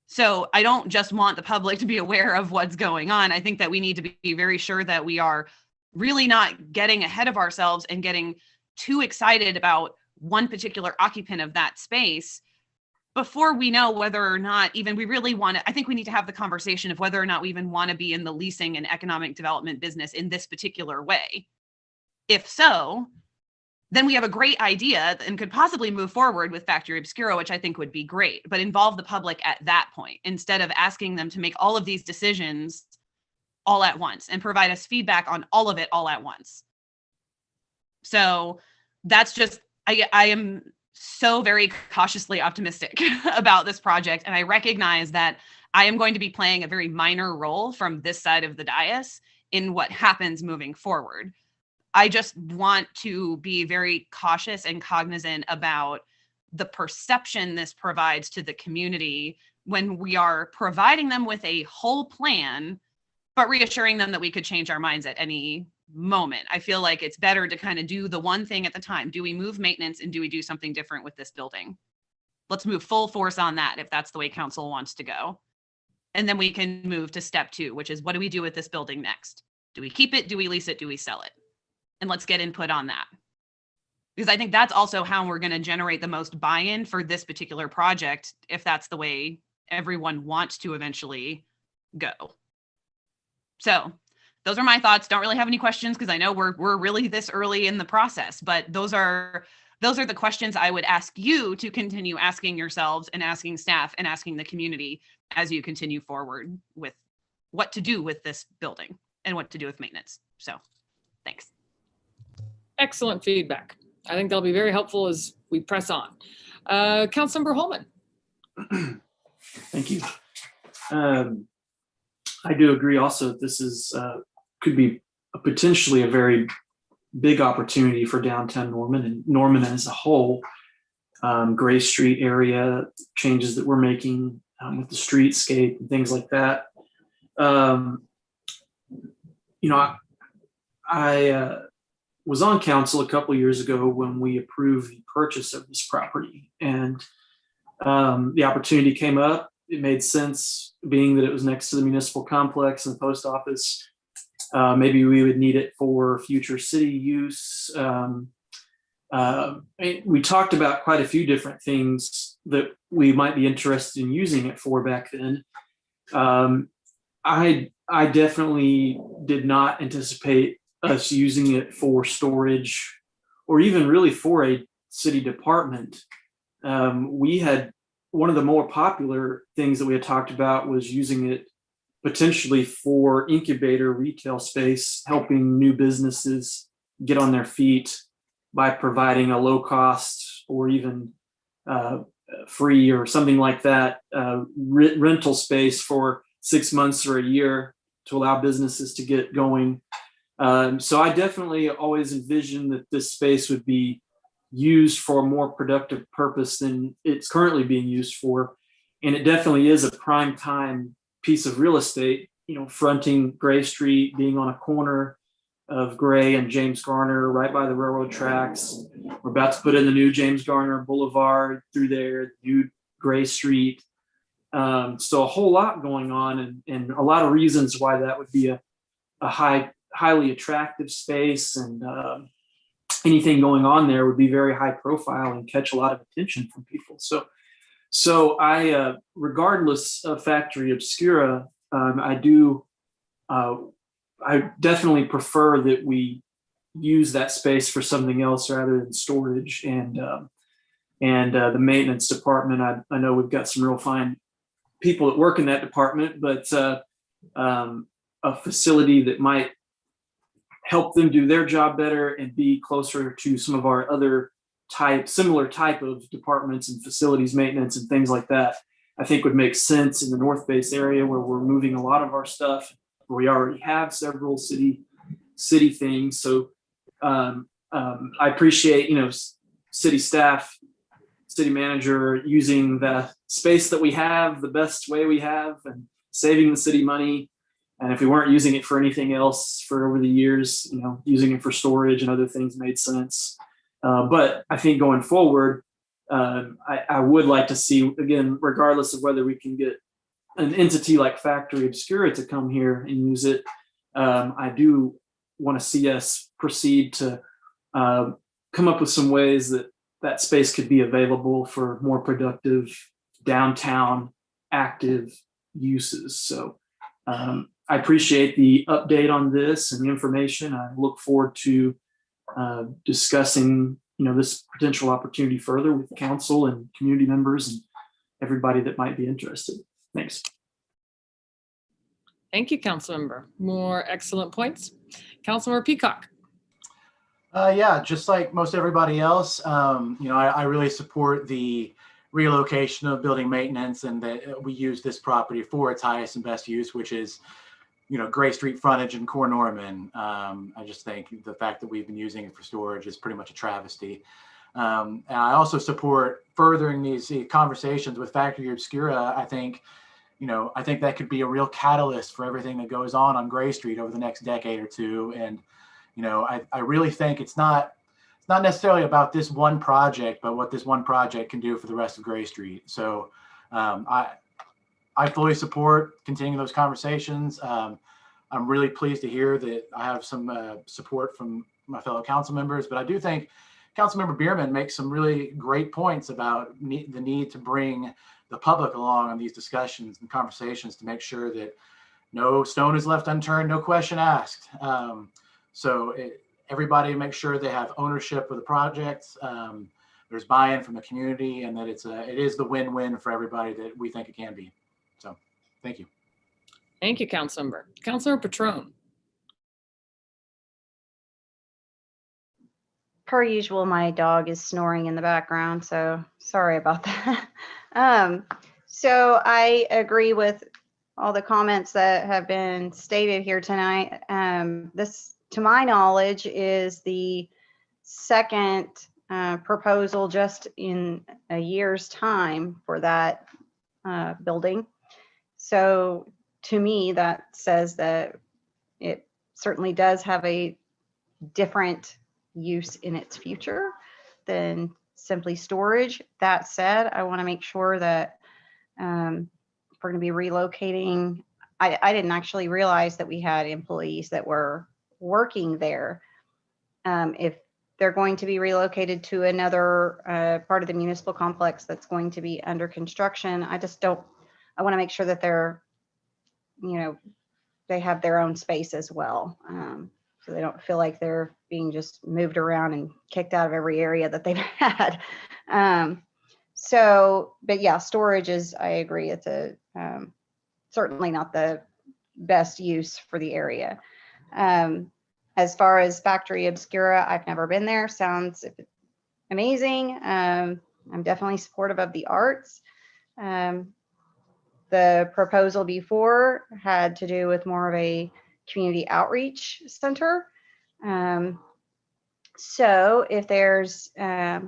So I don't just want the public to be aware of what's going on. I think that we need to be very sure that we are really not getting ahead of ourselves and getting too excited about one particular occupant of that space before we know whether or not even we really want to. I think we need to have the conversation of whether or not we even want to be in the leasing and economic development business in this particular way. If so, then we have a great idea and could possibly move forward with Factory Obscura, which I think would be great, but involve the public at that point, instead of asking them to make all of these decisions all at once and provide us feedback on all of it all at once. So that's just, I am so very cautiously optimistic about this project. And I recognize that I am going to be playing a very minor role from this side of the dais in what happens moving forward. I just want to be very cautious and cognizant about the perception this provides to the community when we are providing them with a whole plan, but reassuring them that we could change our minds at any moment. I feel like it's better to kind of do the one thing at the time. Do we move maintenance, and do we do something different with this building? Let's move full force on that if that's the way council wants to go. And then we can move to step 2, which is, what do we do with this building next? Do we keep it? Do we lease it? Do we sell it? And let's get input on that. Because I think that's also how we're going to generate the most buy-in for this particular project, if that's the way everyone wants to eventually go. So those are my thoughts. Don't really have any questions, because I know we're really this early in the process, but those are the questions I would ask you to continue asking yourselves and asking staff and asking the community as you continue forward with what to do with this building and what to do with maintenance. So thanks. Excellent feedback. I think that'll be very helpful as we press on. Councilmember Holman. Thank you. I do agree also that this is could be potentially a very big opportunity for downtown Norman and Norman as a whole. Gray Street area, changes that we're making with the streetscape and things like that. You know, I was on council a couple years ago when we approved the purchase of this property, and the opportunity came up. It made sense, being that it was next to the municipal complex and the post office. Maybe we would need it for future city use. We talked about quite a few different things that we might be interested in using it for back then. I definitely did not anticipate us using it for storage or even really for a city department. We had, one of the more popular things that we had talked about was using it potentially for incubator retail space, helping new businesses get on their feet by providing a low cost or even free or something like that rental space for 6 months or a year to allow businesses to get going. So I definitely always envisioned that this space would be used for a more productive purpose than it's currently being used for. And it definitely is a prime time piece of real estate, fronting Gray Street, being on a corner of Gray and James Garner, right by the railroad tracks. We're about to put in the new James Garner Boulevard through there, new Gray Street. So a whole lot going on, and a lot of reasons why that would be a highly attractive space, and anything going on there would be very high profile and catch a lot of attention from people. So I, regardless of Factory Obscura, I definitely prefer that we use that space for something else rather than storage. And the maintenance department, I know we've got some real fine people that work in that department, but a facility that might help them do their job better and be closer to some of our other similar type of departments and facilities maintenance and things like that, I think would make sense in the North Base area where we're moving a lot of our stuff, where we already have several city things. So I appreciate, city staff, city manager using the space that we have the best way we have and saving the city money. And if we weren't using it for anything else for over the years, using it for storage and other things made sense. But I think going forward, I would like to see, again, regardless of whether we can get an entity like Factory Obscura to come here and use it, I do want to see us proceed to come up with some ways that space could be available for more productive downtown active uses. So I appreciate the update on this and the information. I look forward to discussing, this potential opportunity further with council and community members and everybody that might be interested. Thanks. Thank you, Councilmember. More excellent points. Councilmember Peacock. Yeah, just like most everybody else, I really support the relocation of building maintenance and that we use this property for its highest and best use, which is, Gray Street frontage and Core Norman. I just think the fact that we've been using it for storage is pretty much a travesty. And I also support furthering these conversations with Factory Obscura. I think that could be a real catalyst for everything that goes on Gray Street over the next decade or two. And, I really think it's not necessarily about this one project, but what this one project can do for the rest of Gray Street. So I fully support continuing those conversations. I'm really pleased to hear that I have some support from my fellow council members, but I do think Councilmember Bierman makes some really great points about the need to bring the public along on these discussions and conversations to make sure that no stone is left unturned, no question asked. Everybody make sure they have ownership of the project. There's buy-in from the community, and that it is the win-win for everybody that we think it can be. So, thank you. Thank you, Councilmember. Councilmember Patron. Per usual, my dog is snoring in the background, so sorry about that. So I agree with all the comments that have been stated here tonight. This, to my knowledge, is the second proposal just in a year's time for that building. So to me, that says that it certainly does have a different use in its future than simply storage. That said, I want to make sure that if we're going to be relocating, I didn't actually realize that we had employees that were working there. If they're going to be relocated to another part of the municipal complex that's going to be under construction, I want to make sure that they have their own space as well. So they don't feel like they're being just moved around and kicked out of every area that they've had. But yeah, storage is, I agree, it's certainly not the best use for the area. As far as Factory Obscura, I've never been there. Sounds amazing. I'm definitely supportive of the arts. The proposal before had to do with more of a community outreach center. So if there's, it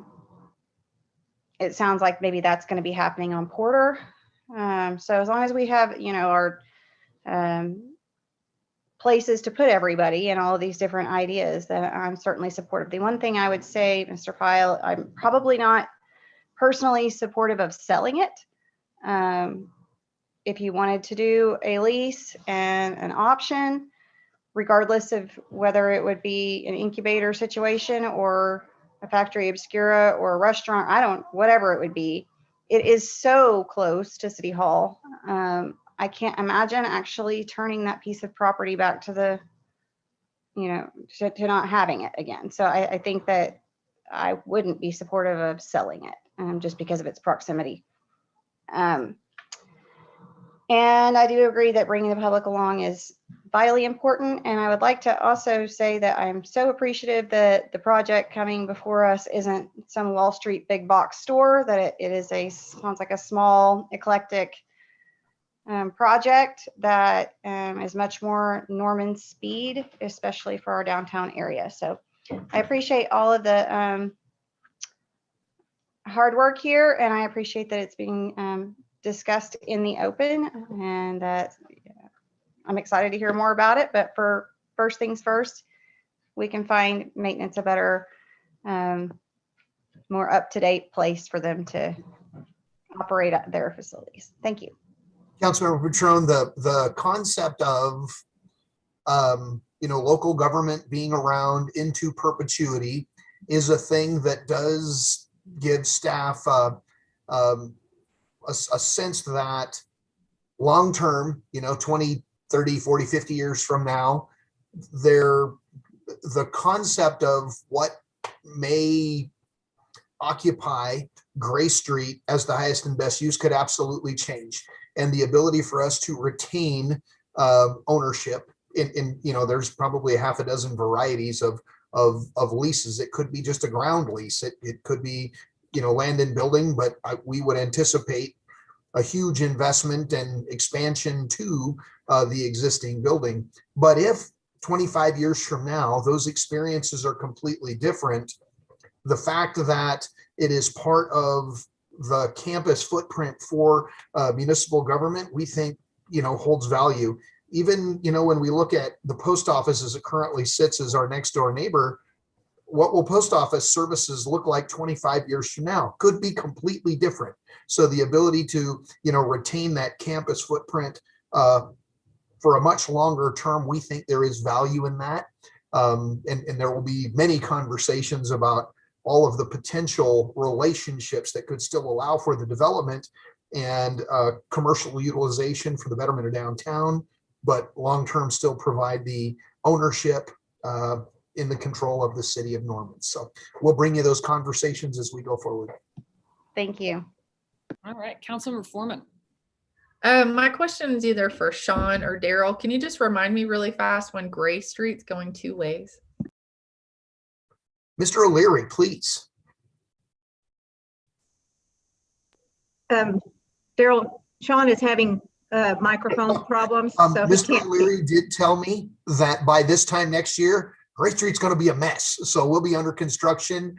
sounds like maybe that's going to be happening on Porter. So as long as we have, our places to put everybody and all of these different ideas, that I'm certainly supportive. The one thing I would say, Mr. Pyle, I'm probably not personally supportive of selling it. If you wanted to do a lease and an option, regardless of whether it would be an incubator situation or a Factory Obscura or a restaurant, whatever it would be, it is so close to City Hall. I can't imagine actually turning that piece of property back to the, to not having it again. So I think that I wouldn't be supportive of selling it just because of its proximity. And I do agree that bringing the public along is vitally important. And I would like to also say that I'm so appreciative that the project coming before us isn't some Wall Street big box store, that it is sounds like a small, eclectic project that is much more Norman speed, especially for our downtown area. So I appreciate all of the hard work here, and I appreciate that it's being discussed in the open, and I'm excited to hear more about it. But for first things first, we can find maintenance a better, more up-to-date place for them to operate at their facilities. Thank you. Councilmember Patron, the concept of local government being around into perpetuity is a thing that does give staff a sense that long term, 20, 30, 40, 50 years from now, the concept of what may occupy Gray Street as the highest and best use could absolutely change. And the ability for us to retain ownership in there's probably a half a dozen varieties of leases. It could be just a ground lease. It could be, land and building, but we would anticipate a huge investment and expansion to the existing building. But if 25 years from now, those experiences are completely different, the fact that it is part of the campus footprint for municipal government, we think, holds value. Even, when we look at the post office as it currently sits as our next door neighbor, what will post office services look like 25 years from now? Could be completely different. So the ability to, retain that campus footprint for a much longer term, we think there is value in that. And there will be many conversations about all of the potential relationships that could still allow for the development and commercial utilization for the betterment of downtown, but long-term still provide the ownership in the control of the city of Norman. So we'll bring you those conversations as we go forward. Thank you. All right, Councilmember Foreman. My question is either for Sean or Daryl. Can you just remind me really fast when Gray Street's going two ways? Mr. O'Leary, please. Daryl, Sean is having microphone problems. So Mr. O'Leary did tell me that by this time next year, Gray Street's going to be a mess. So we'll be under construction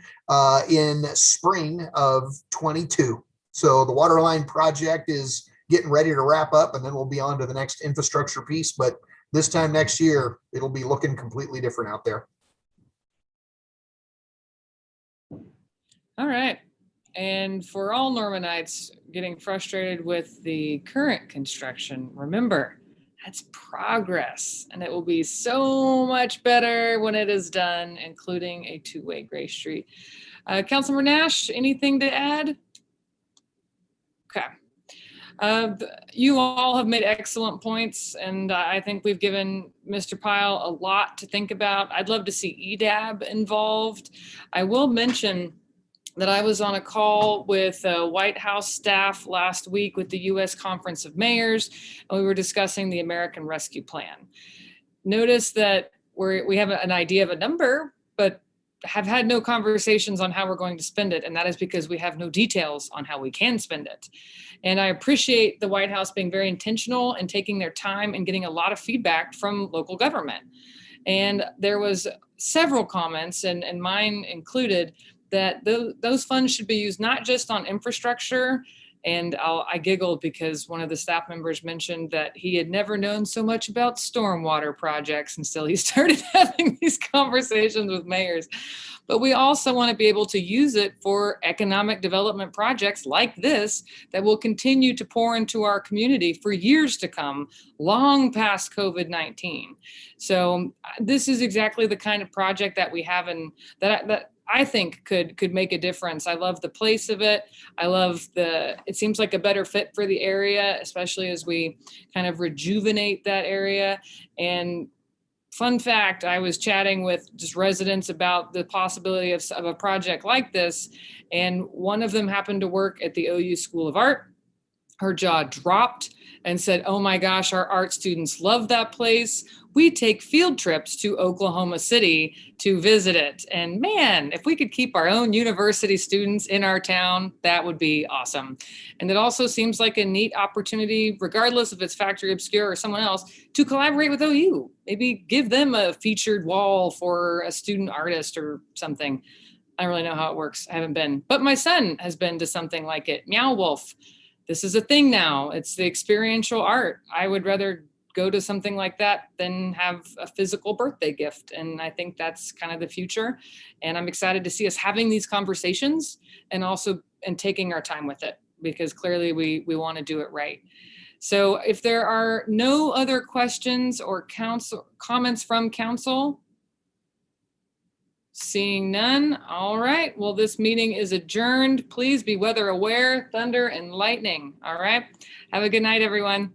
in spring of 22. So the water line project is getting ready to wrap up, and then we'll be on to the next infrastructure piece. But this time next year, it'll be looking completely different out there. All right. And for all Normanites getting frustrated with the current construction, remember, that's progress, and it will be so much better when it is done, including a two-way Gray Street. Councilmember Nash, anything to add? Okay. You all have made excellent points, and I think we've given Mr. Pyle a lot to think about. I'd love to see EDAB involved. I will mention that I was on a call with White House staff last week with the U.S. Conference of Mayors, and we were discussing the American Rescue Plan. Notice that we have an idea of a number, but have had no conversations on how we're going to spend it. And that is because we have no details on how we can spend it. And I appreciate the White House being very intentional and taking their time and getting a lot of feedback from local government. And there was several comments, and mine included, that those funds should be used not just on infrastructure. And I giggled because one of the staff members mentioned that he had never known so much about stormwater projects until he started having these conversations with mayors. But we also want to be able to use it for economic development projects like this that will continue to pour into our community for years to come, long past COVID-19. So this is exactly the kind of project that we have and that I think could make a difference. I love the place of it. I love it seems like a better fit for the area, especially as we kind of rejuvenate that area. And fun fact, I was chatting with just residents about the possibility of a project like this. And one of them happened to work at the OU School of Art. Her jaw dropped and said, "Oh my gosh, our art students love that place. We take field trips to Oklahoma City to visit it. And man, if we could keep our own university students in our town, that would be awesome." And it also seems like a neat opportunity, regardless if it's Factory Obscure or someone else, to collaborate with OU. Maybe give them a featured wall for a student artist or something. I don't really know how it works. I haven't been, but my son has been to something like it. Meow Wolf. This is a thing now. It's the experiential art. I would rather go to something like that than have a physical birthday gift. And I think that's kind of the future. And I'm excited to see us having these conversations and taking our time with it, because clearly we want to do it right. So if there are no other questions or comments from council, seeing none. All right. Well, this meeting is adjourned. Please be weather aware, thunder and lightning. All right. Have a good night, everyone.